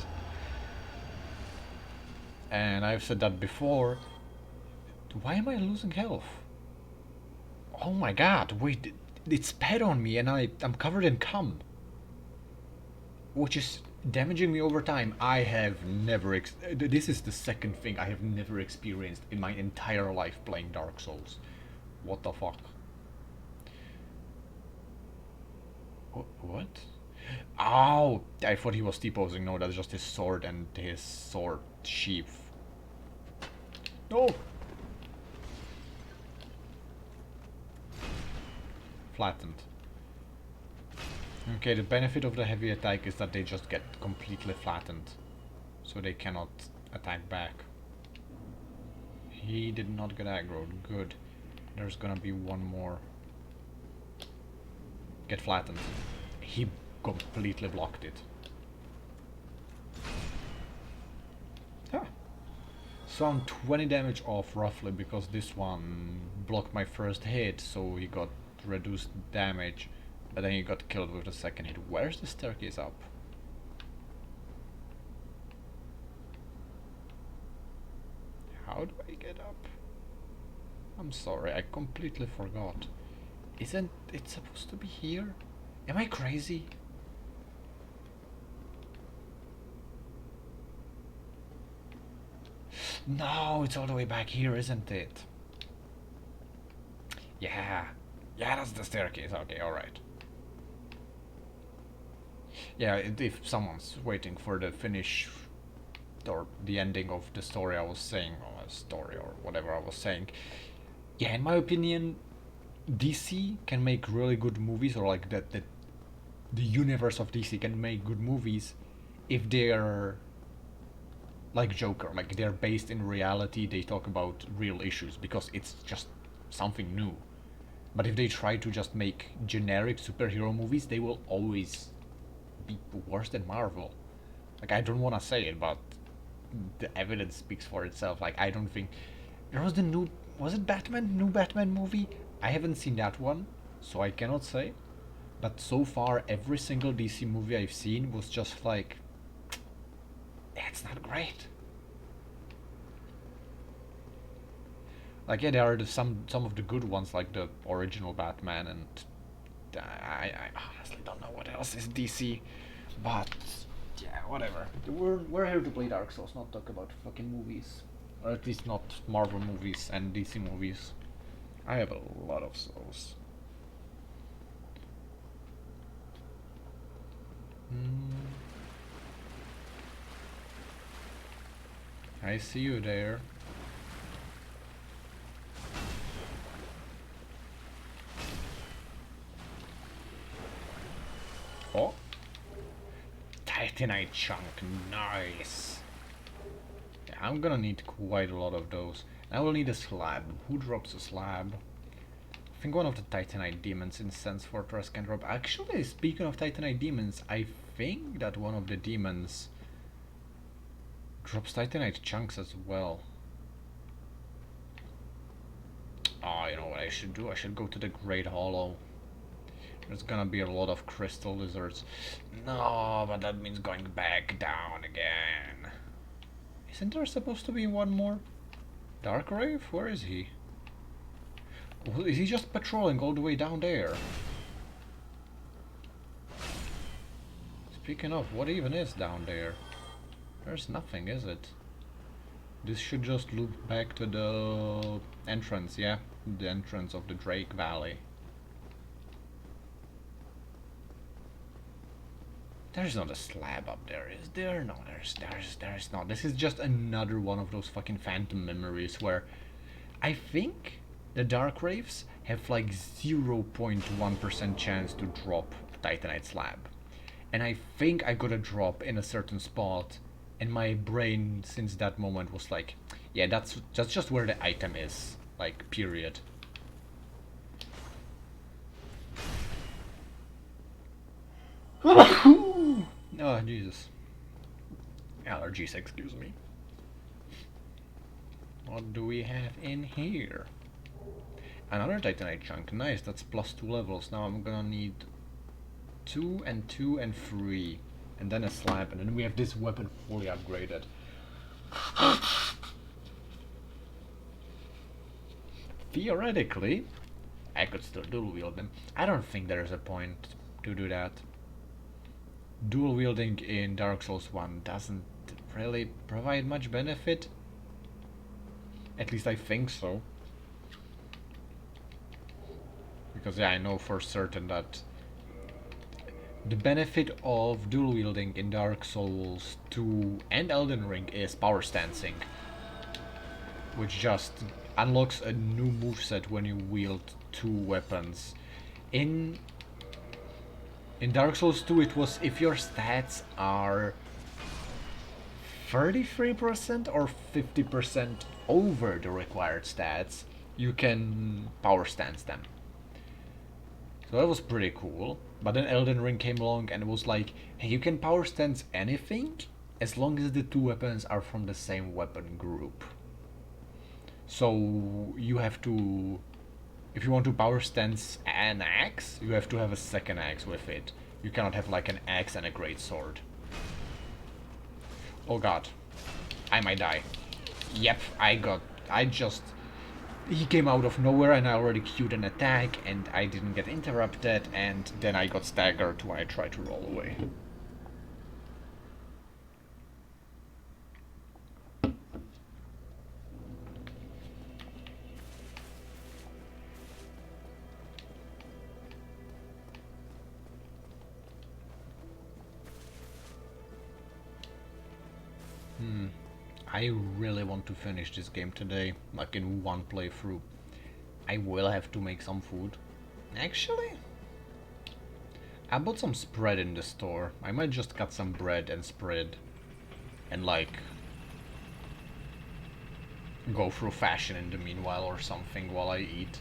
And I've said that before. Why am I losing health? Oh my god, wait, it spat on me and I'm covered in cum. Which is Damaging me over time, I have never this is the second thing I have never experienced in my entire life playing Dark Souls. What the fuck? What? Ow! I thought he was T-posing. No, that's just his sword and his sword sheath. No! Flattened. Okay, the benefit of the heavy attack is that they just get completely flattened. So they cannot attack back. He did not get aggroed. Good. There's gonna be one more. Get flattened. He completely blocked it. Huh. So I'm 20 damage off roughly because this one blocked my first hit, so he got reduced damage, but then he got killed with the second hit. Where's the staircase up? How do I get up? I'm sorry, I completely forgot. Isn't it supposed to be here? Am I crazy? No, it's all the way back here, isn't it? Yeah. Yeah, that's the staircase. Okay, alright. Yeah, if someone's waiting for the finish or the ending of the story I was saying, or a story or whatever I was saying, yeah, in my opinion, DC can make really good movies, or like that the universe of DC can make good movies if they're like Joker, like they're based in reality, they talk about real issues because it's just something new. But if they try to just make generic superhero movies, they will always be worse than Marvel. Like, I don't want to say it, but the evidence speaks for itself. Like, I don't think there was was it Batman? New Batman movie? I haven't seen that one, so I cannot say. But so far, every single DC movie I've seen was just like, it's not great. Like, yeah, there are some of the good ones, like the original Batman, and I honestly don't know what else is DC, but yeah, whatever. We're here to play Dark Souls, not talk about fucking movies, or at least not Marvel movies and DC movies. I have a lot of souls. I see you there. Oh, Titanite chunk, nice. Yeah, I'm gonna need quite a lot of those. I will need a slab. Who drops a slab? I think one of the Titanite demons in Sense Fortress can drop. Actually, speaking of Titanite demons, I think that one of the demons drops Titanite chunks as well. Oh, you know what I should do? I should go to the Great Hollow. There's gonna be a lot of crystal lizards. No, but that means going back down again. Isn't there supposed to be one more? Darkrave? Where is he? Is he just patrolling all the way down there? Speaking of, what even is down there? There's nothing, is it? This should just loop back to the entrance, yeah? The entrance of the Drake Valley. There's not a slab up there, is there? No, there's not. This is just another one of those fucking phantom memories where I think the Dark Raves have like 0.1% chance to drop a Titanite slab. And I think I got a drop in a certain spot, and my brain since that moment was like, yeah, that's just where the item is. Like, period. Oh, Jesus. Allergies, excuse me. What do we have in here? Another Titanite chunk. Nice, that's +2 levels. Now I'm gonna need 2 and 2 and 3. And then a slab, and then we have this weapon fully upgraded. Theoretically, I could still dual wield them. I don't think there's a point to do that. dual wielding in Dark Souls 1 doesn't really provide much benefit. At least I think so. Because yeah, I know for certain that the benefit of dual wielding in Dark Souls 2 and Elden Ring is power stancing, which just unlocks a new moveset when you wield two weapons. In Dark Souls 2 it was if your stats are 33% or 50% over the required stats, you can power stance them. So that was pretty cool. But then Elden Ring came along and it was like, hey, you can power stance anything as long as the two weapons are from the same weapon group. So you have to, if you want to power stance an axe, you have to have a second axe with it. You cannot have like an axe and a great sword. Oh god, I might die. Yep, he came out of nowhere and I already queued an attack and I didn't get interrupted, and then I got staggered when I tried to roll away. I really want to finish this game today, like in one playthrough. I will have to make some food. Actually, I bought some spread in the store. I might just cut some bread and spread and like go through fashion in the meanwhile or something while I eat.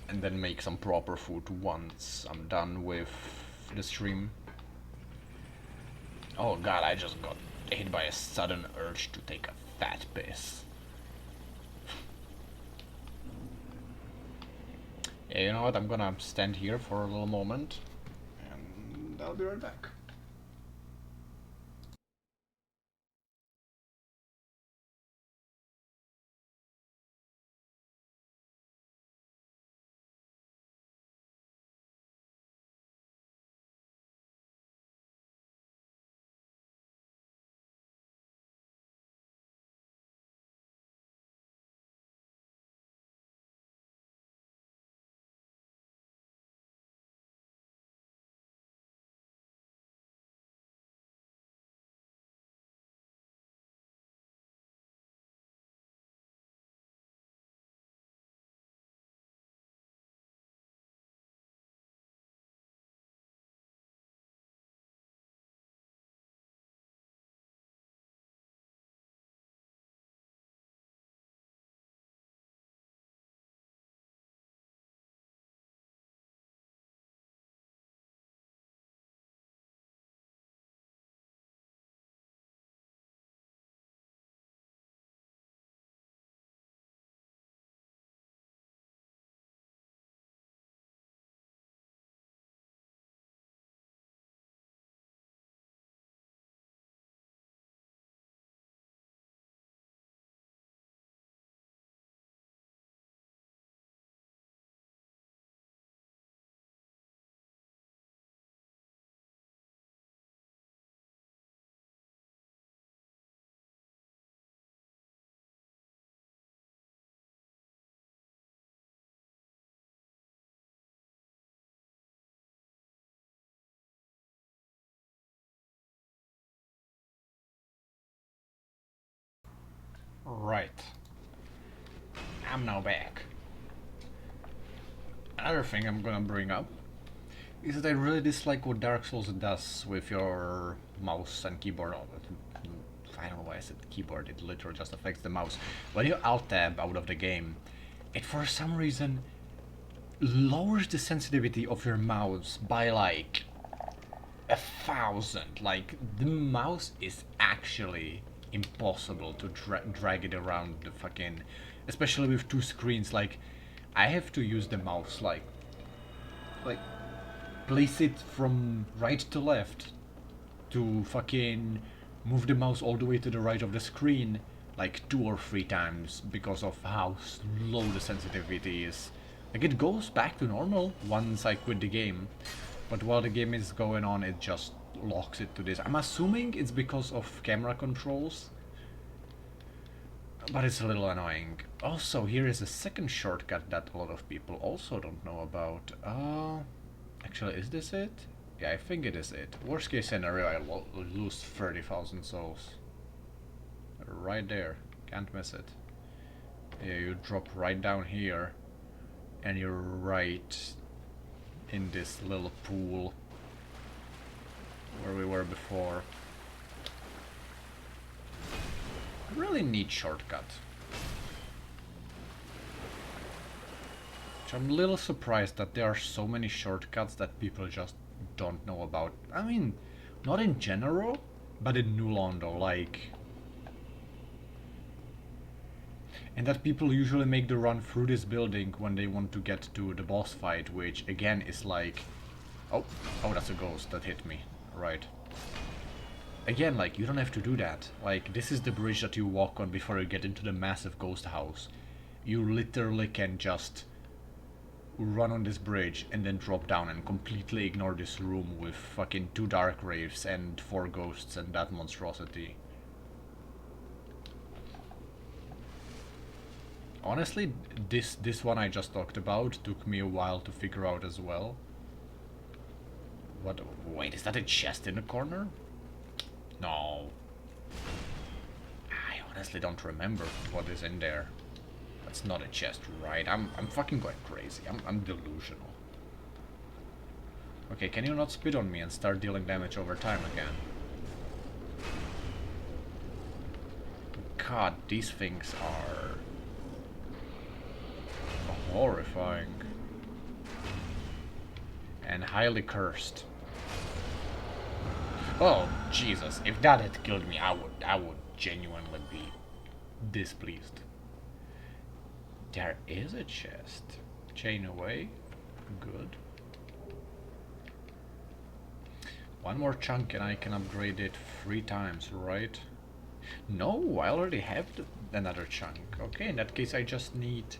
And then make some proper food once I'm done with the stream. Oh god, I just got hit by a sudden urge to take a fat piss. Yeah, you know what, I'm gonna stand here for a little moment and I'll be right back. Right. I'm now back. Another thing I'm gonna bring up is that I really dislike what Dark Souls does with your mouse and keyboard. I don't know why I said keyboard, it literally just affects the mouse. When you alt tab out of the game, it for some reason lowers the sensitivity of your mouse by like 1,000. Like, the mouse is actually impossible to drag it around the fucking, especially with two screens. Like, I have to use the mouse like place it from right to left to fucking move the mouse all the way to the right of the screen like 2 or 3 times because of how slow the sensitivity is. Like, it goes back to normal once I quit the game, but while the game is going on, it just locks it to this. I'm assuming it's because of camera controls, but it's a little annoying. Also, here is a second shortcut that a lot of people also don't know about. Actually, is this it? Yeah, I think it is it. Worst case scenario, I lose 30,000 souls. Right there. Can't miss it. Yeah, you drop right down here, and you're right in this little pool where we were before. Really neat shortcut. Which I'm a little surprised that there are so many shortcuts that people just don't know about. I mean, not in general, but in New Londo, like... And that people usually make the run through this building when they want to get to the boss fight, which again is like... Oh, that's a ghost that hit me. Right. Again, like, you don't have to do that. Like, this is the bridge that you walk on before you get into the massive ghost house. You literally can just run on this bridge and then drop down and completely ignore this room with fucking 2 dark raves and 4 ghosts and that monstrosity. Honestly, this one I just talked about took me a while to figure out as well. What? Wait, is that a chest in the corner? No. I honestly don't remember what is in there. That's not a chest, right? I'm fucking going crazy. I'm delusional. Okay, can you not spit on me and start dealing damage over time again? God, these things are horrifying and highly cursed. Oh Jesus! If that had killed me, I would genuinely be displeased. There is a chest. Chain away. Good. One more chunk and I can upgrade it 3 times, right? No, I already have another chunk. Okay, in that case I just need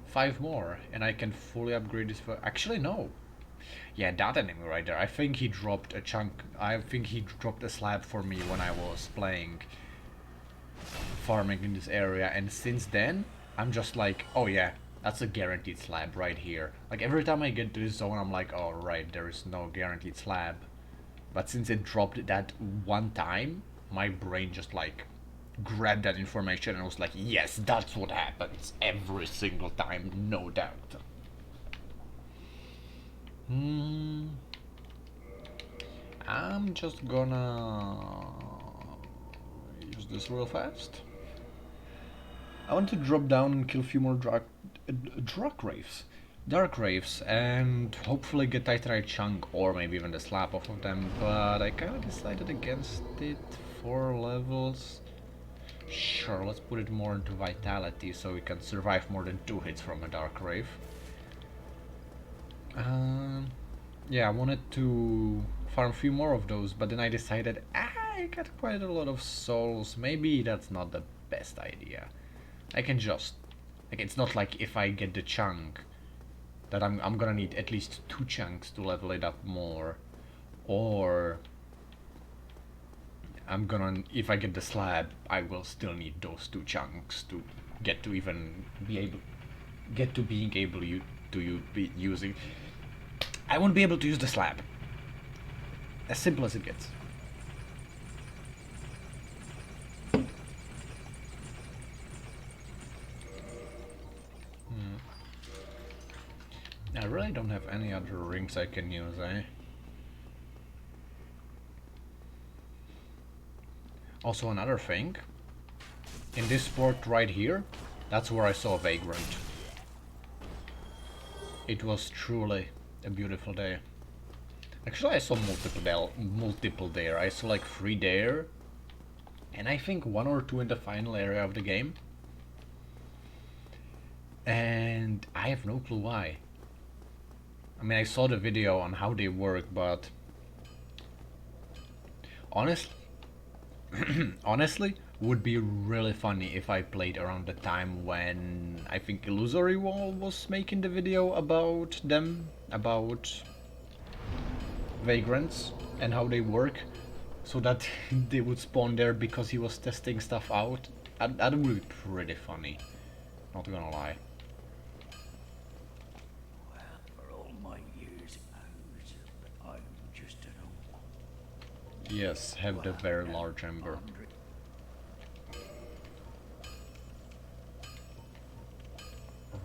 5 more and I can fully upgrade this for... Actually, no. Yeah, that enemy right there. I think he dropped a chunk. I think he dropped a slab for me when I was playing farming in this area, and since then I'm just like, oh yeah, that's a guaranteed slab right here. Like every time I get to this zone I'm like, oh right, there is no guaranteed slab. But since it dropped that one time, my brain just like grabbed that information and was like, yes, that's what happens every single time, no doubt. I'm just gonna use this real fast. I want to drop down and kill a few more dark raves, and hopefully get Titanite chunk or maybe even the slap off of them, but I kinda decided against it. 4 levels. Sure, let's put it more into vitality so we can survive more than 2 hits from a dark rave. Yeah, I wanted to farm a few more of those, but then I decided I got quite a lot of souls. Maybe that's not the best idea. I can just... like, it's not like if I get the chunk that I'm gonna need at least 2 chunks to level it up more. Or... I'm gonna... if I get the slab, I will still need those 2 chunks to get to even be able... get to being able to be using... I won't be able to use the slab. As simple as it gets. I really don't have any other rings I can use, eh? Also another thing. In this spot right here, that's where I saw a Vagrant. It was truly a beautiful day. Actually, I saw multiple there. I saw like 3 there, and I think 1 or 2 in the final area of the game. And I have no clue why. I mean, I saw the video on how they work, but honestly, would be really funny if I played around the time when I think Illusory Wall was making the video about them, about vagrants and how they work, so that they would spawn there because he was testing stuff out. That would be pretty funny. Not gonna lie. Well, for all my years I'm just an old Yes, have the very large ember.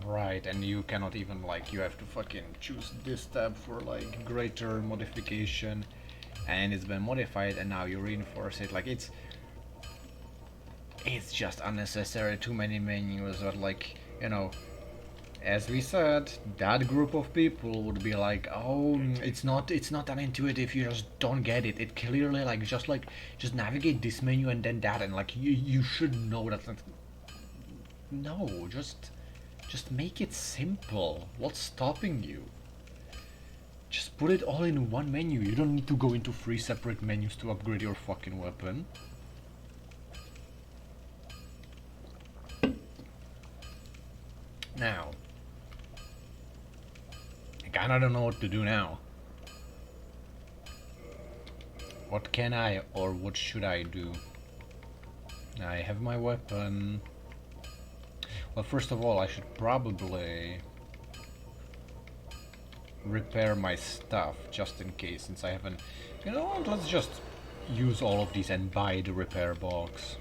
Right, and you cannot even, like, you have to fucking choose this tab for, like, greater modification, and it's been modified, and now you reinforce it. Like, it's just unnecessary, too many menus, but, like, you know, as we said, that group of people would be like, oh, it's not that intuitive, you just don't get it. It clearly, like, just navigate this menu and then that, and, like, you should know that. No, just make it simple. What's stopping you? Just put it all in one menu. You don't need to go into 3 separate menus to upgrade your fucking weapon. Now, I kinda don't know what to do now. What can I or what should I do? I have my weapon. Well, first of all, I should probably repair my stuff, just in case, since I haven't... You know what, let's just use all of these and buy the repair box.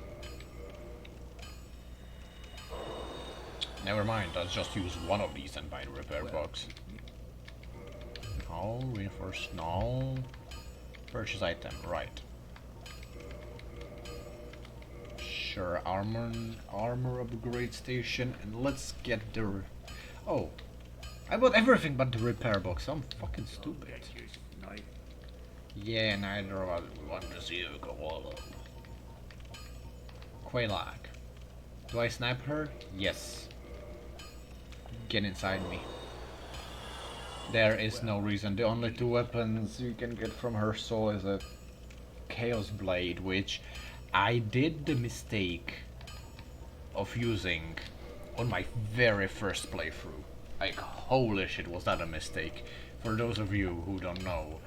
Never mind, let's just use one of these and buy the repair box. No, reinforce, no. Purchase item, right. Sure, armor upgrade station, and let's get the... Oh, I bought everything but the repair box. I'm fucking stupid. Yeah, neither of us want to see you go alone. Quaylag. Do I snipe her? Yes. Get inside me. There is no reason. The only 2 weapons you can get from her soul is a Chaos Blade, which I did the mistake of using on my very first playthrough. Like, holy shit, was that a mistake. For those of you who don't know,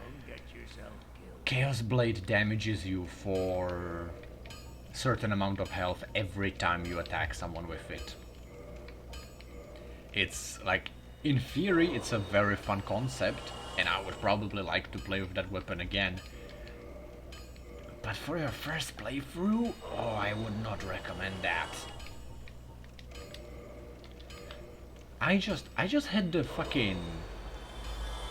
Chaos Blade damages you for a certain amount of health every time you attack someone with it. It's like, in theory, it's a very fun concept, and I would probably like to play with that weapon again. But for your first playthrough, oh, I would not recommend that. I just had the fucking...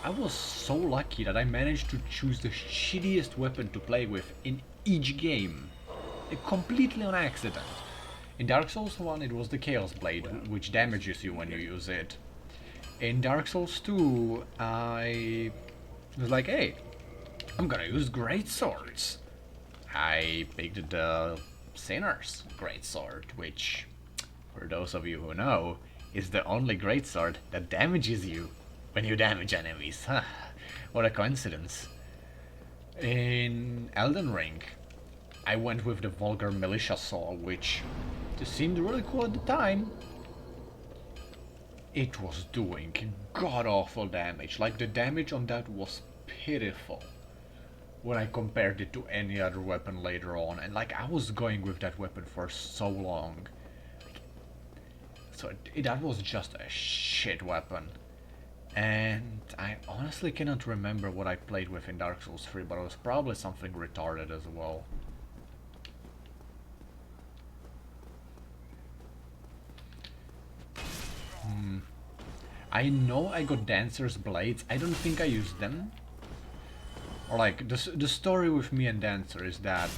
I was so lucky that I managed to choose the shittiest weapon to play with in each game. Completely on accident. In Dark Souls 1 it was the Chaos Blade, which damages you when you use it. In Dark Souls 2 I was like, hey, I'm gonna use great swords. I picked the Sinner's greatsword, which, for those of you who know, is the only greatsword that damages you when you damage enemies. What a coincidence. In Elden Ring, I went with the Vulgar Militia Saw, which seemed really cool at the time. It was doing god-awful damage. Like, the damage on that was pitiful when I compared it to any other weapon later on. And, like, I was going with that weapon for so long. So that was just a shit weapon. And I honestly cannot remember what I played with in Dark Souls 3, but it was probably something retarded as well. I know I got Dancer's Blades. I don't think I used them. Or like, the story with me and Dancer is that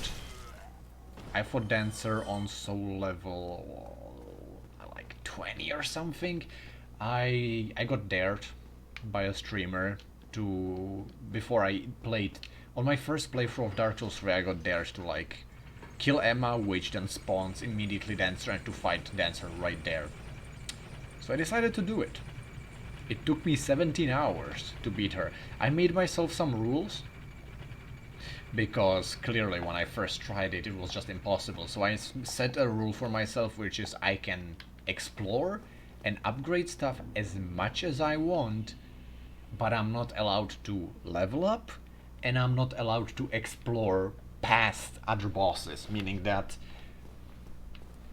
I fought Dancer on soul level like 20 or something. I got dared by a streamer to, before I played, on my first playthrough of Dark Souls 3 I got dared to like kill Emma, which then spawns immediately Dancer, and to fight Dancer right there. So I decided to do it. It took me 17 hours to beat her. I made myself some rules, because clearly when I first tried it, it was just impossible. So I set a rule for myself, which is I can explore and upgrade stuff as much as I want, but I'm not allowed to level up, and I'm not allowed to explore past other bosses, meaning that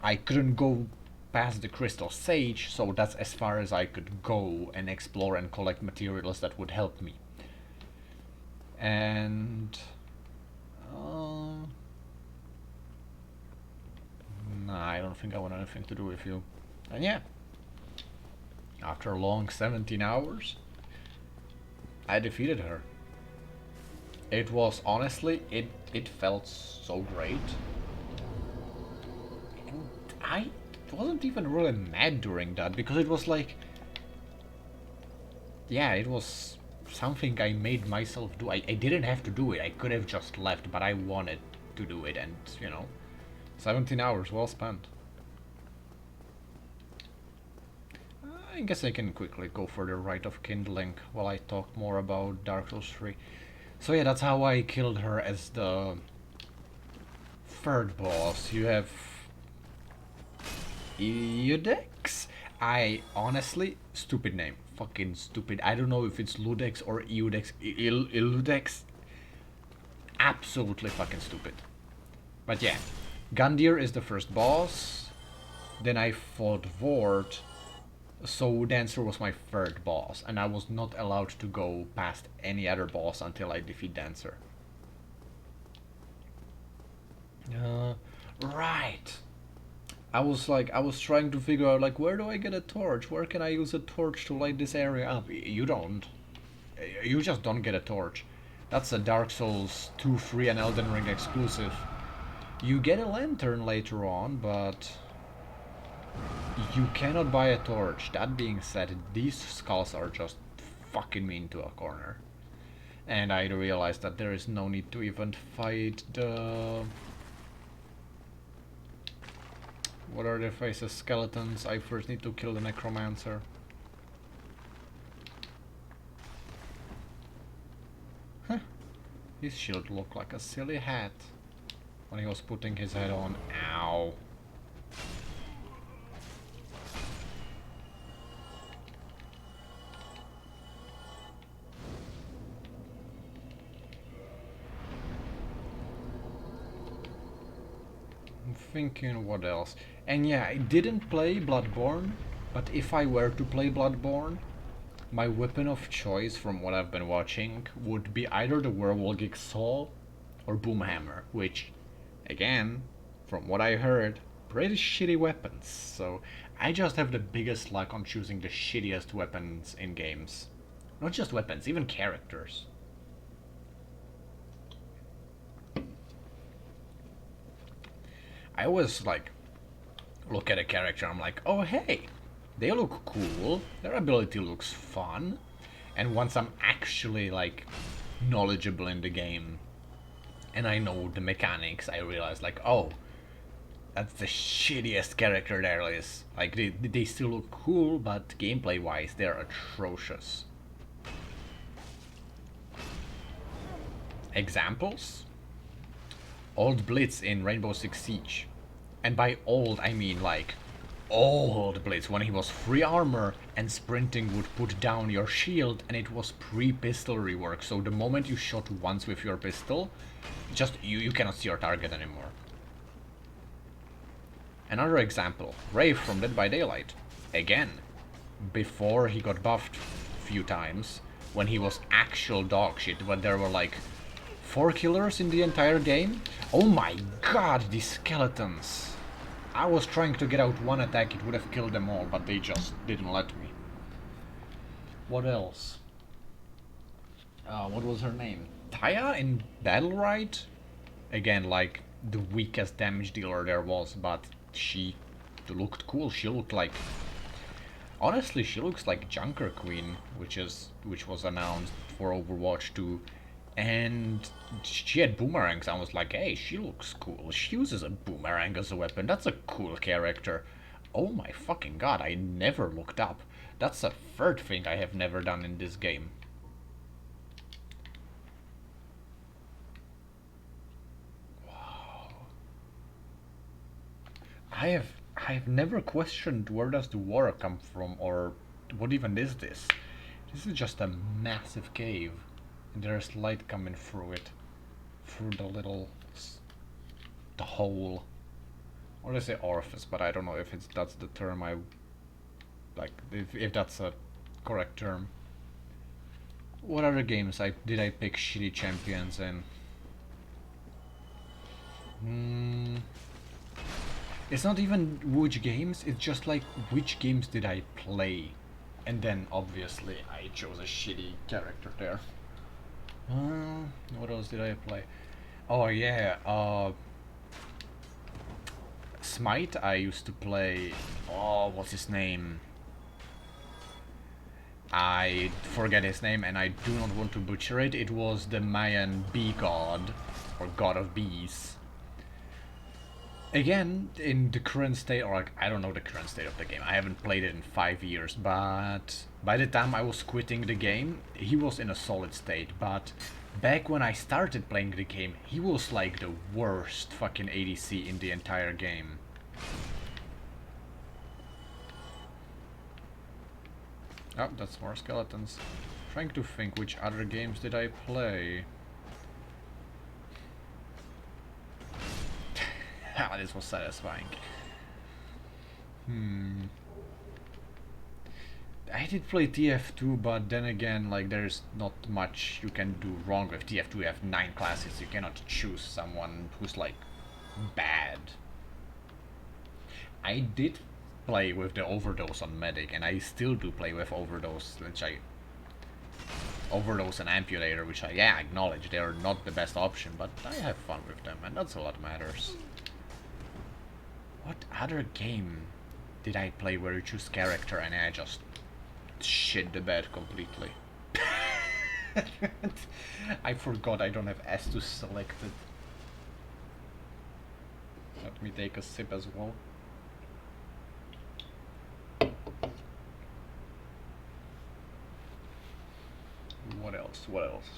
I couldn't go past the Crystal Sage, so that's as far as I could go and explore and collect materials that would help me. And nah, I don't think I want anything to do with you. And yeah, after a long 17 hours, I defeated her. It was honestly, it felt so great. And I wasn't even really mad during that, because it was like, yeah, it was something I made myself do. I didn't have to do it. I could have just left, but I wanted to do it, and, you know, 17 hours well spent. I guess I can quickly go for the Rite of Kindling while I talk more about Dark Souls 3. So yeah, that's how I killed her as the third boss. You have Eudex? I honestly, stupid name. Fucking stupid. I don't know if it's Ludex or Eudex. Iludex? Absolutely fucking stupid. But yeah, Gundyr is the first boss. Then I fought Vord. So Dancer was my third boss, and I was not allowed to go past any other boss until I defeat Dancer. Right. I was trying to figure out, like, where do I get a torch? Where can I use a torch to light this area up? You don't. You just don't get a torch. That's a Dark Souls 2, 3 and Elden Ring exclusive. You get a lantern later on, but you cannot buy a torch. That being said, these skulls are just fucking me into a corner. And I realized that there is no need to even fight the... What are their faces? Skeletons. I first need to kill the necromancer. Huh. His shield looked like a silly hat when he was putting his head on. Ow. I'm thinking what else. And yeah, I didn't play Bloodborne, but if I were to play Bloodborne, my weapon of choice from what I've been watching would be either the Werewolf Saw or Boomhammer, which, again, from what I heard, pretty shitty weapons. So I just have the biggest luck on choosing the shittiest weapons in games. Not just weapons, even characters. I always, like, look at a character, I'm like, oh hey, they look cool, their ability looks fun, and once I'm actually, like, knowledgeable in the game, and I know the mechanics, I realize, like, oh, that's the shittiest character there is. Like, they still look cool, but gameplay-wise, they're atrocious. Examples? Old Blitz in Rainbow Six Siege. And by old, I mean like old Blitz, when he was free armor and sprinting would put down your shield, and it was pre-pistol rework, so the moment you shot once with your pistol, just you cannot see your target anymore. Another example, Wraith from Dead by Daylight. Again, before he got buffed a few times, when he was actual dog shit, when there were like 4 killers in the entire game. Oh my god, these skeletons! I was trying to get out one attack, it would have killed them all, but they just didn't let me. What else? What was her name? Taya in Battle Right? Again, like, the weakest damage dealer there was, but she looked cool. She looked like... Honestly, she looks like Junker Queen, which was announced for Overwatch 2. And she had boomerangs. I was like, hey, she looks cool. She uses a boomerang as a weapon. That's a cool character. Oh my fucking god, I never looked up. That's the third thing I have never done in this game. Wow. I've never questioned where does the water come from, or what even is this? This is just a massive cave. And there's light coming through it. Through the little... the hole. Or they say orifice, but I don't know if that's the term I... like, if that's a correct term. What other games did I pick shitty champions in? It's not even which games, it's just like which games did I play. And then obviously I chose a shitty character there. What else did I play? Oh yeah, Smite I used to play. Oh, what's his name? I forget his name and I do not want to butcher it. It was the Mayan bee god, or god of bees. Again, in the current state, or like, I don't know the current state of the game, I haven't played it in 5 years, but by the time I was quitting the game, he was in a solid state, but back when I started playing the game, he was like the worst fucking ADC in the entire game. Oh, that's more skeletons. Trying to think which other games did I play. Ah, this was satisfying. I did play TF2, but then again, like, there's not much you can do wrong with TF2. You have 9 classes, you cannot choose someone who's, like, bad. I did play with the Overdose on Medic, and I still do play with Overdose, Overdose and Amputator, which I acknowledge they are not the best option, but I have fun with them, and that's all that matters. What other game did I play where you choose character and I just shit the bed completely? I forgot I don't have Estus selected. Let me take a sip as well. What else? What else?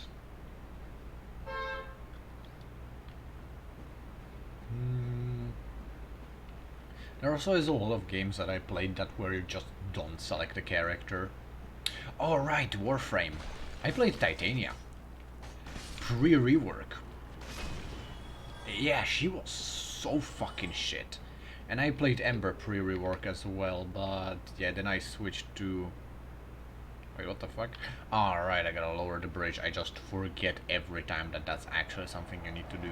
There also is a lot of games that I played that where you just don't select a character. Oh right, Warframe. I played Titania. Pre-rework. Yeah, she was so fucking shit. And I played Ember pre-rework as well, but yeah, then I switched to... Wait, what the fuck? Alright, I gotta lower the bridge. I just forget every time that that's actually something you need to do.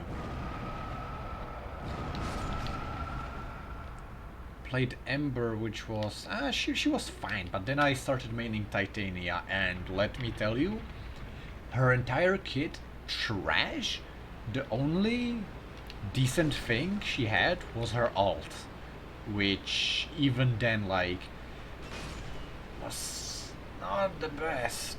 Played Ember, which was... she was fine, but then I started maining Titania, and let me tell you, her entire kit, trash. The only decent thing she had was her ult, which even then, like, was not the best.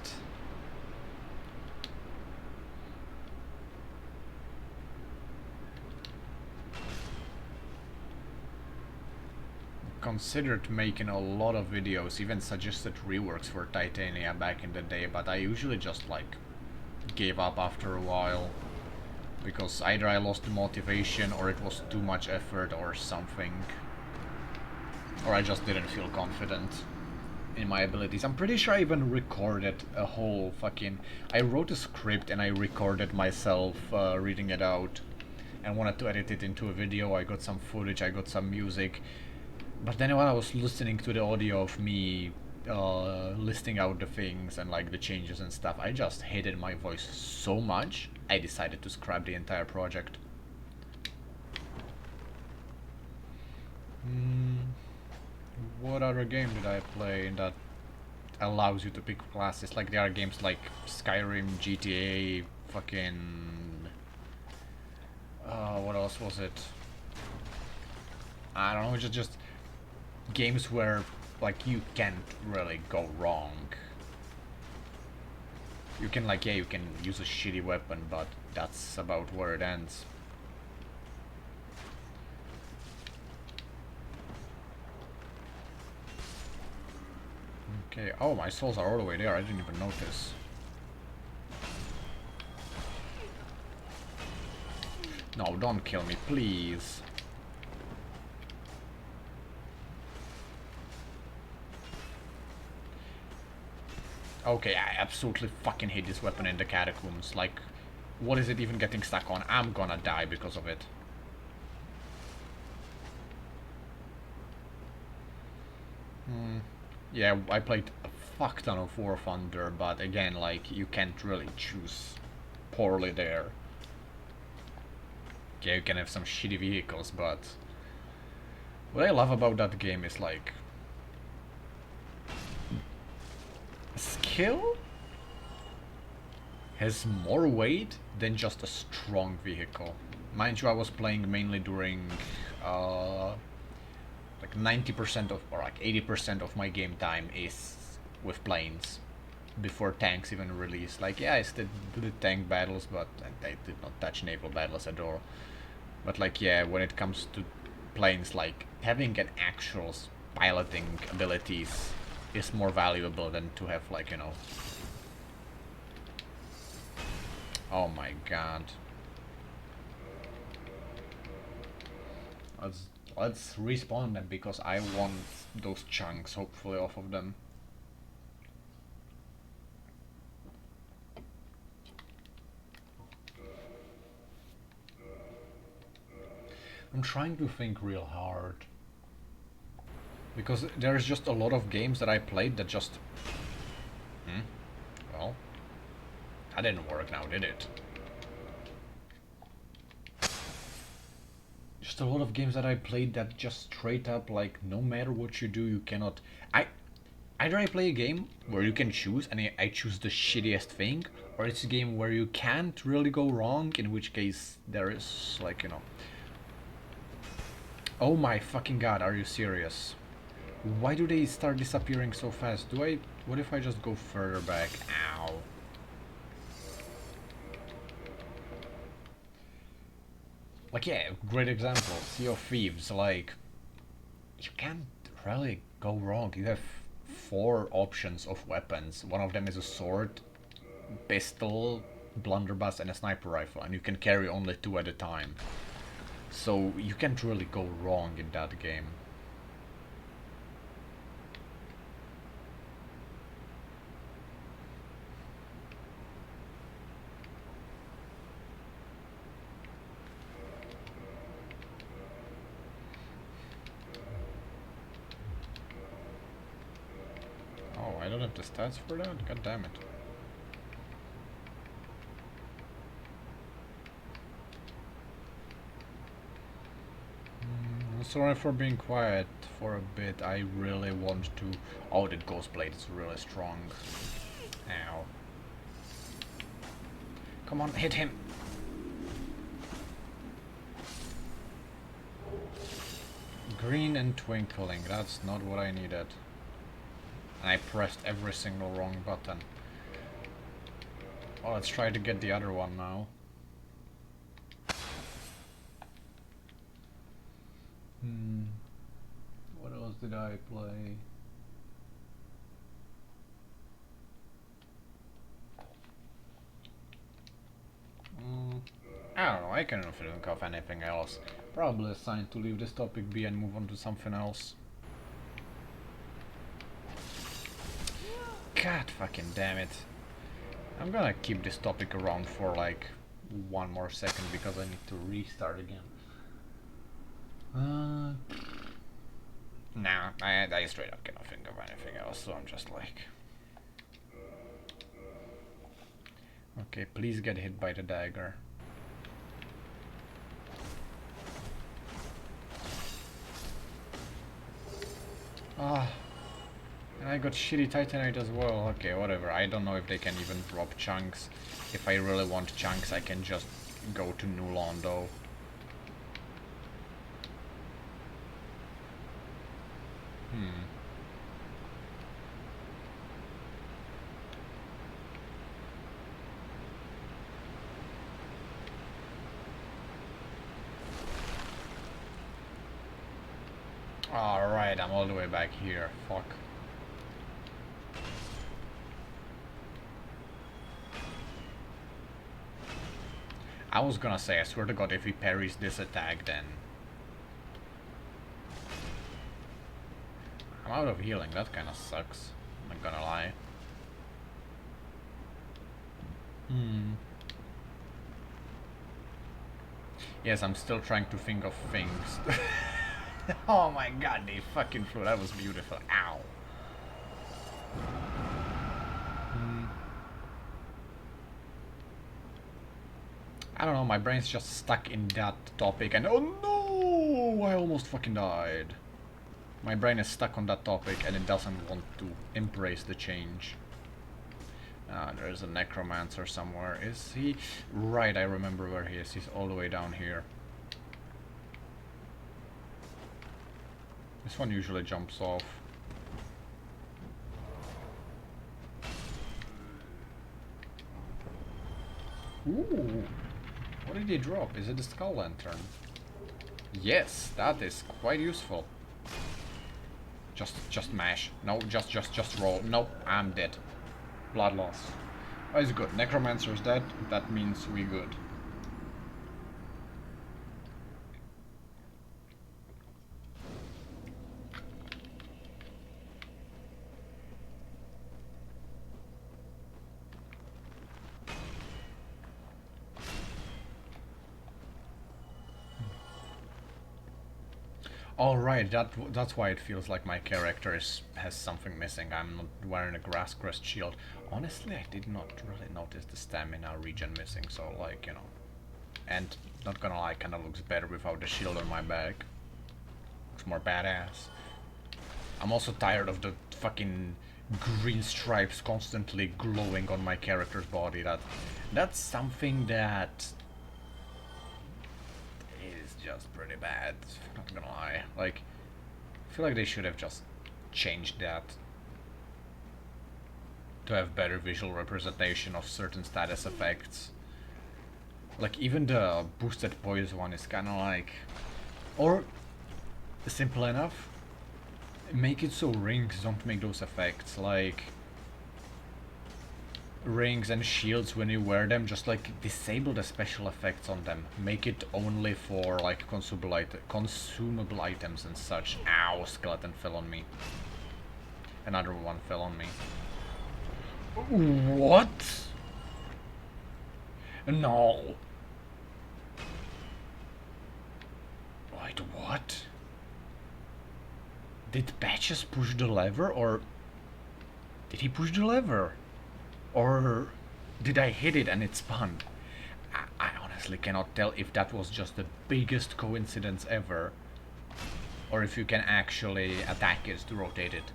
Considered making a lot of videos, even suggested reworks for Titania back in the day, but I usually just like gave up after a while because either I lost the motivation or it was too much effort or something, or I just didn't feel confident in my abilities. I'm pretty sure I even recorded a whole fucking... I wrote a script and I recorded myself reading it out and wanted to edit it into a video. I got some footage, I got some music. But then when I was listening to the audio of me listing out the things and like the changes and stuff, I just hated my voice so much, I decided to scrap the entire project. What other game did I play that allows you to pick classes? Like, there are games like Skyrim, GTA, fucking... what else was it? I don't know, just games where, like, you can't really go wrong. You can, like, yeah, you can use a shitty weapon, but that's about where it ends. Okay, oh, my souls are all the way there, I didn't even notice. No, don't kill me, please. Okay, I absolutely fucking hate this weapon in the catacombs. Like, what is it even getting stuck on? I'm gonna die because of it. Yeah, I played a fuck ton of War Thunder, but again, like, you can't really choose poorly there. Yeah, you can have some shitty vehicles, but what I love about that game is, like, skill has more weight than just a strong vehicle. Mind you, I was playing mainly during like 90% of, or like 80% of my game time is with planes before tanks even released. Like, yeah, I still did tank battles, but I did not touch naval battles at all. But like, yeah, when it comes to planes, like, having an actual piloting abilities is more valuable than to have, like, you know. Oh my god. Let's let's respawn them because I want those chunks hopefully off of them. I'm trying to think real hard. Because there's just a lot of games that I played that just... Well, that didn't work now, did it? Just a lot of games that I played that just straight up, like, no matter what you do, you cannot... Either I play a game where you can choose and I choose the shittiest thing, or it's a game where you can't really go wrong, in which case there is, like, you know... Oh my fucking god, are you serious? Why do they start disappearing so fast? What if I just go further back? Ow. Like, yeah, great example. Sea of Thieves, like, you can't really go wrong. You have 4 options of weapons. One of them is a sword, pistol, blunderbuss, and a sniper rifle, and you can carry only 2 at a time. So you can't really go wrong in that game. Oh, I don't have the stats for that? God damn it. Sorry for being quiet for a bit. I really want to... Oh, that ghost blade is really strong. Ow. Come on, hit him! Green and twinkling, that's not what I needed. And I pressed every single wrong button. Well, let's try to get the other one now. What else did I play? I don't know, I can't think of anything else. Probably a sign to leave this topic be and move on to something else. God fucking damn it. I'm gonna keep this topic around for like 1 more second because I need to restart again. Nah, I straight up cannot think of anything else, so I'm just like... Okay, please get hit by the dagger. Ah, and I got shitty Titanite as well. Okay, whatever. I don't know if they can even drop chunks. If I really want chunks, I can just go to Nazu'loth though. Alright, I'm all the way back here. Fuck. I was gonna say, I swear to god, if he parries this attack, then... I'm out of healing, that kinda sucks. I'm not gonna lie. Hmm. Yes, I'm still trying to think of things. Oh my god, they fucking flew. That was beautiful. Ow. Hmm. I don't know, my brain's just stuck in that topic and oh no! I almost fucking died. My brain is stuck on that topic and it doesn't want to embrace the change. There's a necromancer somewhere. Is he? Right, I remember where he is. He's all the way down here. This one usually jumps off. Ooh! What did he drop? Is it a skull lantern? Yes, that is quite useful. Just mash. No, just roll. Nope, I'm dead. Blood loss. Oh, it's good. Necromancer's dead. That means we good. All right, that's why it feels like my character has something missing. I'm not wearing a grass crest shield. Honestly, I did not really notice the stamina regen missing, so like, you know. And not gonna lie, kinda looks better without the shield on my back. Looks more badass. I'm also tired of the fucking green stripes constantly glowing on my character's body. That's something that is just pretty bad, not gonna lie. Like, I feel like they should have just changed that to have better visual representation of certain status effects. Like, even the boosted poise one is kinda like... Or, simple enough, make it so rings don't make those effects. Like, rings and shields, when you wear them, just like disable the special effects on them. Make it only for like consumable items and such. Ow, skeleton fell on me. Another one fell on me. What? No. Wait, what? Did Patches push the lever, or did he push the lever? Or did I hit it and it spun? I honestly cannot tell if that was just the biggest coincidence ever, or if you can actually attack it to rotate it.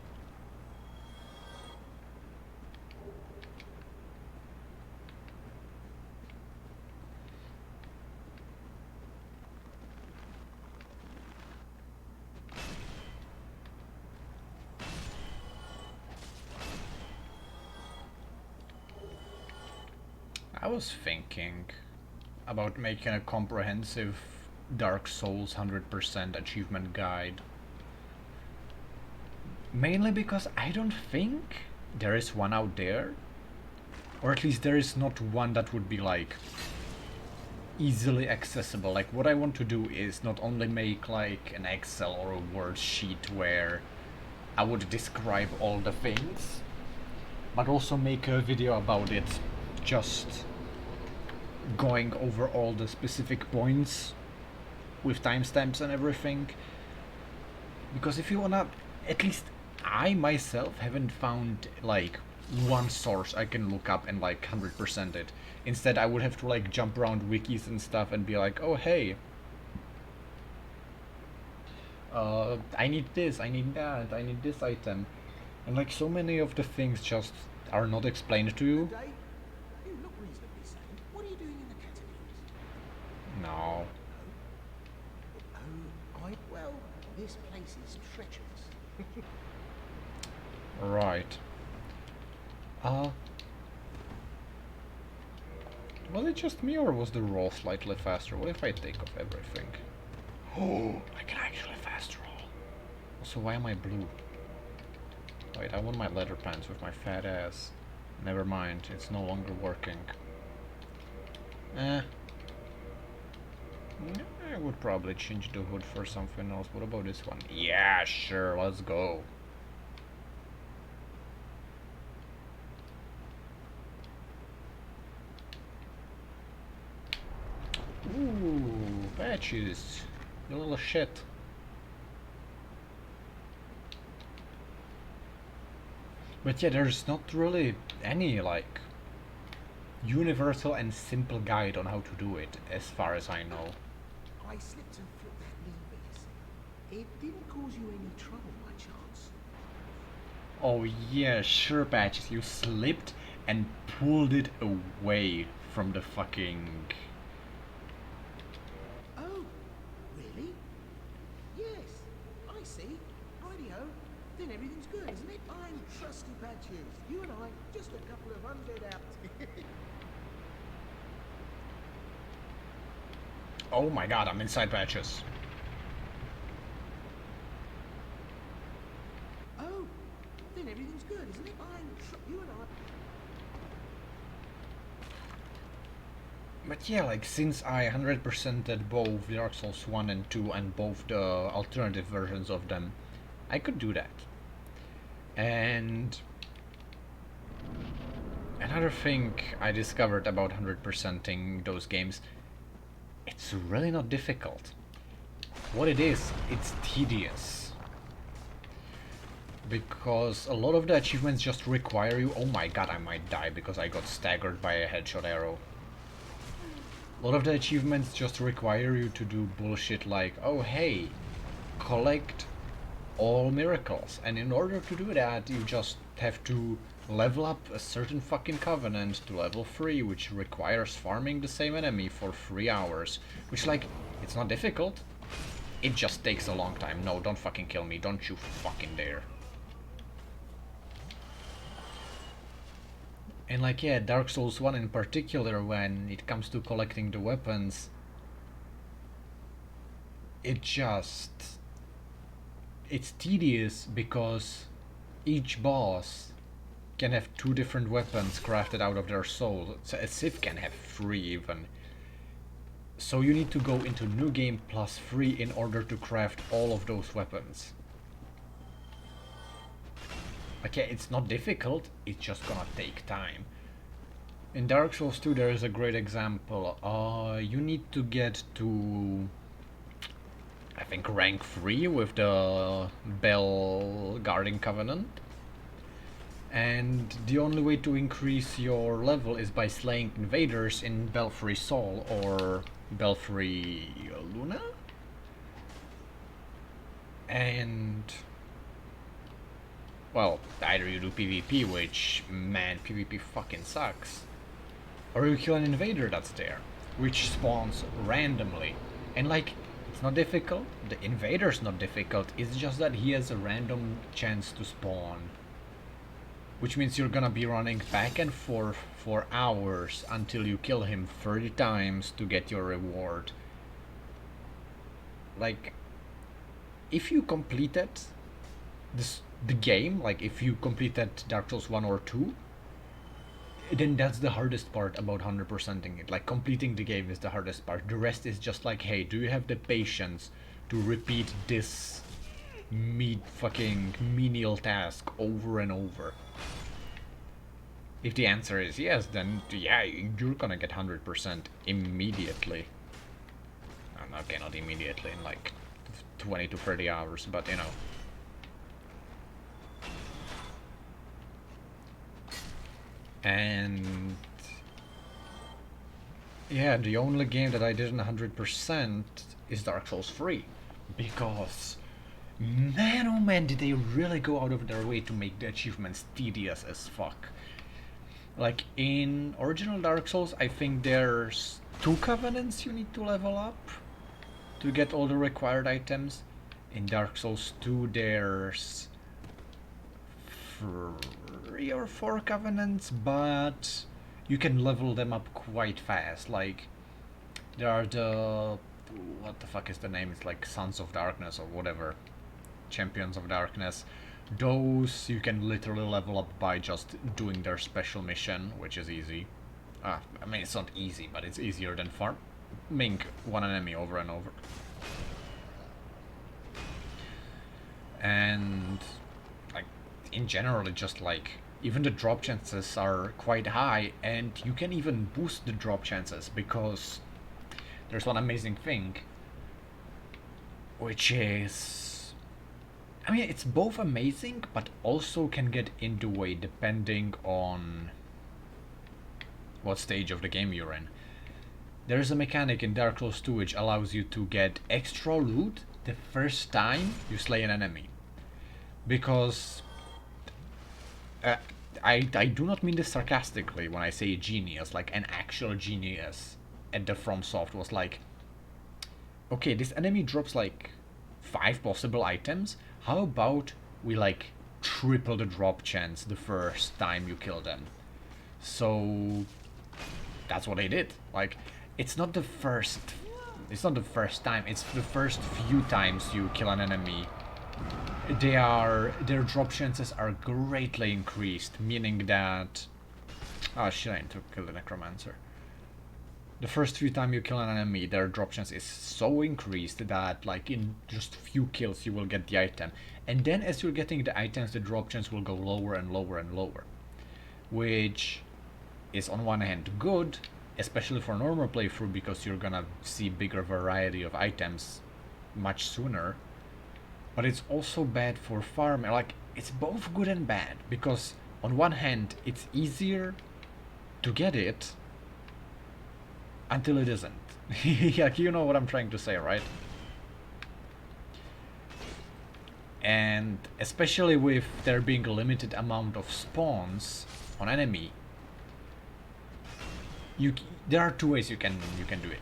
I was thinking about making a comprehensive Dark Souls 100% achievement guide. Mainly because I don't think there is one out there. Or at least there is not one that would be like easily accessible. Like, what I want to do is not only make like an Excel or a Word sheet where I would describe all the things, but also make a video about it, just going over all the specific points with timestamps and everything. Because if you wanna, at least I myself haven't found like one source I can look up and like 100% it. Instead, I would have to like jump around wikis and stuff and be like, oh hey, I need this, I need that, I need this item. And like so many of the things just are not explained to you. Day? You look reasonably sane. What are you doing in the catacombs? No. Oh, well, this place is treacherous. Right. Was it just me or was the roll slightly faster? What if I take off everything? Oh, I can actually fast roll. Also, why am I blue? Wait, I want my leather pants with my fat ass. Never mind, it's no longer working. I would probably change the hood for something else. What about this one? Yeah, sure, let's go. Ooh, patches. You little shit. But yeah, there's not really any, like, universal and simple guide on how to do it, as far as I know. I slipped and flipped that lever, you see. It didn't cause you any trouble by chance. Oh yeah, sure, Patches, you slipped and pulled it away from the fucking... Oh, really? Yes, I see. Rightio. Then everything's good, isn't it? I'm trusty Patches. You and I, just a couple of undead out. Oh my god, I'm inside Patches. Oh, then everything's good, isn't it? You and I. But yeah, like, since I 100%ed both Dark Souls 1 and 2 and both the alternative versions of them, I could do that. And another thing I discovered about 100%ing those games, it's really not difficult. What it is, it's tedious. Because a lot of the achievements just require you... Oh my god, I might die because I got staggered by a headshot arrow. A lot of the achievements just require you to do bullshit like, oh hey, collect all miracles. And in order to do that, you just have to level up a certain fucking covenant to level 3, which requires farming the same enemy for 3 hours. Which, like, it's not difficult. It just takes a long time. No, don't fucking kill me. Don't you fucking dare. And like, yeah, Dark Souls 1 in particular, when it comes to collecting the weapons, it's tedious because each boss can have 2 different weapons crafted out of their soul. So a Sith can have 3 even. So you need to go into New Game plus 3 in order to craft all of those weapons. Okay, it's not difficult, it's just gonna take time. In Dark Souls 2 there is a great example. You need to get to, I think, rank 3 with the Bell Guarding Covenant. And the only way to increase your level is by slaying invaders in Belfry Sol or Belfry Luna? And... well, either you do PvP, which, man, PvP fucking sucks, or you kill an invader that's there, which spawns randomly. And like, it's not difficult, the invader's not difficult, it's just that he has a random chance to spawn. Which means you're gonna be running back and forth for hours until you kill him 30 times to get your reward. Like, if you completed the game, like if you completed Dark Souls 1 or 2, then that's the hardest part about 100%ing it. Like, completing the game is the hardest part. The rest is just like, hey, do you have the patience to repeat this fucking menial task over and over? If the answer is yes, then yeah, you're gonna get 100% immediately. Okay, not immediately, in like 20 to 30 hours, but you know. And yeah, the only game that I didn't 100% is Dark Souls 3, because man oh man, did they really go out of their way to make the achievements tedious as fuck. Like, in original Dark Souls, I think there's 2 covenants you need to level up to get all the required items. In Dark Souls 2 there's 3 or 4 covenants, but you can level them up quite fast. Like, there are the... what the fuck is the name? It's like Sons of Darkness or whatever. Champions of Darkness. Those you can literally level up by just doing their special mission, which is easy. I mean, it's not easy, but it's easier than farming one enemy over and over. And like, in general, it's just like, even the drop chances are quite high, and you can even boost the drop chances, because there's one amazing thing, which is, I mean, it's both amazing, but also can get in the way depending on what stage of the game you're in. There's a mechanic in Dark Souls 2 which allows you to get extra loot the first time you slay an enemy. Because I do not mean this sarcastically when I say genius, like an actual genius at the FromSoft was like, okay, this enemy drops like 5 possible items, how about we like triple the drop chance the first time you kill them? So that's what they did. Like, it's not the first time, it's the first few times you kill an enemy. Their drop chances are greatly increased, meaning that, oh shit, I need to kill the necromancer. The first few times you kill an enemy, their drop chance is so increased that like in just few kills you will get the item. And then as you're getting the items, the drop chance will go lower and lower and lower. Which is on one hand good, especially for normal playthrough, because you're gonna see bigger variety of items much sooner. But it's also bad for farming. Like, it's both good and bad, because on one hand it's easier to get it until it isn't. Yeah, you know what I'm trying to say, right? And especially with there being a limited amount of spawns on enemy, there are two ways you can do it.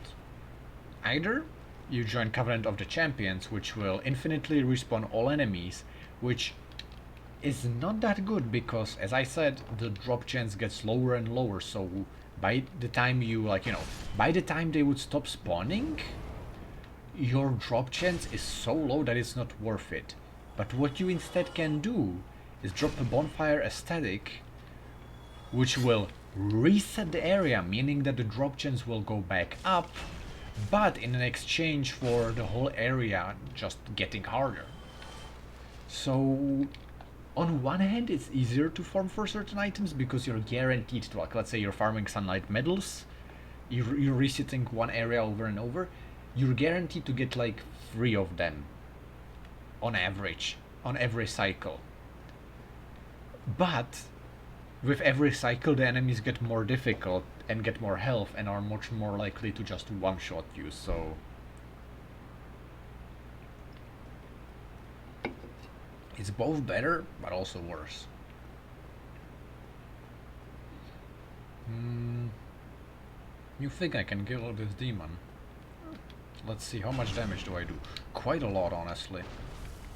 Either you join Covenant of the Champions, which will infinitely respawn all enemies, which is not that good because, as I said, the drop chance gets lower and lower, so by the time by the time they would stop spawning, your drop chance is so low that it's not worth it. But what you instead can do is drop a bonfire aesthetic, which will reset the area, meaning that the drop chance will go back up, but in an exchange for the whole area just getting harder. So on one hand it's easier to farm for certain items because you're guaranteed to, like, let's say you're farming sunlight medals, you're resetting one area over and over, you're guaranteed to get like 3 of them on average on every cycle. But with every cycle the enemies get more difficult and get more health and are much more likely to just one-shot you, so it's both better but also worse. You think I can kill this demon? Let's see, how much damage do I do? Quite a lot, honestly.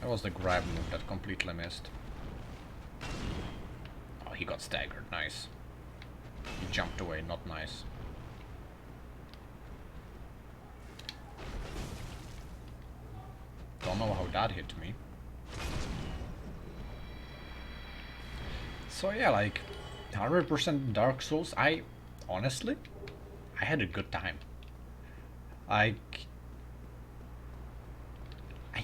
That was the grab move that completely missed. Oh, he got staggered. Nice. He jumped away. Not nice. Don't know how that hit me. So yeah, like 100% Dark Souls. Honestly, I had a good time. I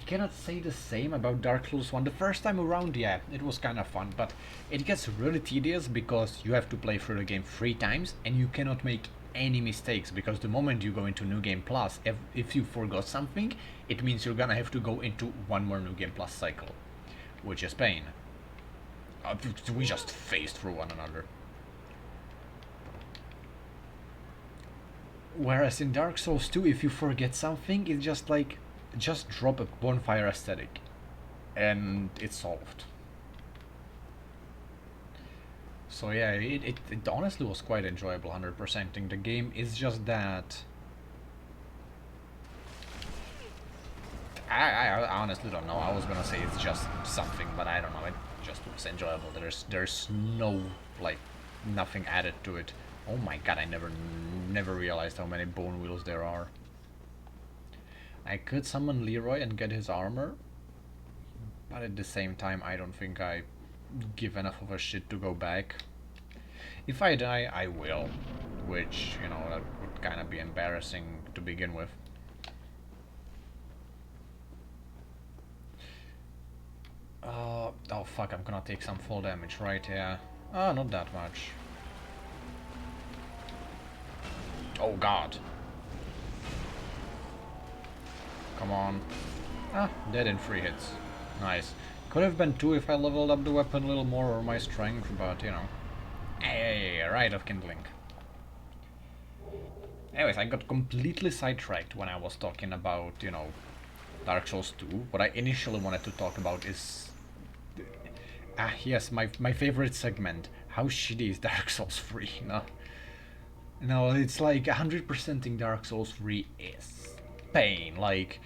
cannot say the same about Dark Souls 1. The first time around, yeah, it was kind of fun, but it gets really tedious because you have to play through the game 3 times and you cannot make any mistakes, because the moment you go into New Game Plus, if you forgot something, it means you're gonna have to go into one more New Game Plus cycle, which is pain. We just phased through one another. Whereas in Dark Souls 2, if you forget something, it's just like, just drop a bonfire aesthetic and it's solved. So yeah, it honestly was quite enjoyable 100%ing the game. It's just that I honestly don't know. I was gonna say it's just something, but I don't know, it just was enjoyable. There's no, like, nothing added to it. Oh my god, I never realized how many bone wheels there are. I could summon Leroy and get his armor, but at the same time I don't think I give enough of a shit to go back. If I die, I will, which, you know, that would kind of be embarrassing to begin with. Oh fuck, I'm gonna take some full damage, right? Yeah. Oh, not that much. Oh god. Come on. Ah, dead in 3 hits. Nice. Could have been 2 if I leveled up the weapon a little more or my strength, but you know. Hey, right of kindling. Anyways, I got completely sidetracked when I was talking about, you know, Dark Souls 2. What I initially wanted to talk about is... yes, my favorite segment. How shitty is Dark Souls 3? No, it's like 100%ing Dark Souls 3 is pain. Like,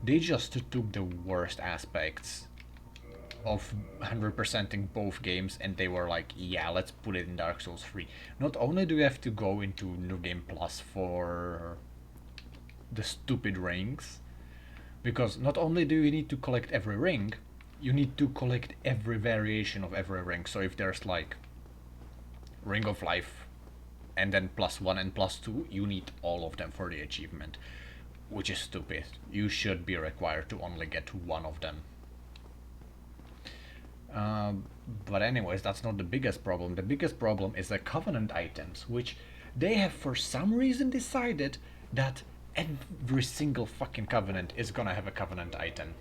they just took the worst aspects of 100%ing both games and they were like, yeah, let's put it in Dark Souls 3. Not only do you have to go into New Game Plus for the stupid rings, because not only do you need to collect every ring, you need to collect every variation of every ring. So if there's like Ring of Life and then +1 and +2, you need all of them for the achievement, which is stupid. You should be required to only get one of them. But anyways, that's not the biggest problem. The biggest problem is the Covenant items, which they have for some reason decided that every single fucking Covenant is gonna have a Covenant item.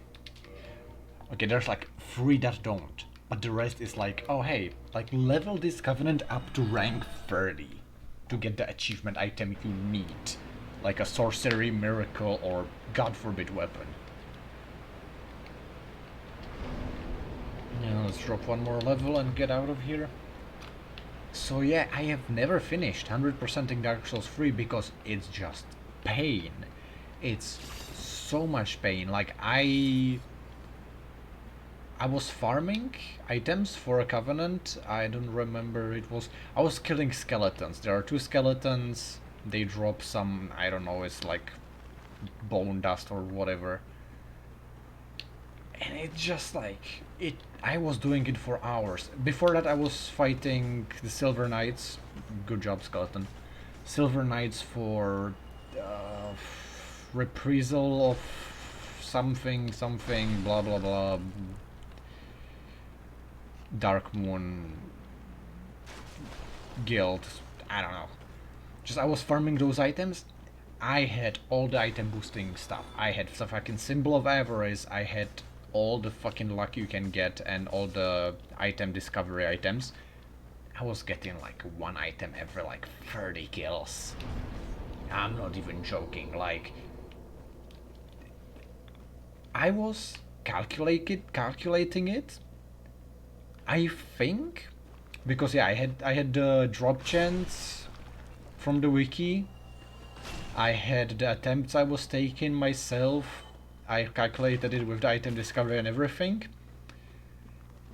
Okay, there's like 3 that don't, but the rest is like, oh hey, like level this Covenant up to rank 30 to get the achievement item you need, like a sorcery, miracle, or god forbid weapon. Yeah, let's drop 1 more level and get out of here. So yeah, I have never finished 100%ing Dark Souls 3 because it's just pain. It's so much pain. Like, I was farming items for a Covenant. I don't remember, I was killing skeletons. There are 2 skeletons. They drop some, I don't know, it's like bone dust or whatever. And it's just like, I was doing it for hours. Before that I was fighting the Silver Knights. Good job, skeleton. Silver Knights for reprisal of something, blah blah blah. Dark Moon Guild. I don't know. Just I was farming those items. I had all the item boosting stuff. I had the fucking Symbol of Avarice. I had all the fucking luck you can get and all the item discovery items. I was getting like 1 item every like 30 kills. I'm not even joking. Like, I was calculating it. I think because yeah, I had the drop chance from the wiki. I had the attempts I was taking myself. I calculated it with the item discovery and everything.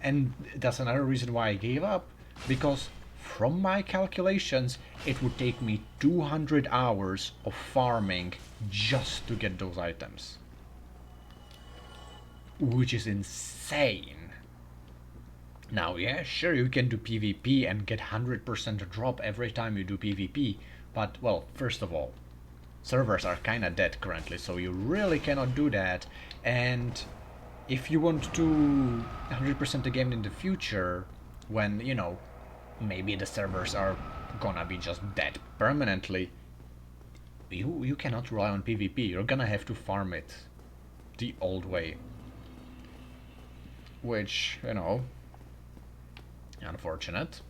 And that's another reason why I gave up, because from my calculations it would take me 200 hours of farming just to get those items. Which is insane. Now yeah, sure, you can do PvP and get 100% drop every time you do PvP, but well, first of all, servers are kinda dead currently, so you really cannot do that, and if you want to 100% the game in the future, when, you know, maybe the servers are gonna be just dead permanently, you cannot rely on PvP, you're gonna have to farm it the old way. Which, you know, unfortunate.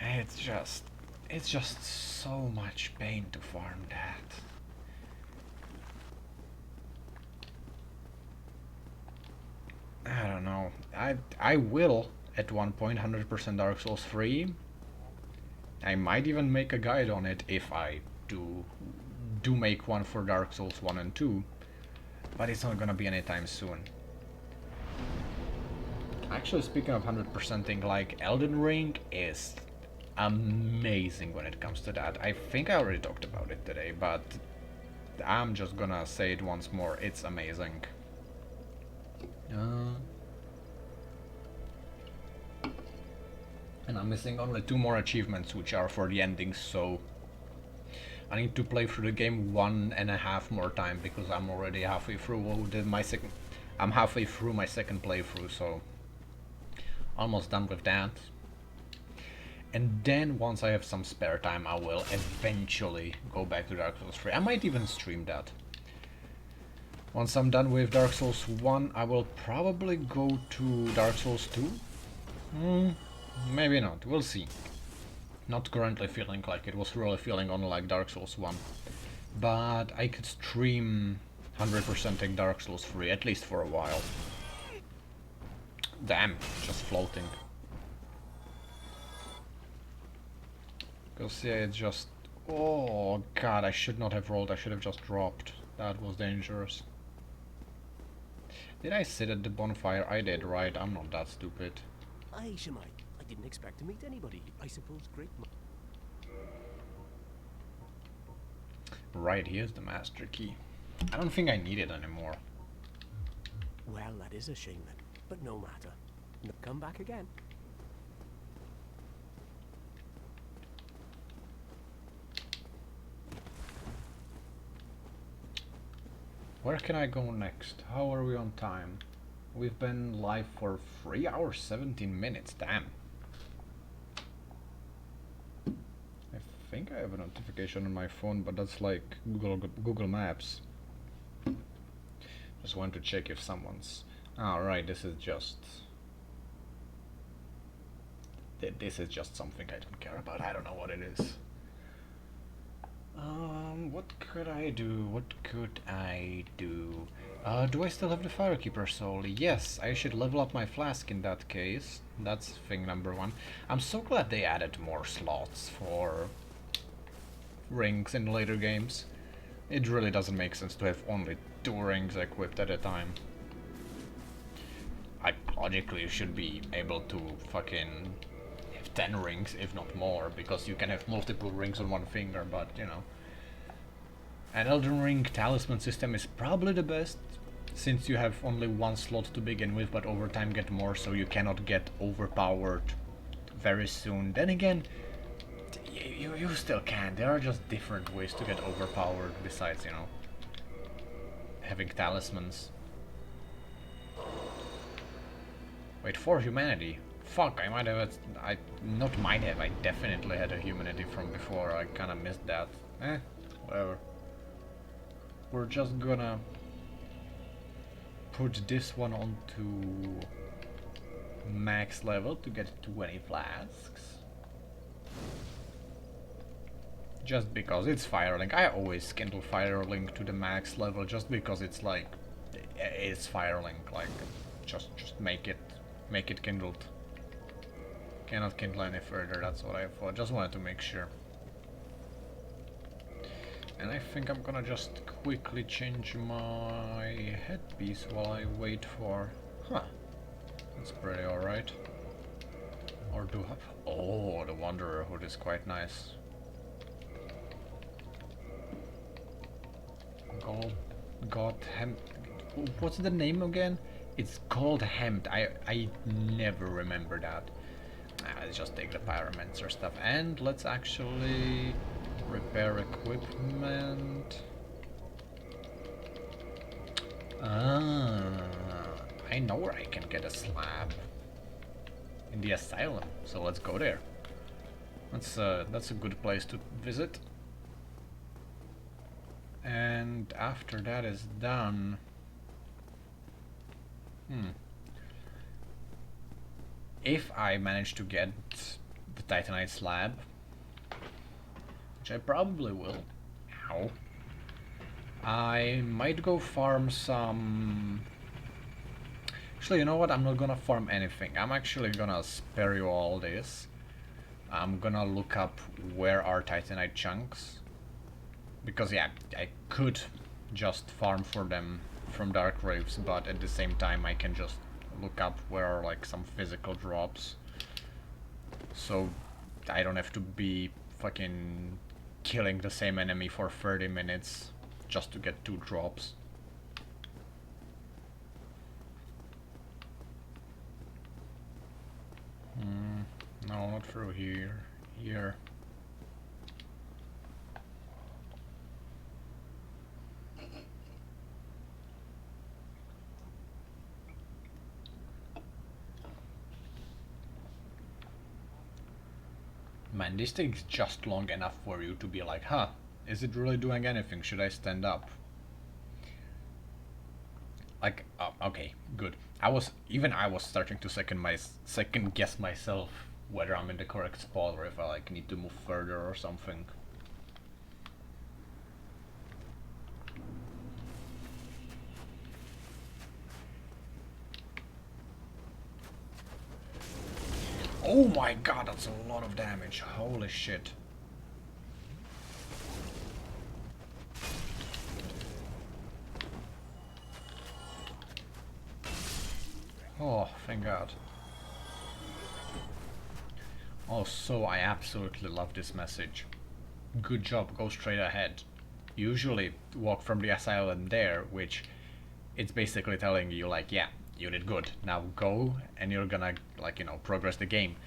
It's just so much pain to farm that. I don't know. I will at one point 100% Dark Souls 3. I might even make a guide on it if I do make one for Dark Souls 1 and 2, but it's not gonna be anytime soon. Actually, speaking of 100%ing, like, Elden Ring is amazing when it comes to that. I think I already talked about it today, but I'm just gonna say it once more. It's amazing. And I'm missing only 2 more achievements, which are for the endings, so I need to play through the game 1.5 more time, because I'm already halfway through I'm halfway through my second playthrough, so almost done with that. And then once I have some spare time, I will eventually go back to Dark Souls 3. I might even stream that. Once I'm done with Dark Souls 1, I will probably go to Dark Souls 2. Maybe not, we'll see. Not currently feeling like it, was really feeling only like Dark Souls 1. But I could stream 100%ing Dark Souls 3, at least for a while. Damn, just floating. Because yeah, it's just... Oh god, I should not have rolled, I should have just dropped. That was dangerous. Did I sit at the bonfire? I did, right? I'm not that stupid. Aye, Shemai. I didn't expect to meet anybody. I suppose great. Right, here's the master key. I don't think I need it anymore. Well, that is a shame then. But no matter. Come back again. Where can I go next? How are we on time? We've been live for 3 hours 17 minutes, damn. I think I have a notification on my phone, but that's like Google Maps. Just want to check if someone's... Right, this is just something I don't care about. I don't know what it is. What could I do? What could I do? Do I still have the Firekeeper soul? Yes, I should level up my flask in that case. That's thing number one. I'm so glad they added more slots for rings in later games. It really doesn't make sense to have only 2 rings equipped at a time. I logically should be able to fucking have 10 rings, if not more, because you can have multiple rings on one finger, but you know. An Elden Ring talisman system is probably the best, since you have only 1 slot to begin with, but over time get more, so you cannot get overpowered very soon. Then again, you still can. There are just different ways to get overpowered besides, you know, having talismans. Wait, for humanity. Fuck, I might have... I definitely had a humanity from before. I kinda missed that. Whatever. We're just gonna put this one onto max level to get 20 flasks. Just because it's Firelink. I always kindle Firelink to the max level just because it's like... It's Firelink, like... Just make it kindled. Cannot kindle any further, that's what I thought. Just wanted to make sure. And I think I'm gonna just quickly change my headpiece while I wait for... Huh. That's pretty alright. Or do I... Oh, the Wanderer hood is quite nice. God hemp... What's the name again? It's called hemp. I never remember that. Let's just take the pyromancer stuff and let's actually repair equipment. I know where I can get a slab. In the asylum, so let's go there. That's a good place to visit. And after that is done... If I manage to get the Titanite slab, which I probably will, ow, I might go farm some... Actually, you know what? I'm not gonna farm anything. I'm actually gonna spare you all this. I'm gonna look up where are Titanite chunks. Because yeah, I could just farm for them from Dark Graves, but at the same time I can just look up where are like some physical drops. So I don't have to be fucking killing the same enemy for 30 minutes just to get 2 drops. No, not through here. Here. Man, this takes just long enough for you to be like, huh, is it really doing anything? Should I stand up? Like, okay, good. I was starting to second guess myself whether I'm in the correct spot or if I like need to move further or something. Oh my god, that's a lot of damage. Holy shit. Oh, thank god. Oh, so I absolutely love this message. Good job, go straight ahead. Usually walk from the asylum there, which it's basically telling you like, yeah, you did good. Now go and you're gonna like, you know, progress the game.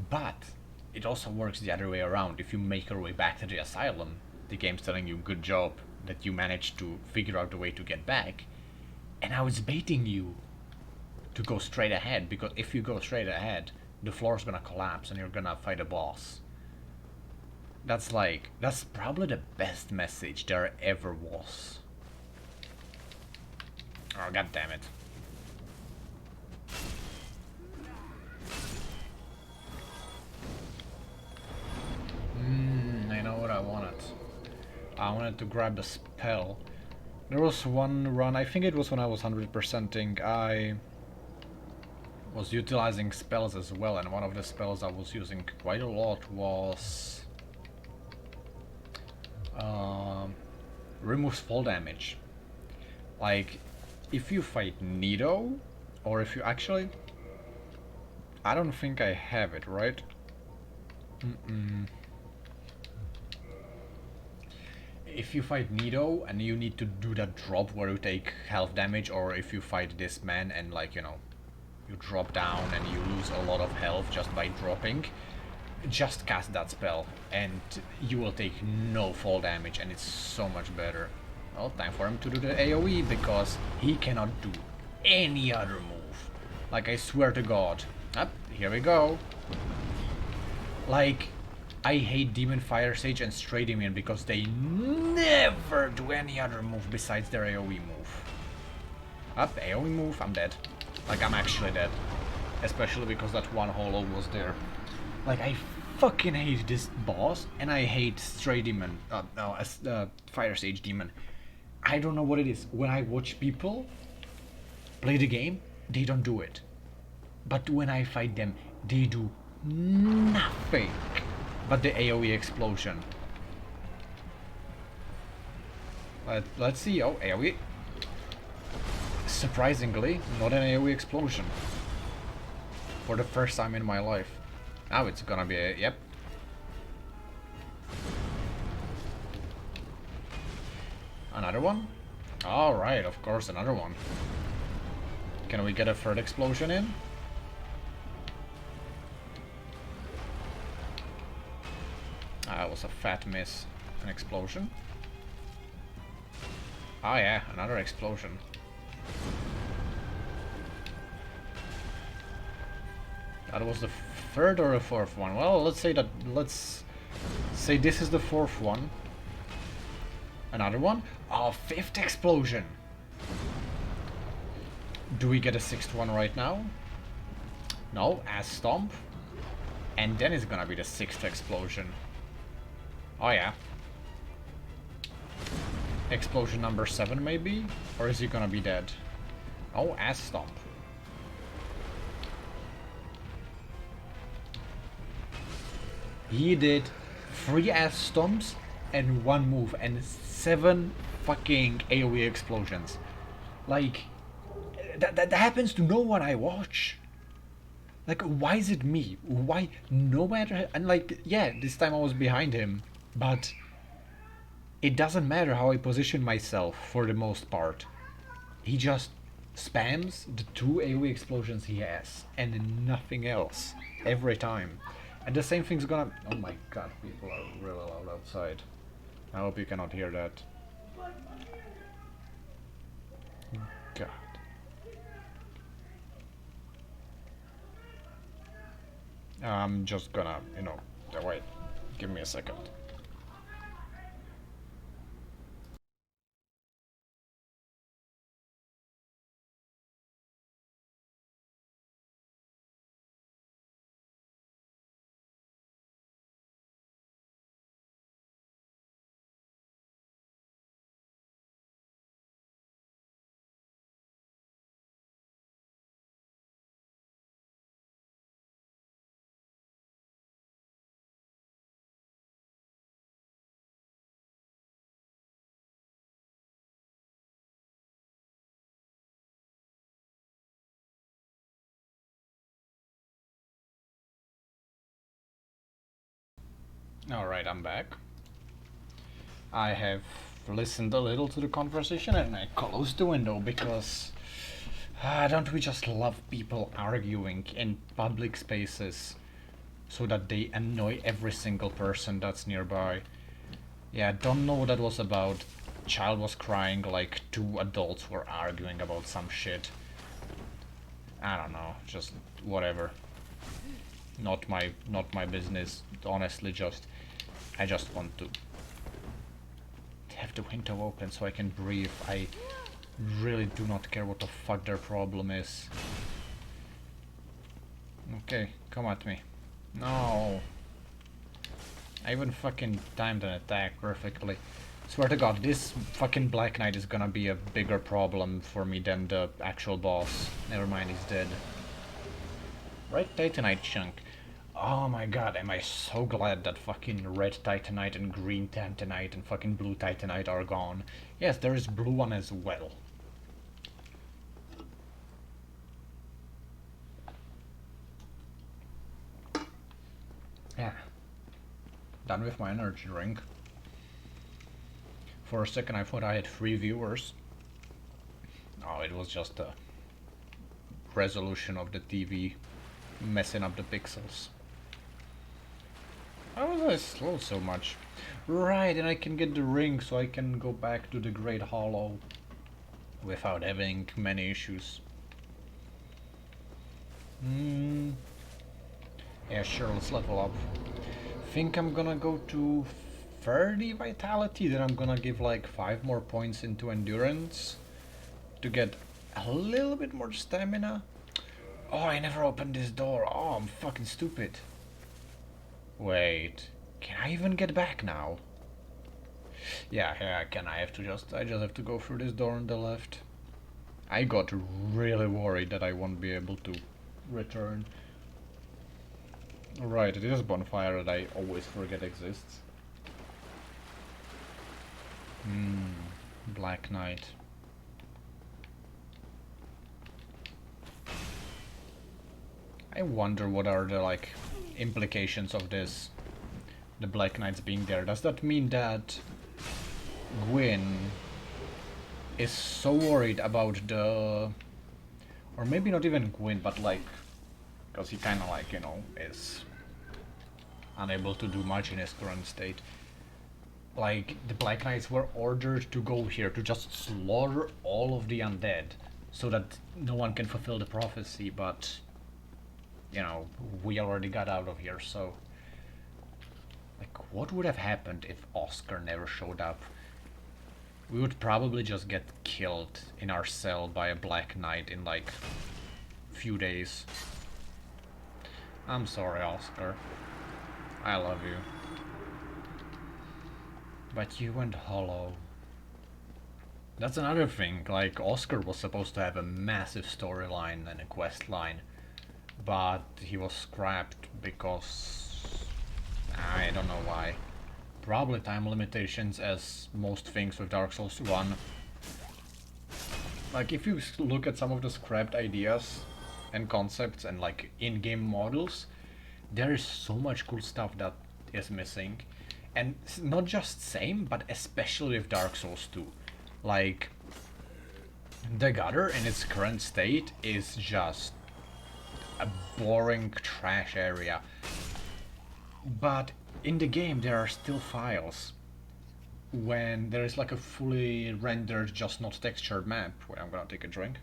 But it also works the other way around. If you make your way back to the asylum, the game's telling you good job that you managed to figure out the way to get back. And now it's baiting you to go straight ahead, because if you go straight ahead, the floor's gonna collapse and you're gonna fight a boss. That's probably the best message there ever was. Oh, god damn it. I know what I wanted. I wanted to grab the spell. There was one run, I think it was when I was 100%ing, I was utilizing spells as well, and one of the spells I was using quite a lot was removes fall damage. Like, if you fight Nido, or if you actually... I don't think I have it, right? If you fight Nido and you need to do that drop where you take health damage, or if you fight this man and like, you know, you drop down and you lose a lot of health just by dropping, just cast that spell and you will take no fall damage, and it's so much better. Well, time for him to do the AoE, because he cannot do any other move. Like, I swear to god. Up, here we go. Like, I hate Demon Fire Sage and Stray Demon because they never do any other move besides their AoE move. Up, AoE move, I'm dead. Like, I'm actually dead. Especially because that one hollow was there. Like, I fucking hate this boss, and I hate Stray Demon. Fire Sage Demon. I don't know what it is. When I watch people play the game, they don't do it. But when I fight them, they do nothing but the AoE explosion. Let's see. Oh, AoE. Surprisingly, not an AoE explosion. For the first time in my life. Now it's gonna be a... yep. Another one? Alright, of course, another one. Can we get a third explosion in? That was a fat miss. An explosion. Oh yeah, another explosion. That was the third or the fourth one. Well, let's say this is the fourth one. Another one? Oh, fifth explosion! Do we get a sixth one right now? No, ass stomp. And then it's gonna be the sixth explosion. Oh yeah. Explosion number 7 maybe? Or is he gonna be dead? Oh, ass stomp. He did 3 ass stomps and 1 move and 7 fucking AoE explosions. Like, that happens to no one I watch. Like, why is it me? Why? No matter... And like, yeah, this time I was behind him. But it doesn't matter how I position myself for the most part. He just spams the 2 AoE explosions he has and nothing else every time. And the same thing's gonna... oh my god, people are really loud outside. I hope you cannot hear that. God. I'm just gonna, you know, wait. Give me a second. Alright, I'm back. I have listened a little to the conversation and I closed the window because don't we just love people arguing in public spaces so that they annoy every single person that's nearby? Yeah, don't know what that was about. Child was crying like two adults were arguing about some shit. I don't know, just whatever. Not my business. Honestly, I just want to have the window open so I can breathe. I really do not care what the fuck their problem is. Okay, come at me. No. I even fucking timed an attack perfectly. Swear to god, this fucking Black Knight is gonna be a bigger problem for me than the actual boss. Never mind, he's dead. Right Titanite chunk. Oh my god, am I so glad that fucking red Titanite and green Titanite and fucking blue Titanite are gone. Yes, there is blue one as well. Yeah. Done with my energy drink. For a second I thought I had 3 viewers. Oh, it was just a resolution of the TV messing up the pixels. How was I slow so much? Right, and I can get the ring so I can go back to the Great Hollow without having many issues. Yeah, sure, let's level up. Think I'm gonna go to 30 vitality, then I'm gonna give like 5 more points into endurance to get a little bit more stamina. Oh, I never opened this door. Oh, I'm fucking stupid. Wait, can I even get back now? Yeah, I can. I just have to go through this door on the left. I got really worried that I won't be able to return. Right, it is a bonfire that I always forget exists. Black Knight. I wonder what are the like implications of this, the Black Knights being there. Does that mean that Gwyn is so worried about the, or maybe not even Gwyn, but like, because he kind of like, you know, is unable to do much in his current state. Like, the Black Knights were ordered to go here to just slaughter all of the undead so that no one can fulfill the prophecy, but you know, we already got out of here, so like, what would have happened if Oscar never showed up? We would probably just get killed in our cell by a Black Knight in like few days. I'm sorry, Oscar. I love you. But you went hollow. That's another thing, like Oscar was supposed to have a massive storyline and a quest line, but he was scrapped because I don't know why. Probably time limitations, as most things with Dark Souls 1. Like, if you look at some of the scrapped ideas and concepts and like in-game models, there is so much cool stuff that is missing. And not just same, but especially with Dark Souls 2. Like, the gutter in its current state is just a boring trash area. But in the game there are still files. When there is like a fully rendered, just not textured map. Wait, I'm gonna take a drink.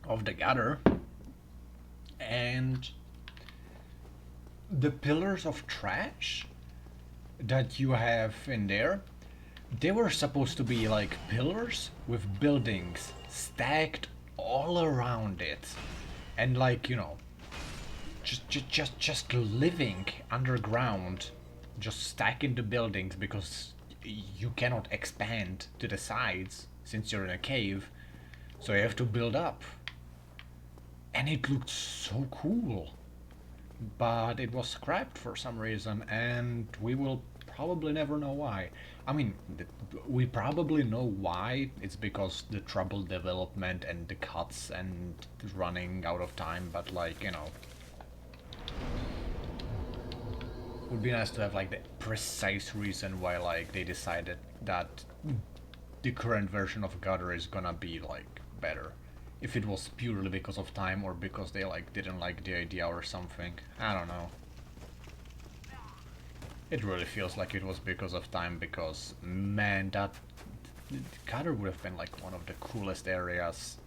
Of the gutter. And the pillars of trash that you have in there, they were supposed to be like pillars with buildings stacked all around it, and like, you know, just living underground, just stacking the buildings because you cannot expand to the sides since you're in a cave, so you have to build up. And it looked so cool, but it was scrapped for some reason, and we will probably never know why. I mean, we probably know why. It's because the trouble development and the cuts and running out of time, but like, you know, would be nice to have like the precise reason why like they decided that the current version of Gutter is gonna be like better. If it was purely because of time or because they like didn't like the idea or something. I don't know. It really feels like it was because of time, because man, that Gutter would have been like one of the coolest areas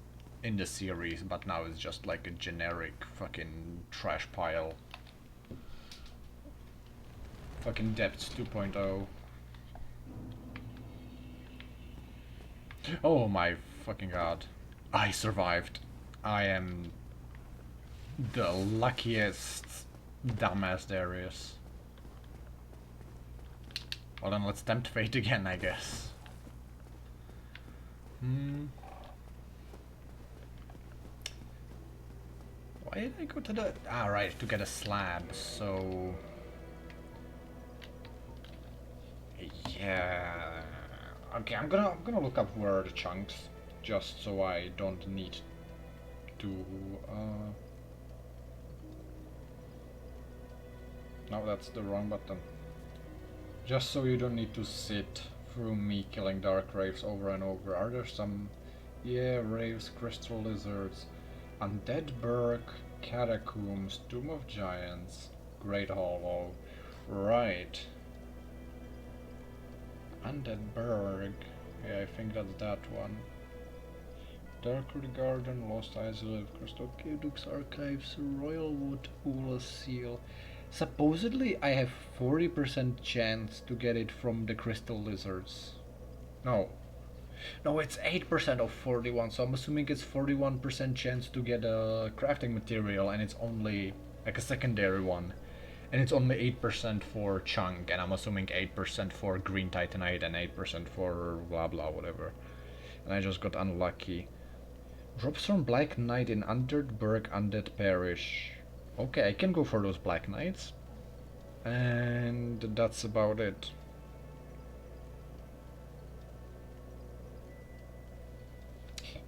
in the series, but now it's just like a generic fucking trash pile. Fucking Depths 2.0. Oh my fucking god. I survived. I am the luckiest dumbass there is. Well then, let's tempt fate again, I guess. Why did I go to the... Ah, right, to get a slab, so... Yeah... Okay, I'm gonna look up where are the chunks, just so I don't need to... No, that's the wrong button. Just so you don't need to sit through me killing dark raves over and over. Are there some... Yeah, raves, crystal lizards, Undead Burg, Catacombs, Tomb of Giants, Great Hollow. Right. Undead Burg. Yeah, I think that's that one. Darkwood Garden, Lost Isle, Crystal Caduceus Archives, Royalwood, Ula Seal. Supposedly I have 40% chance to get it from the crystal lizards. No. No, it's 8% of 41, so I'm assuming it's 41% chance to get a crafting material, and it's only like a secondary one. And it's only 8% for chunk, and I'm assuming 8% for green titanite and 8% for blah blah whatever. And I just got unlucky. Drops from Black Knight in Undead Burg, Undead Parish. Okay, I can go for those Black Knights. And that's about it.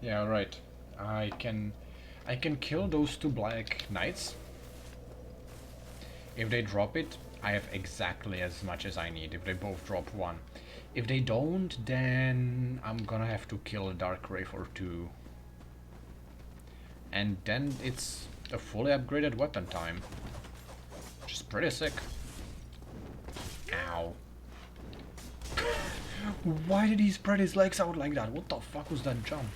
Yeah, right. I can kill those two Black Knights. If they drop it, I have exactly as much as I need, if they both drop one. If they don't, then I'm gonna have to kill a Dark Wraith or two. And then it's a fully upgraded weapon time. Which is pretty sick. Ow. Why did he spread his legs out like that? What the fuck was that jump?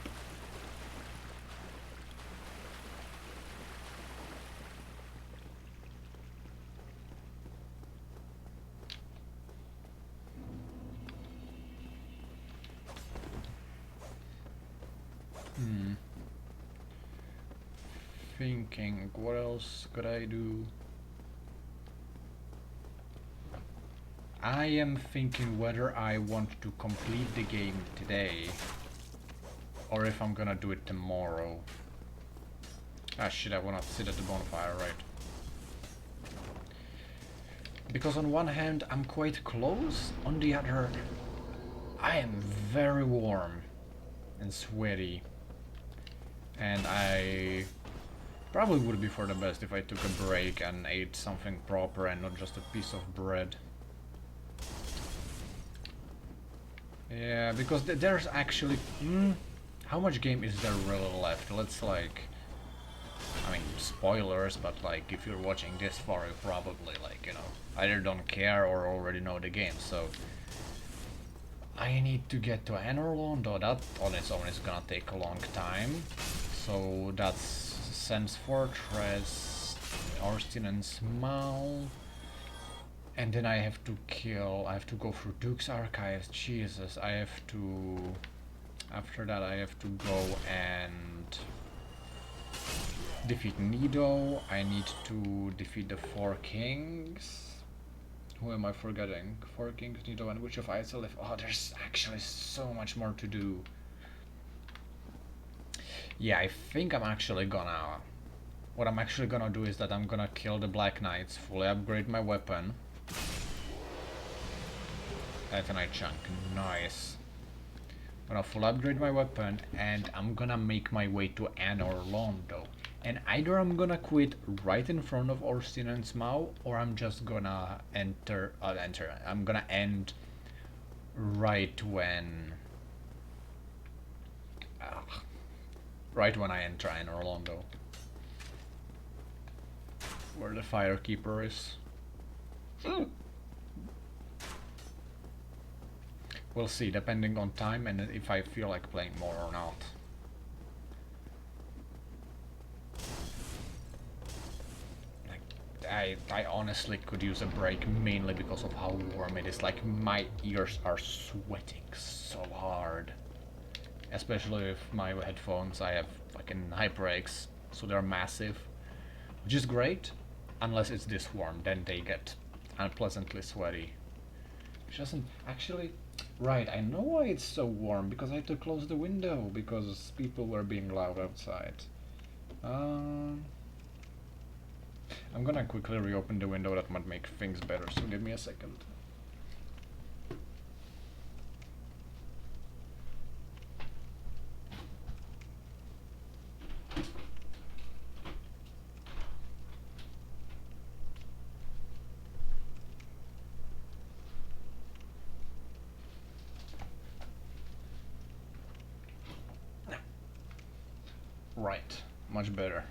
Thinking, what else could I do? I am thinking whether I want to complete the game today or if I'm gonna do it tomorrow. Ah shit, I wanna sit at the bonfire, right? Because on one hand I'm quite close, on the other I am very warm and sweaty, and I probably would be for the best if I took a break and ate something proper and not just a piece of bread. Yeah, because there's actually... how much game is there really left? Let's like... I mean, spoilers, but like, if you're watching this far, you probably like, you know, either don't care or already know the game, so... I need to get to Enerlon, though that on its own is gonna take a long time. So that's Sen's Fortress, Austin and Small. And then I have to go through Duke's Archives. Jesus, I have to... After that I have to go and defeat Nido. I need to defeat the 4 kings. Who am I forgetting? 4 kings, Nido, and Witch of Isolith. Oh, there's actually so much more to do. Yeah, I think I'm actually gonna... What I'm actually gonna do is that I'm gonna kill the Black Knights, fully upgrade my weapon. Titanite chunk, nice. I'm gonna full upgrade my weapon and I'm gonna make my way to Anor Londo. And either I'm gonna quit right in front of Orstin and Smaug, or I'm just gonna I'm gonna end right when I enter Anor Londo, where the Firekeeper is. We'll see, depending on time and if I feel like playing more or not. Like, I honestly could use a break, mainly because of how warm it is. Like, my ears are sweating so hard. Especially with my headphones, I have fucking HyperX, so they're massive. Which is great, unless it's this warm, then they get unpleasantly sweaty. Which doesn't actually... Right, I know why it's so warm, because I had to close the window, because people were being loud outside. I'm gonna quickly reopen the window, that might make things better, so give me a second. Right, much better.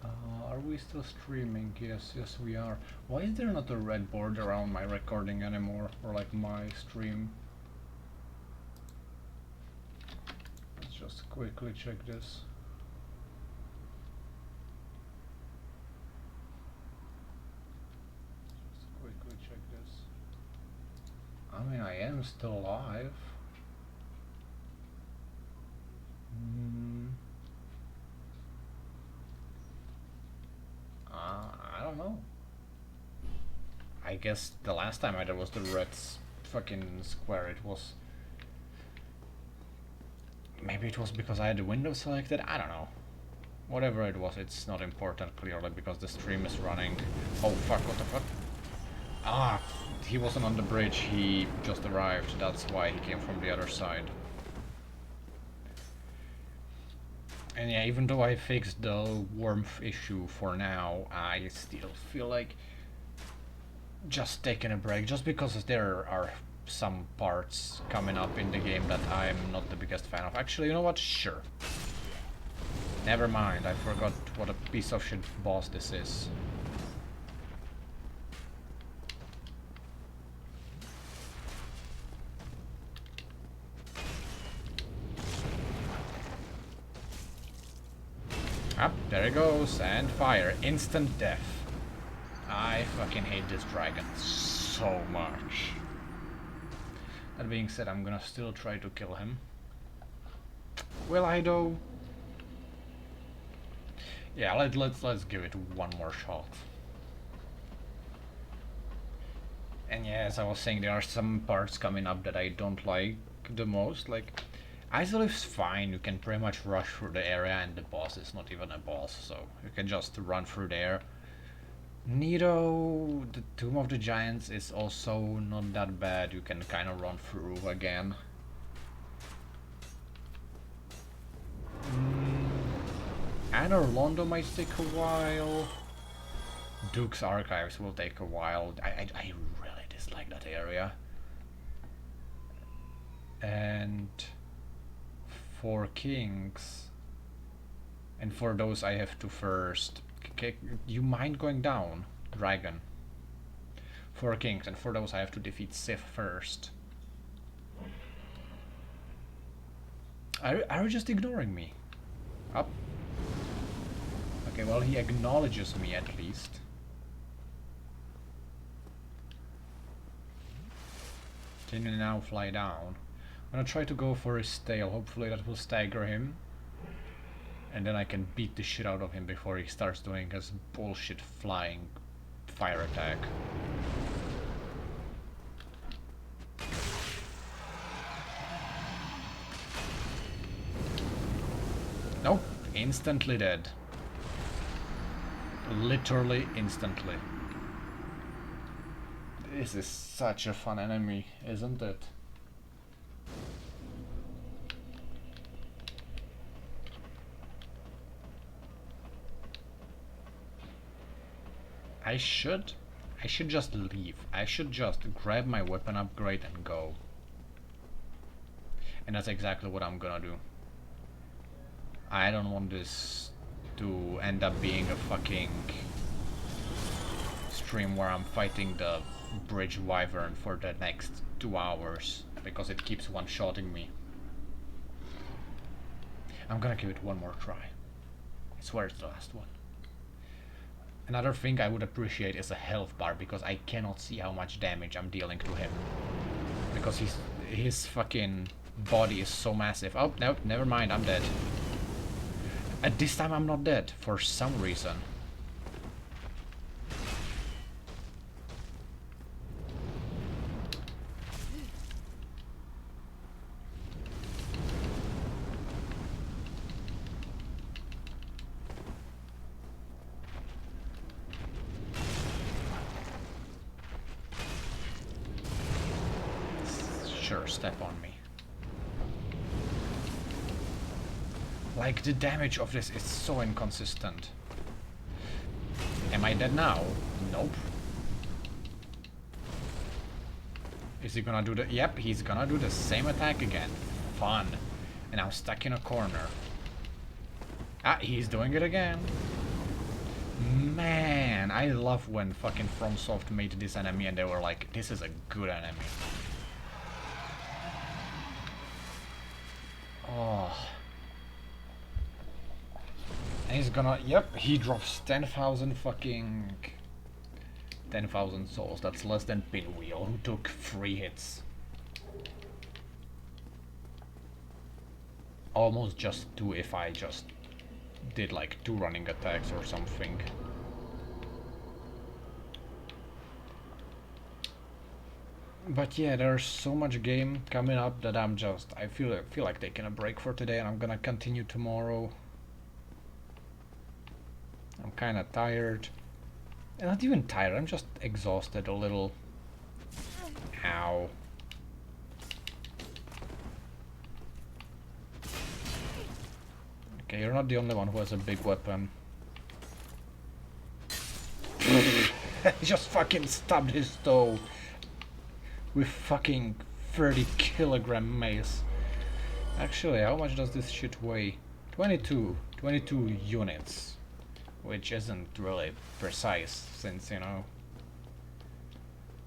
Are we still streaming? Yes, yes we are. Why is there not a red board around my recording anymore, or like my stream? Let's just quickly check this. Just quickly check this. I mean, I am still alive. I don't know. I guess the last time I did was the red fucking square. It was... Maybe it was because I had the window selected? I don't know. Whatever it was, it's not important clearly because the stream is running. Oh fuck, what the fuck? Ah, he wasn't on the bridge, he just arrived. That's why he came from the other side. And yeah, even though I fixed the warmth issue for now, I still feel like just taking a break, just because there are some parts coming up in the game that I'm not the biggest fan of. Actually, you know what? Sure. Never mind, I forgot what a piece of shit boss this is. Up, there it goes, and fire. Instant death. I fucking hate this dragon so much. That being said, I'm gonna still try to kill him. Will I though? Yeah, let's give it one more shot. And yeah, as I was saying, there are some parts coming up that I don't like the most. Like, Isolith's fine, you can pretty much rush through the area and the boss is not even a boss, so you can just run through there. Nido, the Tomb of the Giants is also not that bad, you can kind of run through again. Anor Londo might take a while. Duke's Archives will take a while. I really dislike that area. And 4 kings. And for those I have to first... You mind going down, dragon? 4 kings, and for those I have to defeat Sif first. Are you just ignoring me? Up. Okay, well, he acknowledges me at least. Can you now fly down? I'm gonna try to go for his tail. Hopefully that will stagger him. And then I can beat the shit out of him before he starts doing his bullshit flying fire attack. Nope, instantly dead. Literally instantly. This is such a fun enemy, isn't it? I should just leave. I should just grab my weapon upgrade and go. And that's exactly what I'm gonna do. I don't want this to end up being a fucking stream where I'm fighting the bridge wyvern for the next 2 hours because it keeps one-shotting me. I'm gonna give it one more try. I swear it's the last one. Another thing I would appreciate is a health bar because I cannot see how much damage I'm dealing to him. Because his fucking body is so massive. Oh, no, never mind, I'm dead. At this time I'm not dead, for some reason. Sure, step on me. Like, the damage of this is so inconsistent. Am I dead now? Nope. Is he gonna do the... Yep, he's gonna do the same attack again. Fun. And I'm stuck in a corner. Ah, he's doing it again. Man, I love when fucking FromSoft made this enemy and they were like, this is a good enemy. Oh. And he's gonna, yep, he drops 10,000 fucking... 10,000 souls. That's less than Pinwheel, who took 3 hits. Almost just 2 if I just did like 2 running attacks or something. But yeah, there's so much game coming up that I feel like taking a break for today, and I'm gonna continue tomorrow. I'm kinda tired. And not even tired, I'm just exhausted a little. Ow. Okay, you're not the only one who has a big weapon. He just fucking stabbed his toe with fucking 30-kilogram mace. Actually, how much does this shit weigh? 22 units. Which isn't really precise, since, you know,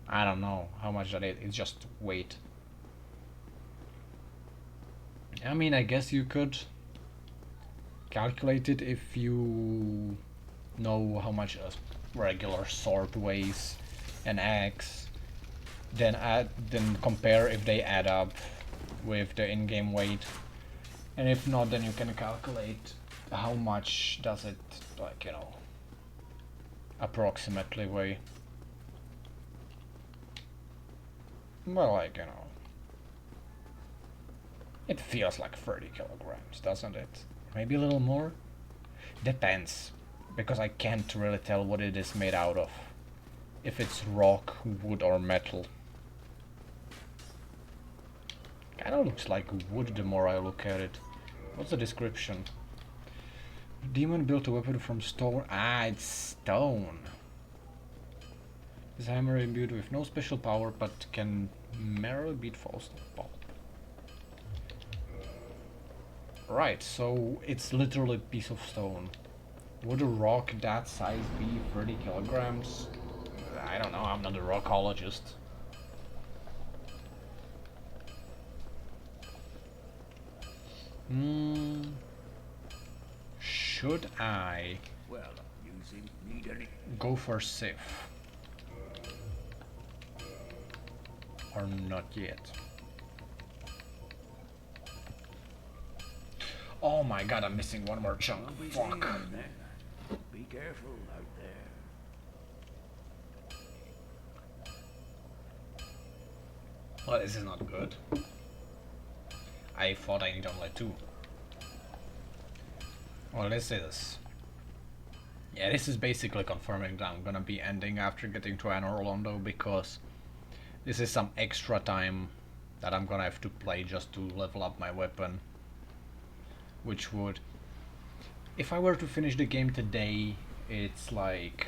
I don't know how much that is, it's just weight. I mean, I guess you could calculate it if you know how much a regular sword weighs, an axe, then compare if they add up with the in-game weight, and if not, then you can calculate how much does it, like, you know, approximately weigh. Well, like, you know, it feels like 30 kilograms, doesn't it? Maybe a little more? Depends, because I can't really tell what it is made out of. If it's rock, wood or metal. Kinda looks like wood the more I look at it. What's the description? Demon built a weapon from stone. Ah, it's stone. This hammer imbued with no special power, but can merely beat foes of pulp. Right, so it's literally a piece of stone. Would a rock that size be 30 kilograms? I don't know, I'm not a rockologist. Should I Well, need any? go for Sif? Or not yet? Oh my god, I'm missing one more chunk. Fuck. Be careful out there. Well, this is not good. I thought I need only 2. Well, this is... Yeah, this is basically confirming that I'm gonna be ending after getting to Anor Londo, because this is some extra time that I'm gonna have to play just to level up my weapon. Which would... If I were to finish the game today, it's like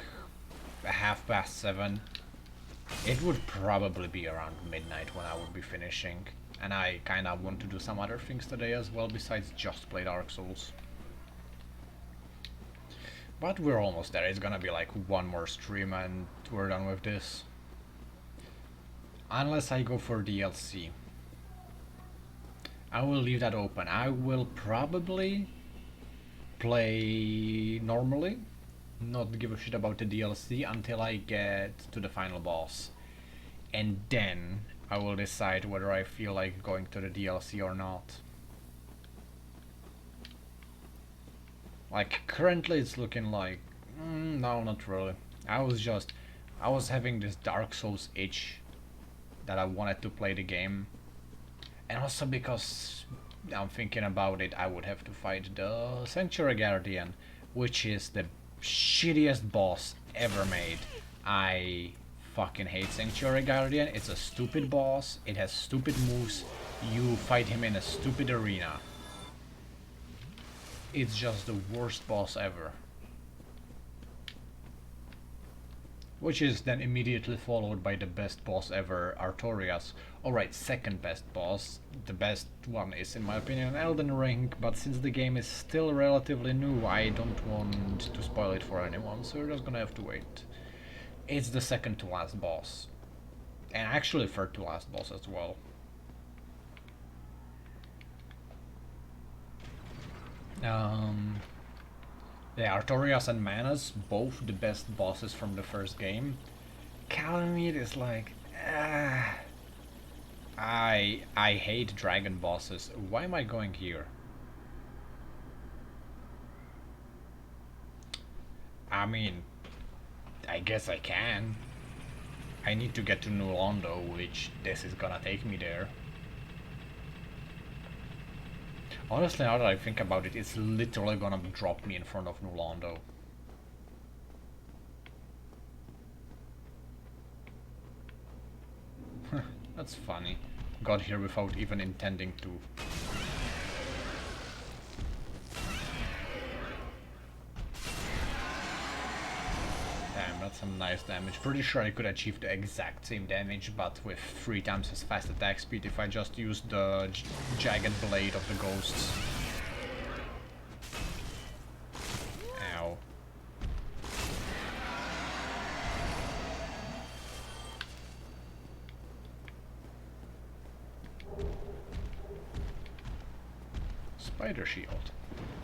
7:30. It would probably be around midnight when I would be finishing. And I kinda want to do some other things today as well, besides just play Dark Souls. But we're almost there. It's gonna be like one more stream and we're done with this. Unless I go for DLC. I will leave that open. I will probably play normally, not give a shit about the DLC until I get to the final boss. And then I will decide whether I feel like going to the DLC or not. Like, currently it's looking like... no, not really. I was having this Dark Souls itch that I wanted to play the game. And also because I'm thinking about it, I would have to fight the Sanctuary Guardian, which is the shittiest boss ever made. I fucking hate Sanctuary Guardian. It's a stupid boss, it has stupid moves, you fight him in a stupid arena. It's just the worst boss ever. Which is then immediately followed by the best boss ever, Artorias. Alright, second best boss. The best one is, in my opinion, Elden Ring, but since the game is still relatively new, I don't want to spoil it for anyone, so you're just gonna have to wait. It's the second to last boss. And actually third to last boss as well. Yeah, Artorias and Manas, both the best bosses from the first game. Calamite is like... I hate dragon bosses. Why am I going here? I mean, I guess I can. I need to get to Nazu'loth, which this is gonna take me there. Honestly, now that I think about it, it's literally gonna drop me in front of Nazu'loth. That's funny. Got here without even intending to. Damn, that's some nice damage. Pretty sure I could achieve the exact same damage, but with 3 times as fast attack speed if I just used the jagged blade of the ghosts. Ow. Spider shield.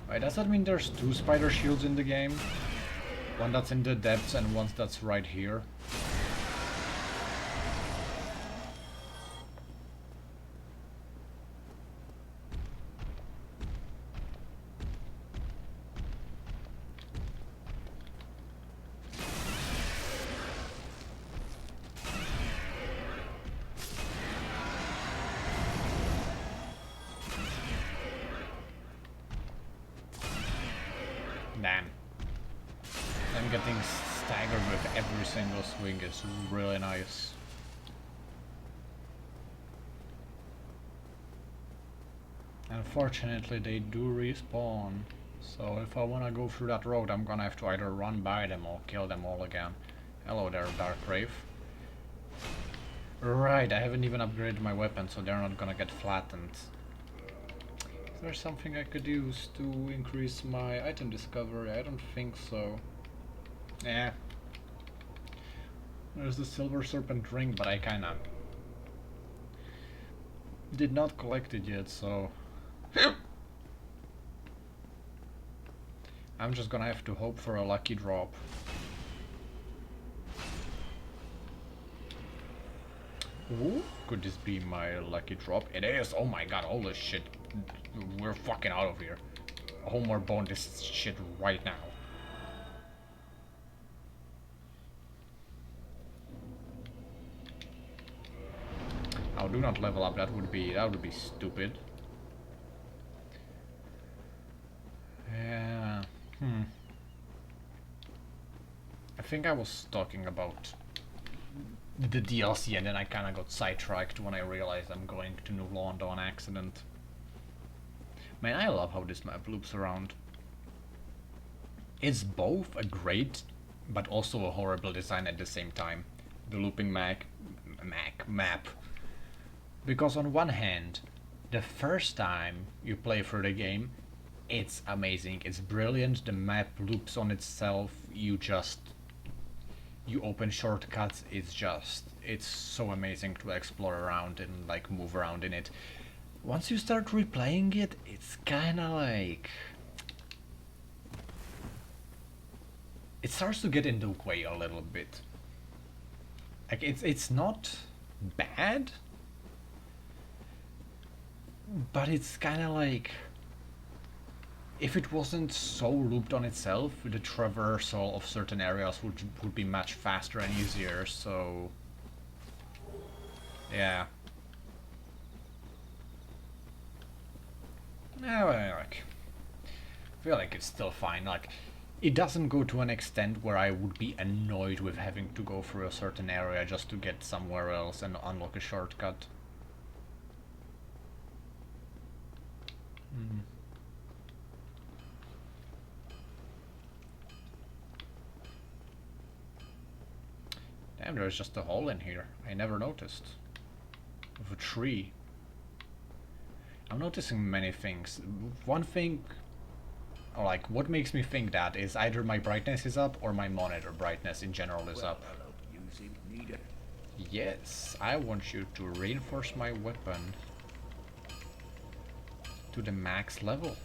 Wait, does that mean there's 2 spider shields in the game? One that's in the depths and one that's right here. Damn. I'm getting staggered with every single swing, is really nice. Unfortunately, they do respawn, so if I wanna go through that road, I'm gonna have to either run by them or kill them all again. Hello there, Dark Wraith. Right, I haven't even upgraded my weapon, so they're not gonna get flattened. Is there something I could use to increase my item discovery? I don't think so. Yeah. There's the Silver Serpent ring, but I kinda did not collect it yet, so I'm just gonna have to hope for a lucky drop. Ooh, could this be my lucky drop? It is! Oh my god, all this shit. We're fucking out of here. Homer bone this shit right now. Oh, do not level up, that would be stupid. Yeah. I think I was talking about the DLC and then I kinda got sidetracked when I realized I'm going to Nazu'loth on accident. Man, I love how this map loops around. It's both a great but also a horrible design at the same time. The looping map. Because on one hand, the first time you play through the game, it's amazing, it's brilliant, the map loops on itself, you open shortcuts, it's so amazing to explore around and like move around in it. Once you start replaying it, it's kinda like... it starts to get in the way a little bit. Like it's not bad, but it's kinda like... if it wasn't so looped on itself, the traversal of certain areas would be much faster and easier, so... yeah. Yeah, well, like... I feel like it's still fine, like... it doesn't go to an extent where I would be annoyed with having to go through a certain area just to get somewhere else and unlock a shortcut. Damn, there's just a hole in here. I never noticed. With a tree. I'm noticing many things. One thing, like, what makes me think that is either my brightness is up or my monitor brightness in general is up. Yes, I want you to reinforce my weapon to the max level.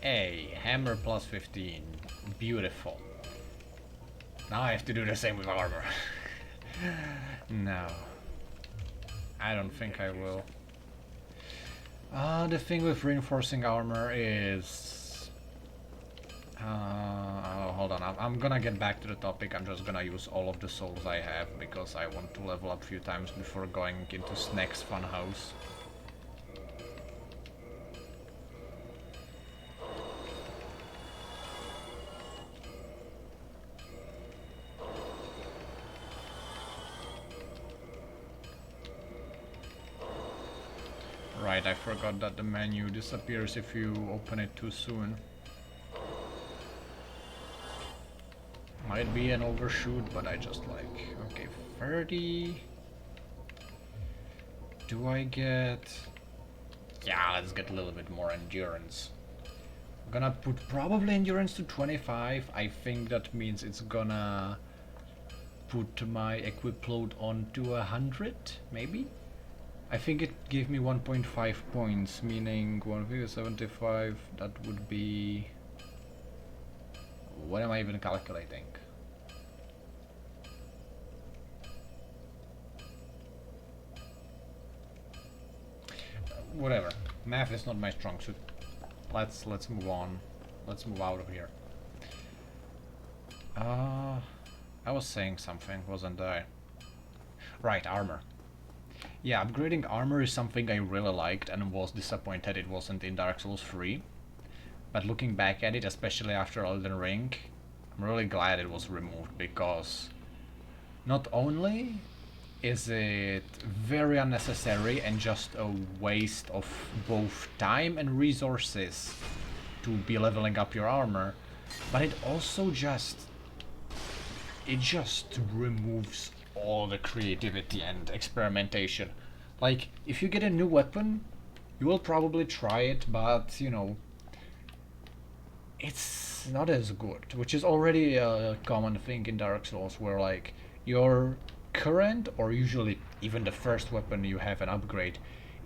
Hey, hammer plus 15. Beautiful. Now I have to do the same with armor. No. I don't think I will. The thing with reinforcing armor is... oh, hold on, I'm gonna get back to the topic. I'm just gonna use all of the souls I have because I want to level up a few times before going into Snack's Funhouse. Right, I forgot that the menu disappears if you open it too soon. Might be an overshoot, but I just like... okay, 30... do I get... yeah, let's get a little bit more endurance. I'm gonna put probably endurance to 25. I think that means it's gonna put my equip load on to 100, maybe? I think it gave me 1.5 points, meaning 175, that would be... what am I even calculating? Whatever, math is not my strong suit. Let's move on. Let's move out of here. I was saying something, wasn't I? Right, armor. Yeah, upgrading armor is something I really liked and was disappointed it wasn't in Dark Souls 3. But looking back at it, especially after Elden Ring, I'm really glad it was removed, because not only is it very unnecessary and just a waste of both time and resources to be leveling up your armor, but it also just removes all the creativity and experimentation. Like, if you get a new weapon, you will probably try it, but, you know, it's not as good, which is already a common thing in Dark Souls, where, like, your current, or usually even the first weapon you have an upgrade,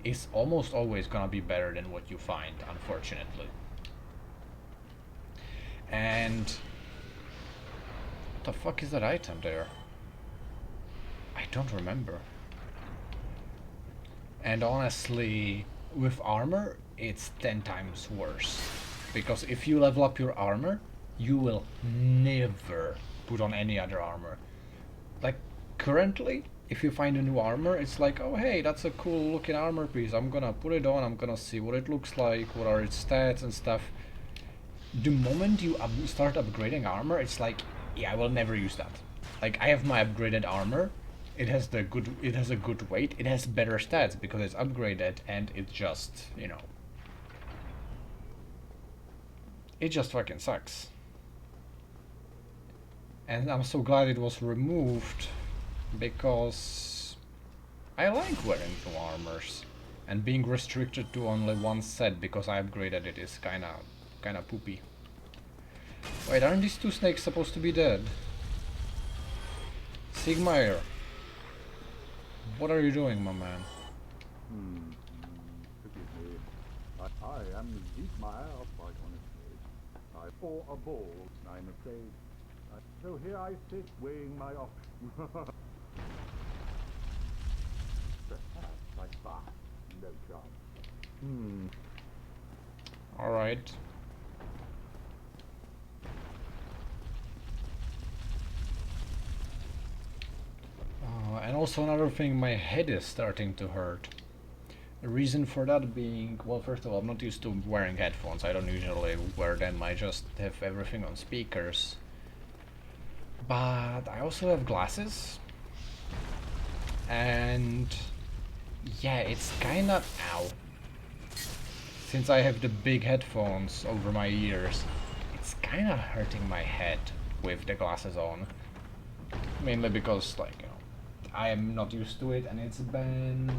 is almost always gonna be better than what you find, unfortunately. And what the fuck is that item there? I don't remember. And honestly, with armor, it's 10 times worse. Because if you level up your armor, you will never put on any other armor. Like, currently, if you find a new armor, it's like, oh hey, that's a cool looking armor piece, I'm gonna put it on, I'm gonna see what it looks like, what are its stats and stuff. The moment you start upgrading armor, it's like, yeah, I will never use that. Like, I have my upgraded armor, it has a good weight, it has better stats because it's upgraded, and it just, you know, it just fucking sucks. And I'm so glad it was removed, because I like wearing new armors, and being restricted to only one set because I upgraded it is kinda poopy. Wait, aren't these two snakes supposed to be dead? Sigmire, what are you doing, my man? Forgive me. I am Dietmar, quite honestly. I bore a ball, I'm afraid. So here I sit, weighing my options. Perhaps I pass. No chance. Alright. And also another thing, my head is starting to hurt. The reason for that being, well, first of all, I'm not used to wearing headphones. I don't usually wear them, I just have everything on speakers. But I also have glasses. And yeah, it's kinda, ow. Since I have the big headphones over my ears, it's kinda hurting my head with the glasses on. Mainly because, like, you know, I am not used to it, and it's been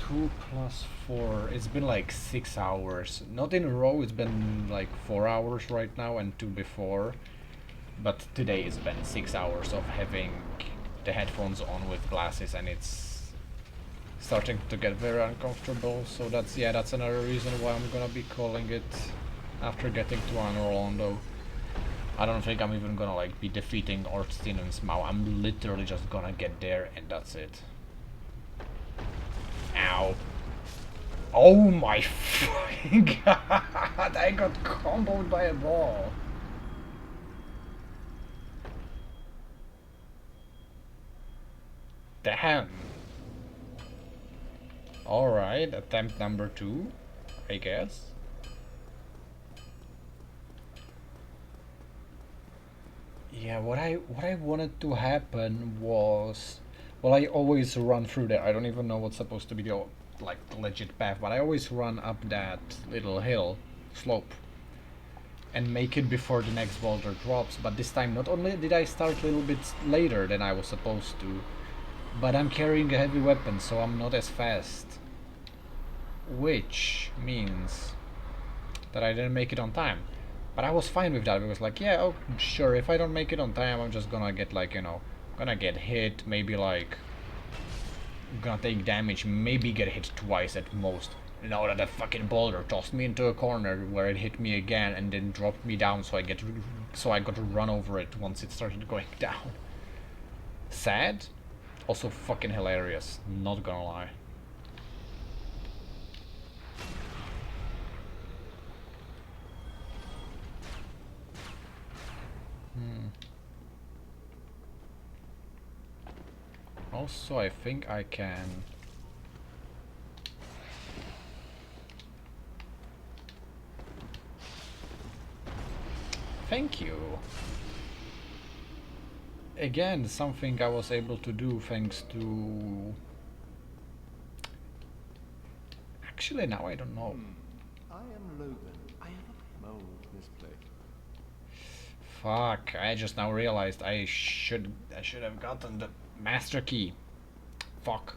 2 plus 4, it's been like 6 hours. Not in a row, it's been like 4 hours right now and 2 before. But today it's been 6 hours of having the headphones on with glasses, and it's starting to get very uncomfortable. So that's another reason why I'm gonna be calling it after getting to Anor Londo. I don't think I'm even gonna like be defeating Ortstein and Smaug. I'm literally just gonna get there and that's it. Ow. Oh my fucking god! I got comboed by a ball. Damn. Alright, attempt number 2, I guess. Yeah, what I wanted to happen was, well, I always run through there. I don't even know what's supposed to be the like legit path, but I always run up that little hill slope and make it before the next boulder drops. But this time, not only did I start a little bit later than I was supposed to, but I'm carrying a heavy weapon, so I'm not as fast. Which means that I didn't make it on time. But I was fine with that, because like, yeah, oh, sure, if I don't make it on time, I'm just gonna get like, you know, gonna get hit, maybe like, gonna take damage, maybe get hit twice at most. Now that fucking boulder tossed me into a corner where it hit me again and then dropped me down, so I got to run over it once it started going down. Sad? Also fucking hilarious, not gonna lie. Also, I think I can... Thank you! Again, something I was able to do thanks to... Actually, now I don't know. I am Logan. I have a mold this place. Fuck, I just now realized I should have gotten the master key. Fuck.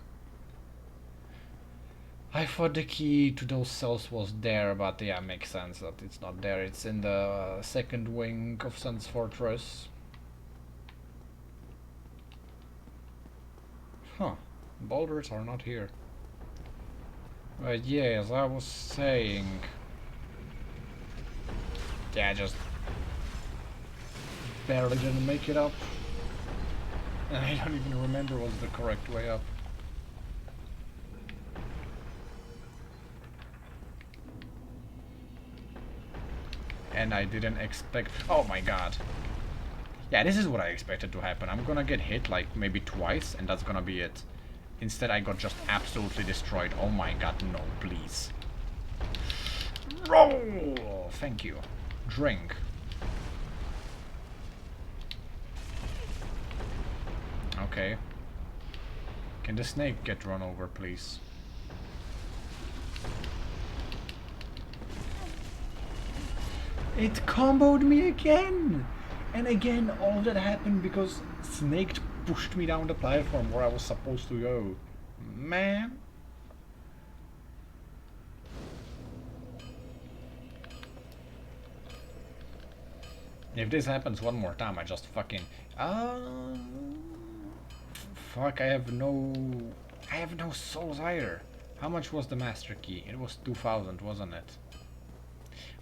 I thought the key to those cells was there, but yeah, makes sense that it's not there. It's in the second wing of Sun's Fortress. Huh. Boulders are not here. But yeah, as I was saying... Yeah, I just... barely didn't make it up. And I don't even remember what's the correct way up. And I didn't expect... Oh my god. Yeah, this is what I expected to happen. I'm gonna get hit like maybe twice and that's gonna be it. Instead I got just absolutely destroyed. Oh my god, no, please. Roll! Thank you. Drink. Okay. Can the snake get run over, please? It comboed me again! And again, all that happened because Snake pushed me down the platform where I was supposed to go. Man. If this happens one more time, I just fucking... fuck, I have no souls either. How much was the master key? It was 2000, wasn't it?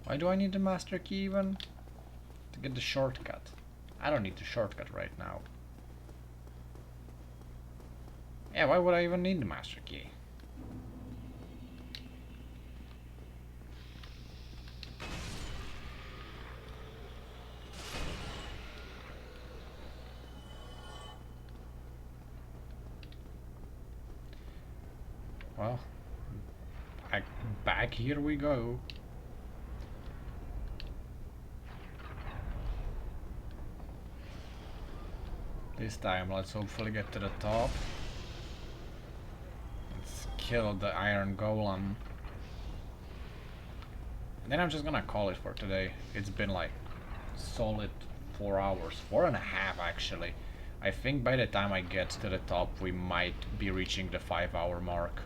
Why do I need the master key even? To get the shortcut. I don't need the shortcut right now. Yeah, why would I even need the master key? Well, back here we go. This time, let's hopefully get to the top. Let's kill the iron golem. And then I'm just gonna call it for today. It's been like solid 4 hours, 4.5 actually. I think by the time I get to the top, we might be reaching the 5-hour mark.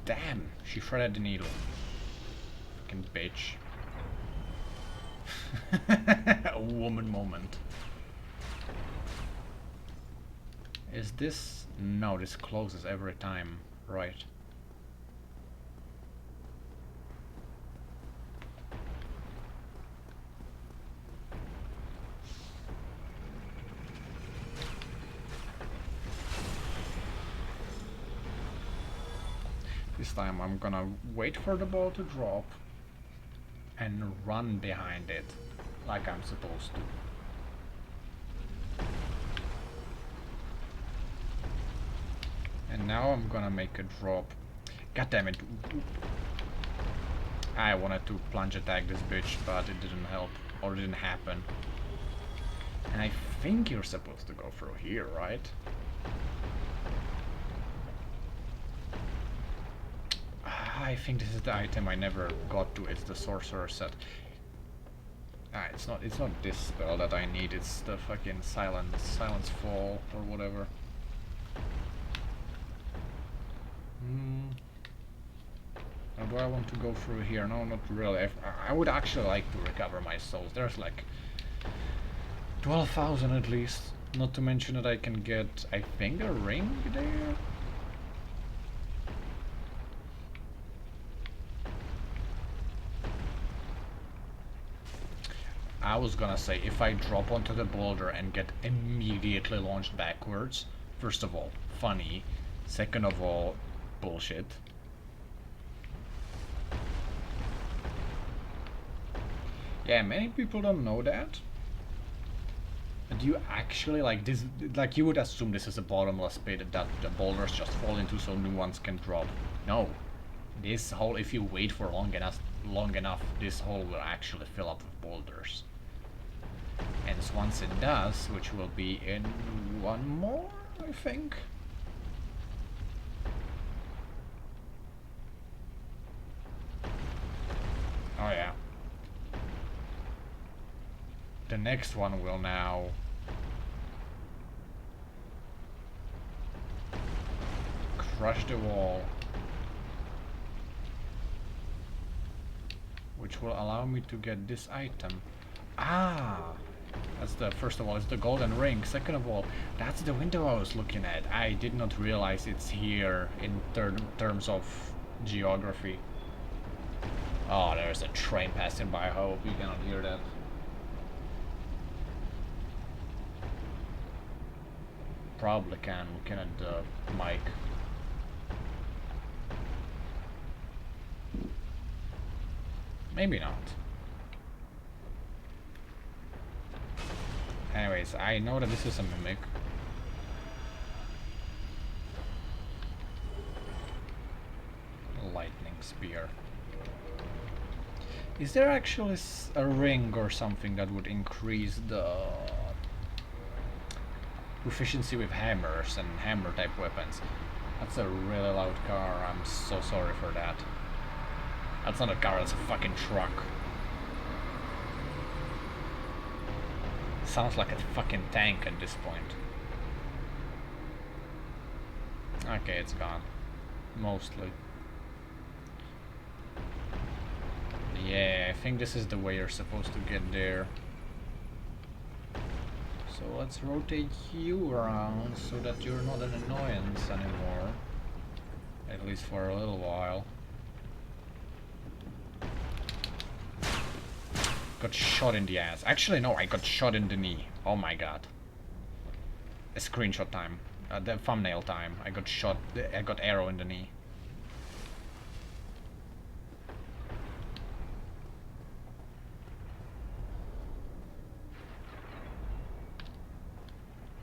Damn, she threaded the needle. Fucking bitch. A woman moment. Is this... No, this closes every time. Right. This time I'm gonna wait for the ball to drop and run behind it like I'm supposed to. And now I'm gonna make a drop. God damn it. I wanted to plunge attack this bitch, but it didn't help, or didn't happen. And I think you're supposed to go through here, right? I think this is the item I never got to. It's the sorcerer set. It's not this spell that I need. It's the fucking silence fall or whatever. Or do I want to go through here? No, not really. I would actually like to recover my souls. There's like 12,000 at least. Not to mention that I can get, I think, a ring there. I was gonna say, if I drop onto the boulder and get immediately launched backwards, first of all, funny. Second of all, bullshit. Yeah, many people don't know that. Do you actually, like this, like you would assume this is a bottomless pit that the boulders just fall into so new ones can drop. No. This hole, if you wait for long enough, this hole will actually fill up with boulders. And once it does, which will be in one more, I think. Oh yeah. The next one will now crush the wall, which will allow me to get this item. Ah, That's the first of all, it's the golden ring. Second of all, that's the window I was looking at. I did not realize it's here in terms of geography. Oh, there's a train passing by. I hope you cannot hear that. Probably can, looking at the mic. Maybe not. Anyways, I know that this is a mimic. Lightning spear. Is there actually a ring or something that would increase the proficiency with hammers and hammer type weapons? That's a really loud car. I'm so sorry for that. That's not a car, that's a fucking truck. Sounds like a fucking tank at this point. Okay, it's gone. Mostly. Yeah, I think this is the way you're supposed to get there. So let's rotate you around so that you're not an annoyance anymore. At least for a little while. Got shot in the ass. Actually, no, I got shot in the knee. Oh my god. A screenshot time. The thumbnail time. I got shot. I got arrow in the knee.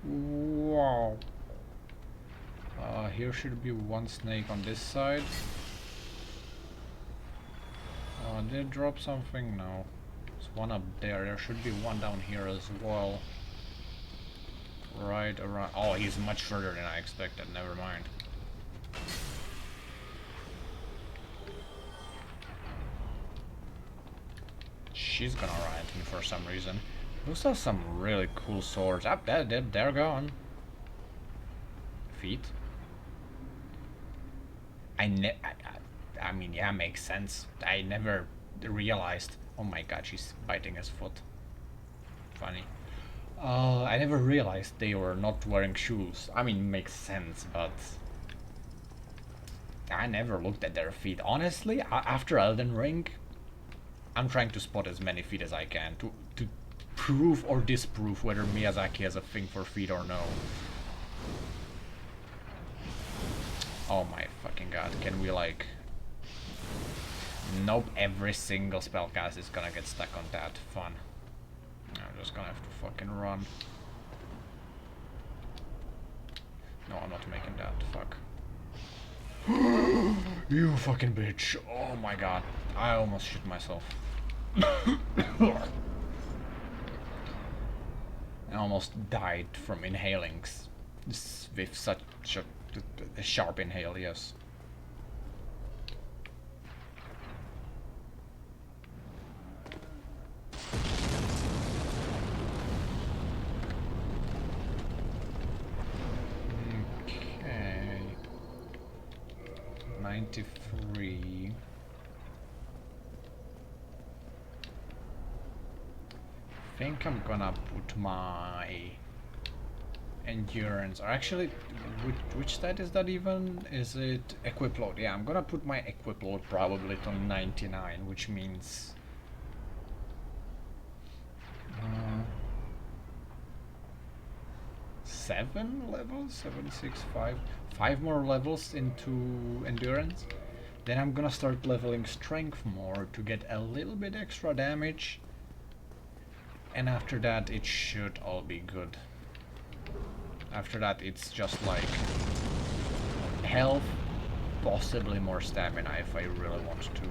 Wow. Here should be one snake on this side. Did it drop something? No. There's one up there. There should be one down here as well. Right around. Oh, he's much further than I expected. Never mind. She's gonna run at me for some reason. Those are some really cool swords. Up there, they're gone. Feet. I mean, yeah, makes sense. I never realized. Oh my god, she's biting his foot. Funny. I never realized they were not wearing shoes. I mean, makes sense, but I never looked at their feet. Honestly, after Elden Ring, I'm trying to spot as many feet as I can to prove or disprove whether Miyazaki has a thing for feet or no. Oh my fucking god, can we like... Nope, every single spellcast is gonna get stuck on that. Fun. I'm just gonna have to fucking run. No, I'm not making that. Fuck. You fucking bitch. Oh my god. I almost shit myself. I almost died from inhaling with such a sharp inhale, yes. Okay. 93. I think I'm gonna put my endurance, or actually, which stat is that even? Is it equip load? Yeah, I'm gonna put my equip load probably to 99, which means 7 levels, 7, 6, 5 more levels into endurance. Then I'm gonna start leveling strength more to get a little bit extra damage. And after that, it should all be good. After that, it's just like health, possibly more stamina if I really want to.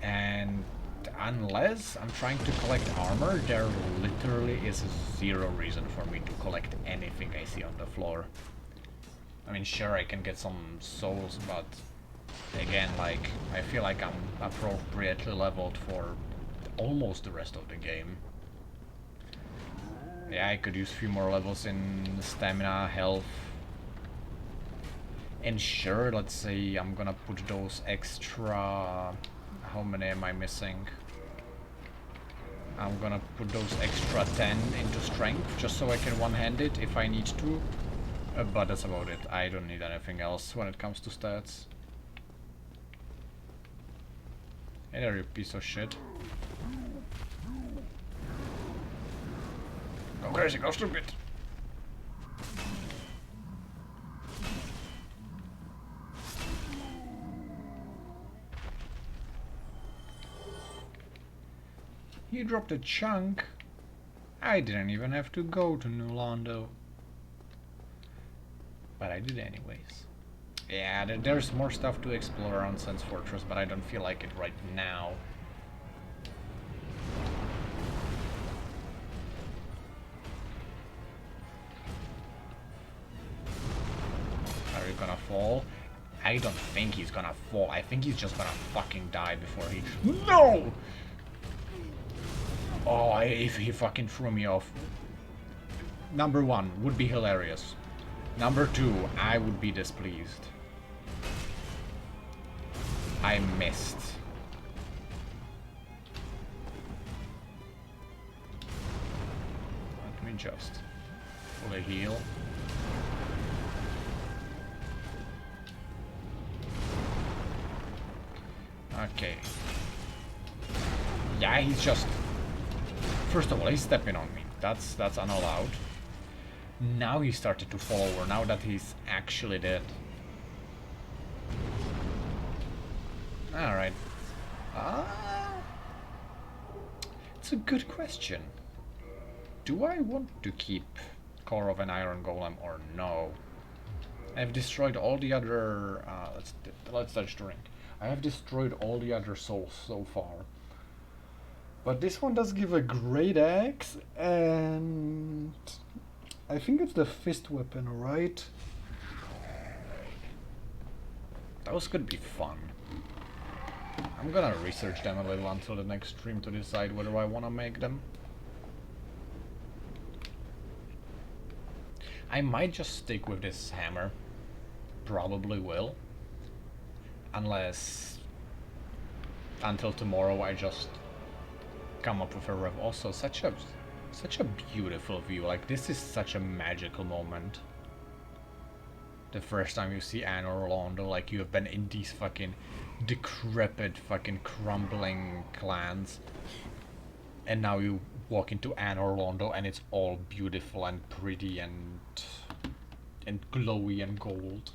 And unless I'm trying to collect armor, there literally is zero reason for me to collect anything I see on the floor. I mean, sure, I can get some souls, but again, like, I feel like I'm appropriately leveled for almost the rest of the game. Yeah, I could use a few more levels in stamina, health. And sure, let's say I'm gonna put those extra... How many am I missing? I'm gonna put those extra 10 into strength, just so I can one-hand it if I need to. But that's about it. I don't need anything else when it comes to stats. Hey there, you piece of shit. Go crazy, go stupid! He dropped a chunk. I didn't even have to go to Nazu'loth. But I did anyways. Yeah, there's more stuff to explore around Sense Fortress, but I don't feel like it right now. Are you gonna fall? I don't think he's gonna fall. I think he's just gonna fucking die before he... No! Oh, if he fucking threw me off. Number 1 would be hilarious. Number 2, I would be displeased. I missed. Let me just fully heal. Okay. Yeah, he's just... First of all, he's stepping on me. That's unallowed. Now he started to fall over, now that he's actually dead. Alright. It's a good question. Do I want to keep Core of an Iron Golem or no? I've destroyed all the other... let's touch the ring. I have destroyed all the other souls so far. But this one does give a great axe, and I think it's the fist weapon, right? Those could be fun. I'm gonna research them a little until the next stream to decide whether I want to make them. I might just stick with this hammer. Probably will. Unless... until tomorrow I just come up with a rev. Also, such a beautiful view. Like, this is such a magical moment. The first time you see Nazu'loth, like, you have been in these fucking decrepit, fucking crumbling clans, and now you walk into Nazu'loth and it's all beautiful and pretty and glowy and gold.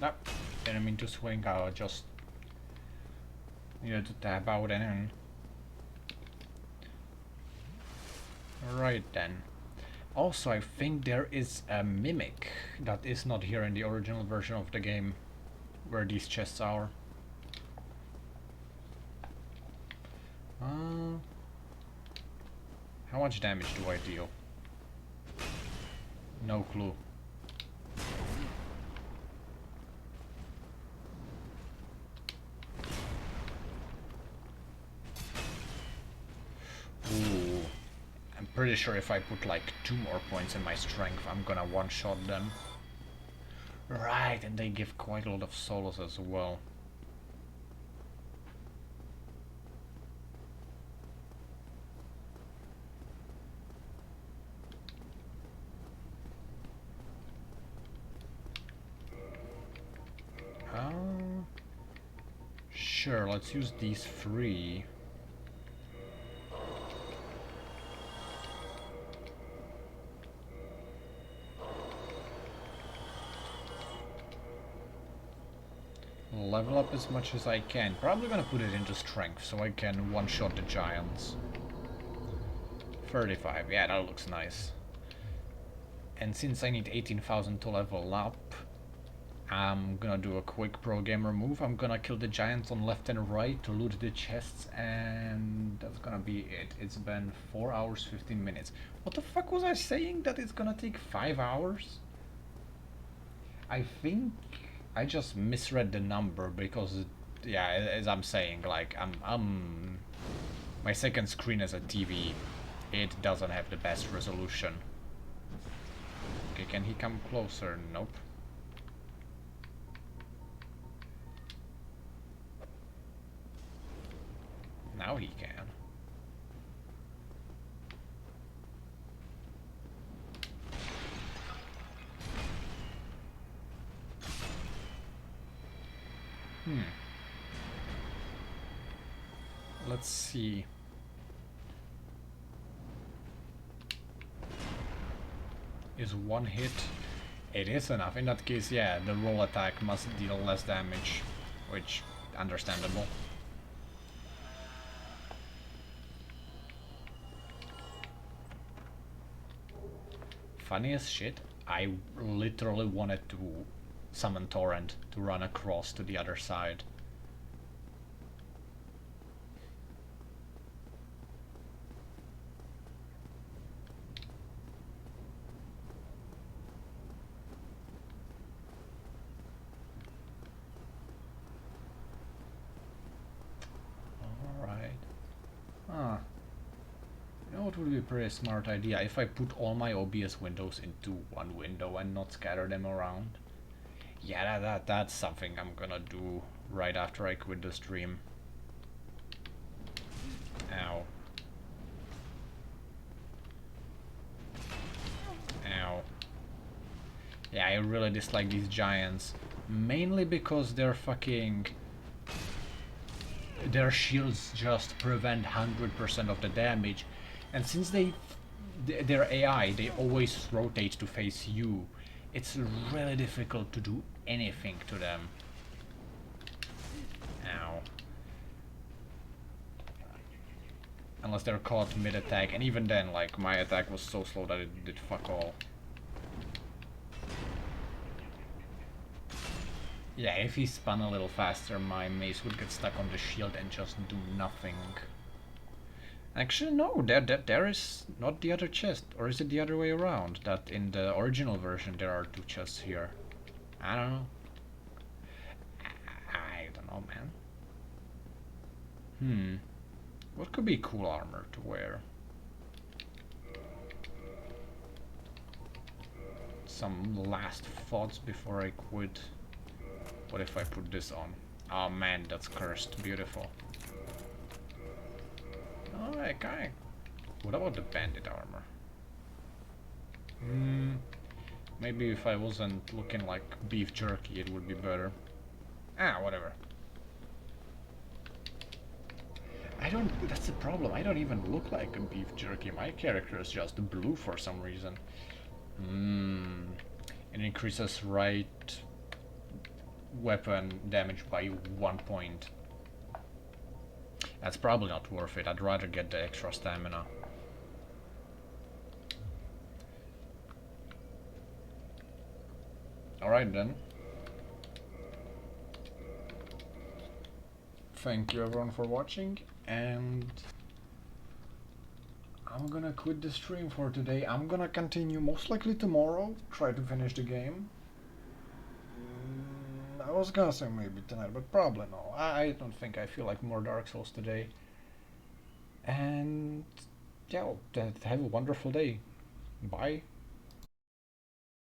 Nope, didn't mean to swing. I just needed to tap out and in. Right then. Also, I think there is a mimic that is not here in the original version of the game, where these chests are. How much damage do I deal? No clue. Ooh. I'm pretty sure if I put like 2 more points in my strength, I'm gonna one-shot them. Right, and they give quite a lot of solos as well. Sure, let's use these 3. Level up as much as I can. Probably gonna put it into strength so I can one-shot the giants. 35, yeah, that looks nice. And since I need 18,000 to level up, I'm gonna do a quick pro gamer move. I'm gonna kill the giants on left and right to loot the chests, and that's gonna be it. It's been 4 hours 15 minutes. What the fuck was I saying? That it's gonna take 5 hours? I think I just misread the number because, yeah, as I'm saying, like, my second screen is a TV. It doesn't have the best resolution. Okay, can he come closer? Nope. Now he can. Let's see. Is one hit? It is enough. In that case, yeah, the roll attack must deal less damage, which understandable. Funny as shit, I literally wanted to summon Torrent to run across to the other side. Alright. Ah. You know what would be a pretty smart idea? If I put all my OBS windows into one window and not scatter them around. Yeah, that's something I'm gonna do right after I quit the stream. Ow. Ow. Yeah, I really dislike these giants. Mainly because they're fucking... Their shields just prevent 100% of the damage. And since their AI, they always rotate to face you. It's really difficult to do anything to them. Ow. Unless they're caught mid-attack, and even then, like, my attack was so slow that it did fuck all. Yeah, if he spun a little faster, my mace would get stuck on the shield and just do nothing. Actually, no, there is not the other chest. Or is it the other way around? That in the original version there are two chests here. I don't know. I don't know, man. What could be cool armor to wear? Some last thoughts before I quit. What if I put this on? Oh man, that's cursed. Beautiful. Alright, guy. What about the bandit armor? Maybe if I wasn't looking like beef jerky, it would be better. Ah, whatever. That's the problem. I don't even look like a beef jerky. My character is just blue for some reason. It increases right weapon damage by 1 point. That's probably not worth it. I'd rather get the extra stamina. Alright then. Thank you everyone for watching, and I'm gonna quit the stream for today. I'm gonna continue most likely tomorrow, try to finish the game. I was gonna say maybe tonight, but probably no. I don't think I feel like more Dark Souls today. And yeah, well, have a wonderful day. Bye.